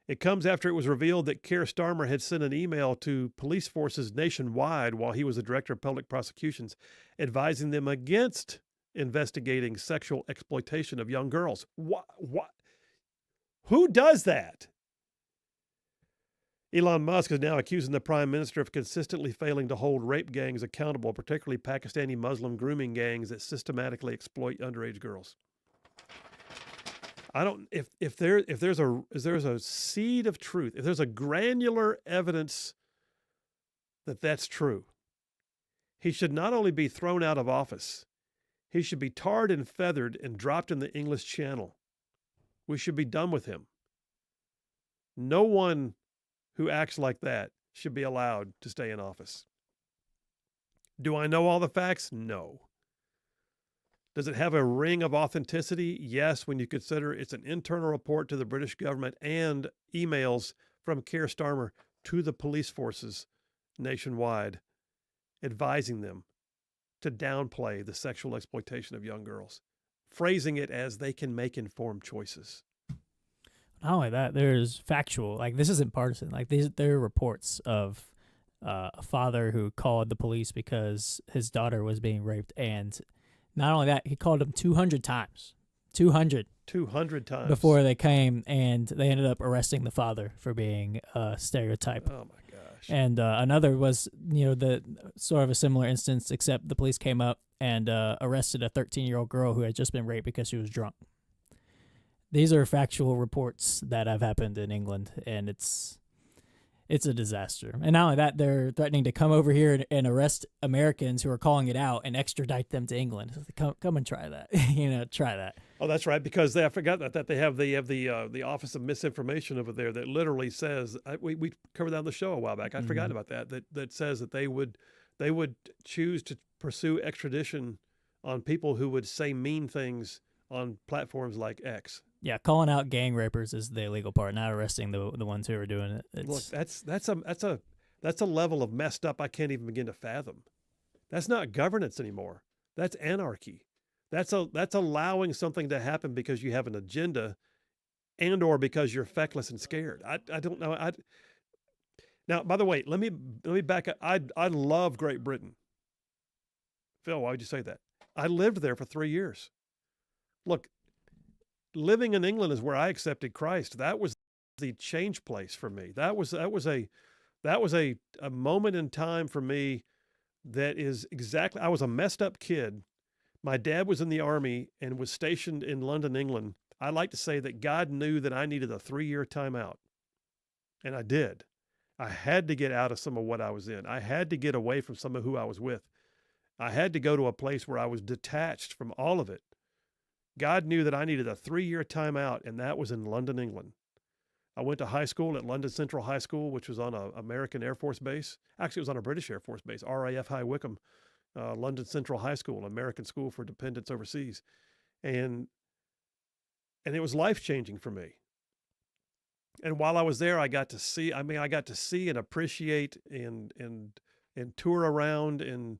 It comes after it was revealed that Keir Starmer had sent an email to police forces nationwide while he was the Director of Public Prosecutions, advising them against investigating sexual exploitation of young girls. What? Who does that? Elon Musk is now accusing the Prime Minister of consistently failing to hold rape gangs accountable, particularly Pakistani Muslim grooming gangs that systematically exploit underage girls. I don't, if there's a seed of truth, if there's a granular evidence that that's true, he should not only be thrown out of office, he should be tarred and feathered and dropped in the English Channel. We should be done with him. No one who acts like that should be allowed to stay in office. Do I know all the facts? No. Does it have a ring of authenticity? Yes, when you consider it's an internal report to the British government and emails from Keir Starmer to the police forces nationwide, advising them to downplay the sexual exploitation of young girls, phrasing it as they can make informed choices. Not only that, there's factual, like this isn't partisan. Like there are reports of a father who called the police because his daughter was being raped, and not only that, he called them 200 times. 200 times. Before they came, and they ended up arresting the father for being a stereotype. Oh, my gosh. And another was, the sort of a similar instance, except the police came up and arrested a 13-year-old girl who had just been raped because she was drunk. These are factual reports that have happened in England, and it's a disaster. And not only that, they're threatening to come over here and arrest Americans who are calling it out and extradite them to England. So come and try that. Try that. Oh, that's right, because I forgot that they have the Office of Misinformation over there that literally says we covered that on the show a while back. I'd forgotten about that says that they would choose to pursue extradition on people who would say mean things on platforms like X. Yeah, calling out gang rapers is the illegal part, not arresting the ones who are doing it. Look, that's a level of messed up I can't even begin to fathom. That's not governance anymore. That's anarchy. That's allowing something to happen because you have an agenda, and or because you're feckless and scared. I don't know. Now, by the way, let me back up. I love Great Britain. Phil, why would you say that? I lived there for 3 years. Look, living in England is where I accepted Christ. That was the change place for me. That was a moment in time for me that is exactly. I was a messed up kid. My dad was in the army and was stationed in London, England. I like to say that God knew that I needed a 3-year timeout, and I did. I had to get out of some of what I was in. I had to get away from some of who I was with. I had to go to a place where I was detached from all of it. God knew that I needed a 3-year timeout, and that was in London, England. I went to high school at London Central High School, which was on an American Air Force base. Actually, it was on a British Air Force base, RAF High Wycombe, London Central High School, American School for Dependents Overseas. And it was life-changing for me. And while I was there, I got to see and appreciate and tour around and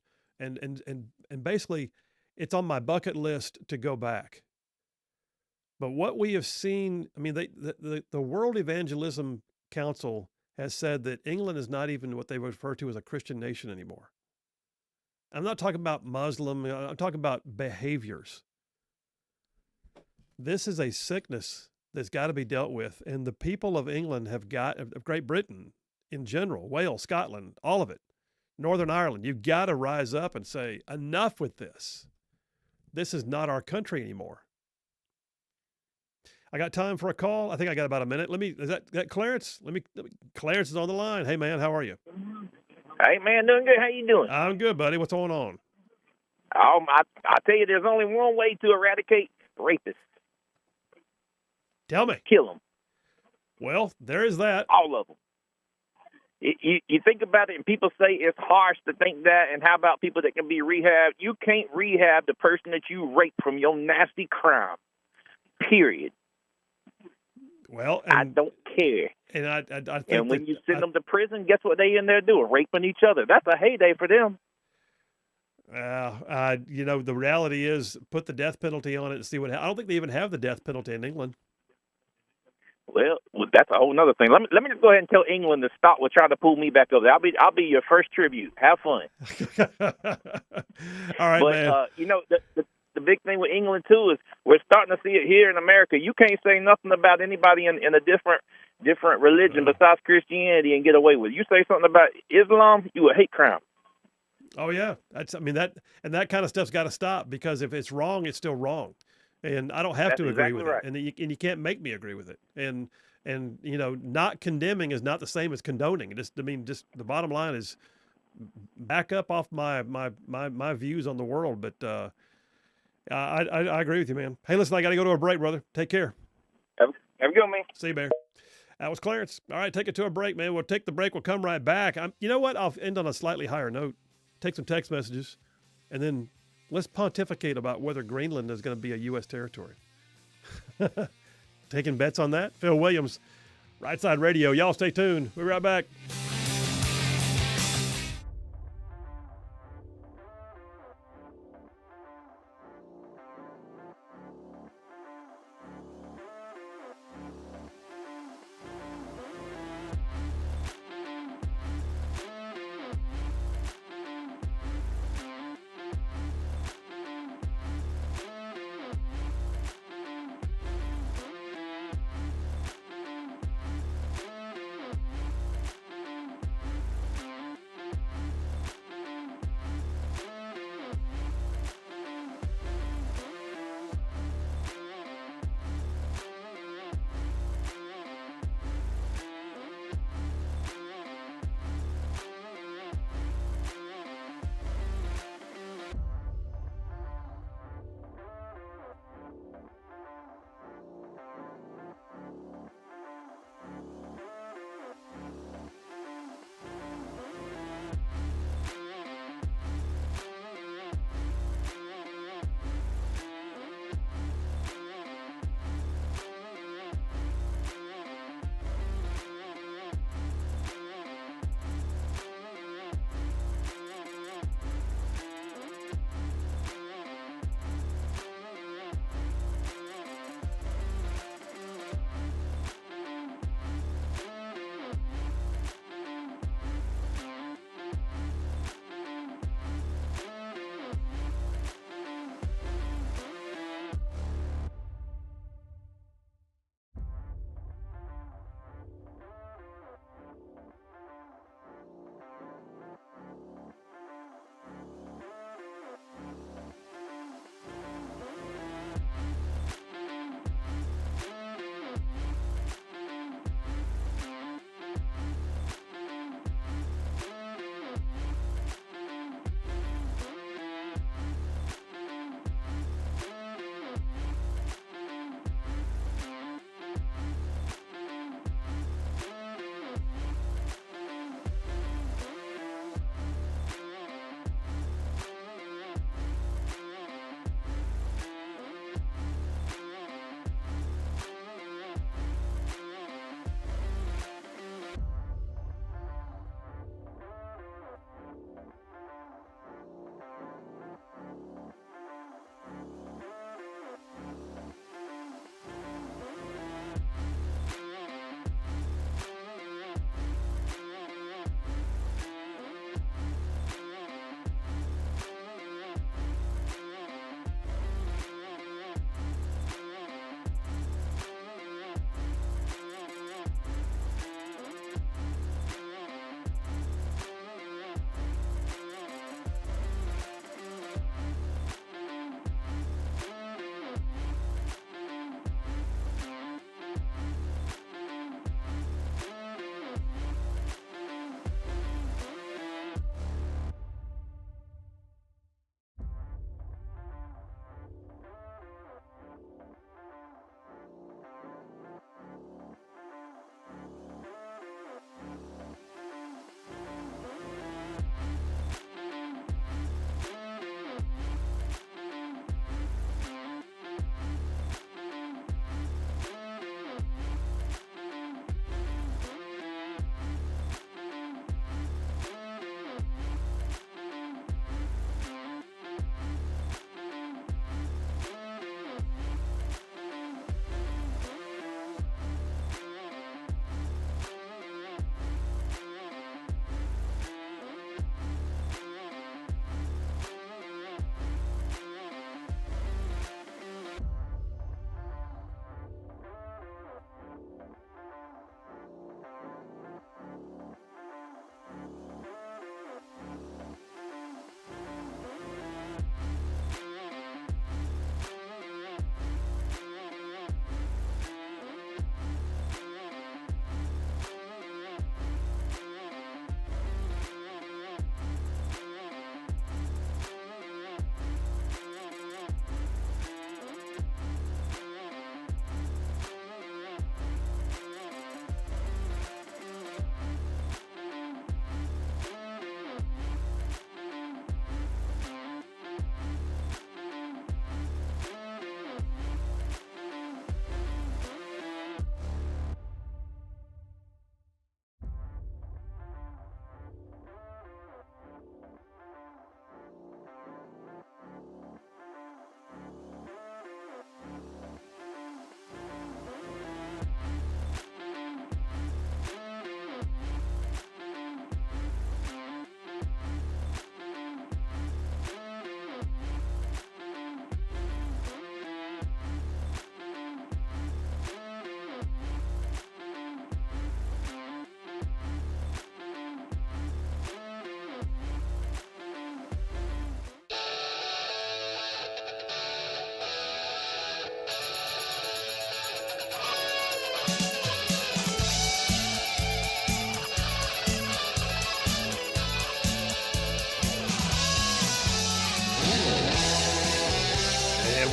basically it's on my bucket list to go back. But what we have seen, I mean, the World Evangelism Council has said that England is not even what they refer to as a Christian nation anymore. I'm not talking about Muslim, I'm talking about behaviors. This is a sickness that's got to be dealt with. And the people of England of Great Britain in general, Wales, Scotland, all of it, Northern Ireland, you've got to rise up and say, enough with this. This is not our country anymore. I got time for a call. I think I got about a minute. Is that Clarence? Clarence is on the line. Hey man, how are you? Hey man, doing good. How you doing? I'm good, buddy. What's going on? I tell you, there's only one way to eradicate rapists. Tell me. Kill them. Well, there is that. All of them. You think about it, and people say it's harsh to think that, and how about people that can be rehabbed? You can't rehab the person that you raped from your nasty crime, period. Well, I don't care. And I think and when you send them to prison, guess what they in there doing? Raping each other. That's a heyday for them. The reality is, put the death penalty on it and see what happens. I don't think they even have the death penalty in England. Well, that's a whole other thing. Let me just go ahead and tell England to stop with trying to pull me back over there. I'll be your first tribute. Have fun. All right, man. The big thing with England too is we're starting to see it here in America. You can't say nothing about anybody in a different religion besides Christianity and get away with it. You say something about Islam, you a hate crime. Oh yeah, that kind of stuff's got to stop, because if it's wrong, it's still wrong. And I don't have to agree with it, and you can't make me agree with it. And not condemning is not the same as condoning. Just the bottom line is back up off my views on the world. But I agree with you, man. Hey, listen, I got to go to a break, brother. Take care. Have a good one, man. See you, Bear. That was Clarence. All right, take it to a break, man. We'll take the break. We'll come right back. You know what? I'll end on a slightly higher note. Take some text messages, and then let's pontificate about whether Greenland is going to be a U.S. territory. Taking bets on that? Phil Williams, Rightside Radio. Y'all stay tuned. We'll be right back.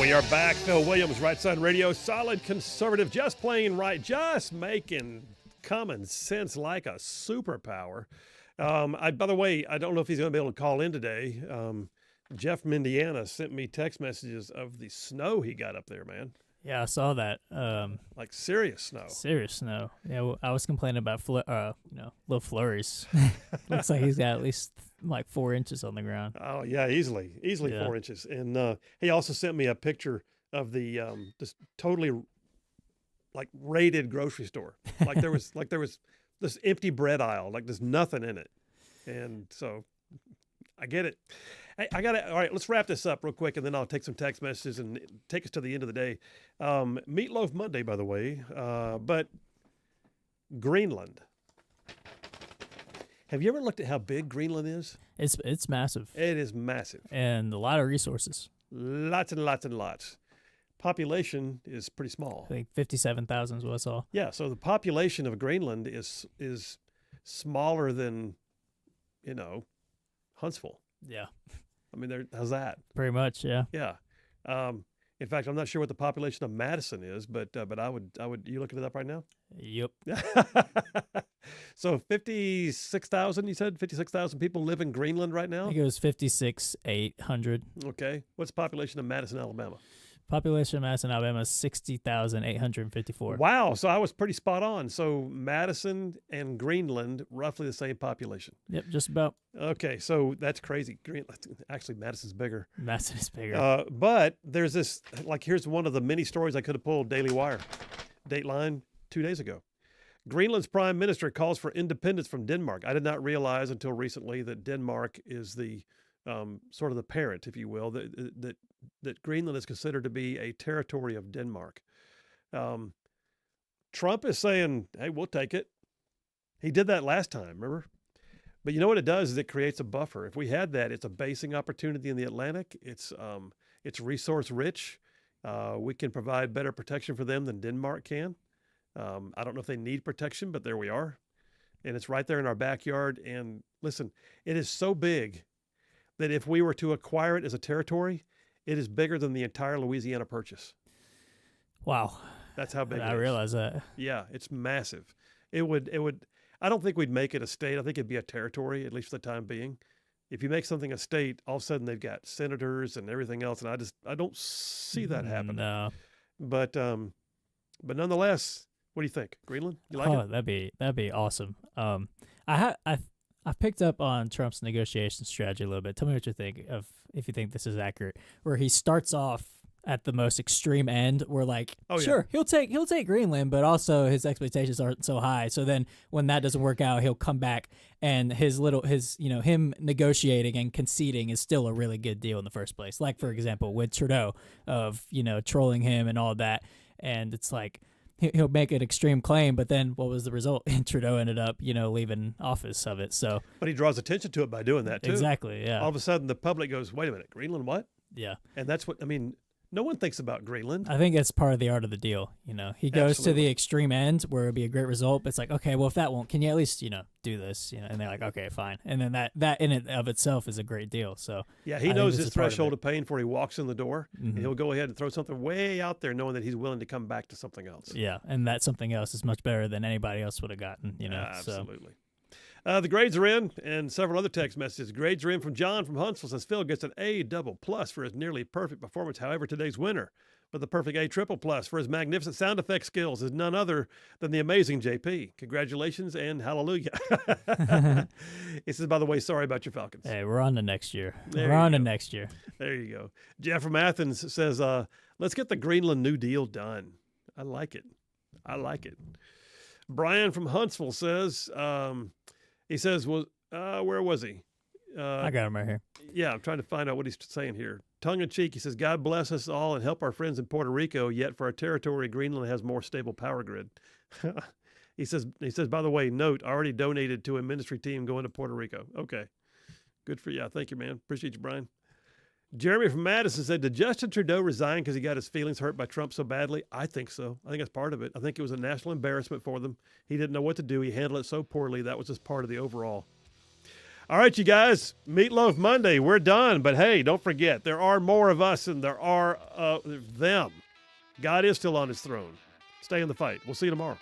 We are back. Phil Williams, Rightside Radio, solid conservative, just plain right, just making common sense like a superpower. By the way, I don't know if he's going to be able to call in today. Jeff from Indiana sent me text messages of the snow he got up there, man. Yeah, I saw that. Like serious snow. Serious snow. Yeah, well, I was complaining about little flurries. Looks like he's got at least like 4 inches on the ground. Oh yeah, easily Yeah. 4 inches. And he also sent me a picture of the this totally like raided grocery store. Like there was this empty bread aisle. Like there's nothing in it. And so I get it. Hey, all right, let's wrap this up real quick, and then I'll take some text messages and take us to the end of the day. Meatloaf Monday, by the way, but Greenland. Have you ever looked at how big Greenland is? It's massive. It is massive. And a lot of resources. Lots and lots and lots. Population is pretty small. I think 57,000 is what I saw. Yeah, so the population of Greenland is smaller than, Huntsville. Yeah. I mean, how's that? Pretty much, yeah. Yeah. In fact, I'm not sure what the population of Madison is, but I would. You looking it up right now? Yep. So 56,000. You said 56,000 people live in Greenland right now. I think it was 56,800. Okay. What's the population of Madison, Alabama? Population of Madison, Alabama is 60,854. Wow. So I was pretty spot on. So Madison and Greenland, roughly the same population. Yep, just about. Okay. So that's crazy. Actually, Madison's bigger. Madison is bigger. But there's this, here's one of the many stories I could have pulled Daily Wire, Dateline 2 days ago. Greenland's prime minister calls for independence from Denmark. I did not realize until recently that Denmark is the sort of the parent, if you will, that Greenland is considered to be a territory of Denmark. Trump is saying, hey, we'll take it. He did that last time, remember? But you know what it does is it creates a buffer. If we had that, it's a basing opportunity in the Atlantic. It's resource rich. We can provide better protection for them than Denmark can. I don't know if they need protection, but there we are. And it's right there in our backyard. And listen, it is so big that if we were to acquire it as a territory, it is bigger than the entire Louisiana Purchase. Wow. That's how big it is. I realize that. Yeah, it's massive. It would, I don't think we'd make it a state. I think it'd be a territory, at least for the time being. If you make something a state, all of a sudden they've got senators and everything else. And I don't see that happening. No. But nonetheless, what do you think? Greenland? You like it? That'd be awesome. I've picked up on Trump's negotiation strategy a little bit. Tell me what you think of, if you think this is accurate, where he starts off at the most extreme end where sure, he'll take Greenland, but also his expectations aren't so high. So then when that doesn't work out, he'll come back and him negotiating and conceding is still a really good deal in the first place. Like, for example, with Trudeau of, trolling him and all that. And it's like, he'll make an extreme claim, but then what was the result? And Trudeau ended up, leaving office of it. So, but he draws attention to it by doing that too. Exactly. Yeah. All of a sudden, the public goes, "Wait a minute, Greenland? What?" Yeah. And that's what I mean. No one thinks about Greenland. I think it's part of the art of the deal. He goes to the extreme end where it'd be a great result, but it's like, okay, well, if that won't, can you at least, do this? And they're like, okay, fine. And then that in and of itself is a great deal. So yeah, he knows his threshold of pain before he walks in the door, and he'll go ahead and throw something way out there, knowing that he's willing to come back to something else. Yeah, and that something else is much better than anybody else would have gotten. Absolutely. The grades are in, and several other text messages. Grades are in from John from Huntsville. Says Phil gets an A++ for his nearly perfect performance. However, today's winner with the perfect A++ for his magnificent sound effect skills is none other than the amazing JP. Congratulations and hallelujah. He says, by the way, sorry about your Falcons. Hey, we're on to next year. There you go. Jeff from Athens says, let's get the Greenland New Deal done. I like it. Brian from Huntsville says, he says, where was he? I got him right here. Yeah, I'm trying to find out what he's saying here. Tongue in cheek, he says, God bless us all and help our friends in Puerto Rico, yet for our territory, Greenland has more stable power grid. He says, by the way, note, I already donated to a ministry team going to Puerto Rico. Okay. Good for you. Thank you, man. Appreciate you, Brian. Jeremy from Madison said, did Justin Trudeau resign because he got his feelings hurt by Trump so badly? I think so. I think that's part of it. I think it was a national embarrassment for them. He didn't know what to do. He handled it so poorly. That was just part of the overall. All right, you guys, Meatloaf Monday, we're done. But hey, don't forget, there are more of us than there are them. God is still on his throne. Stay in the fight. We'll see you tomorrow.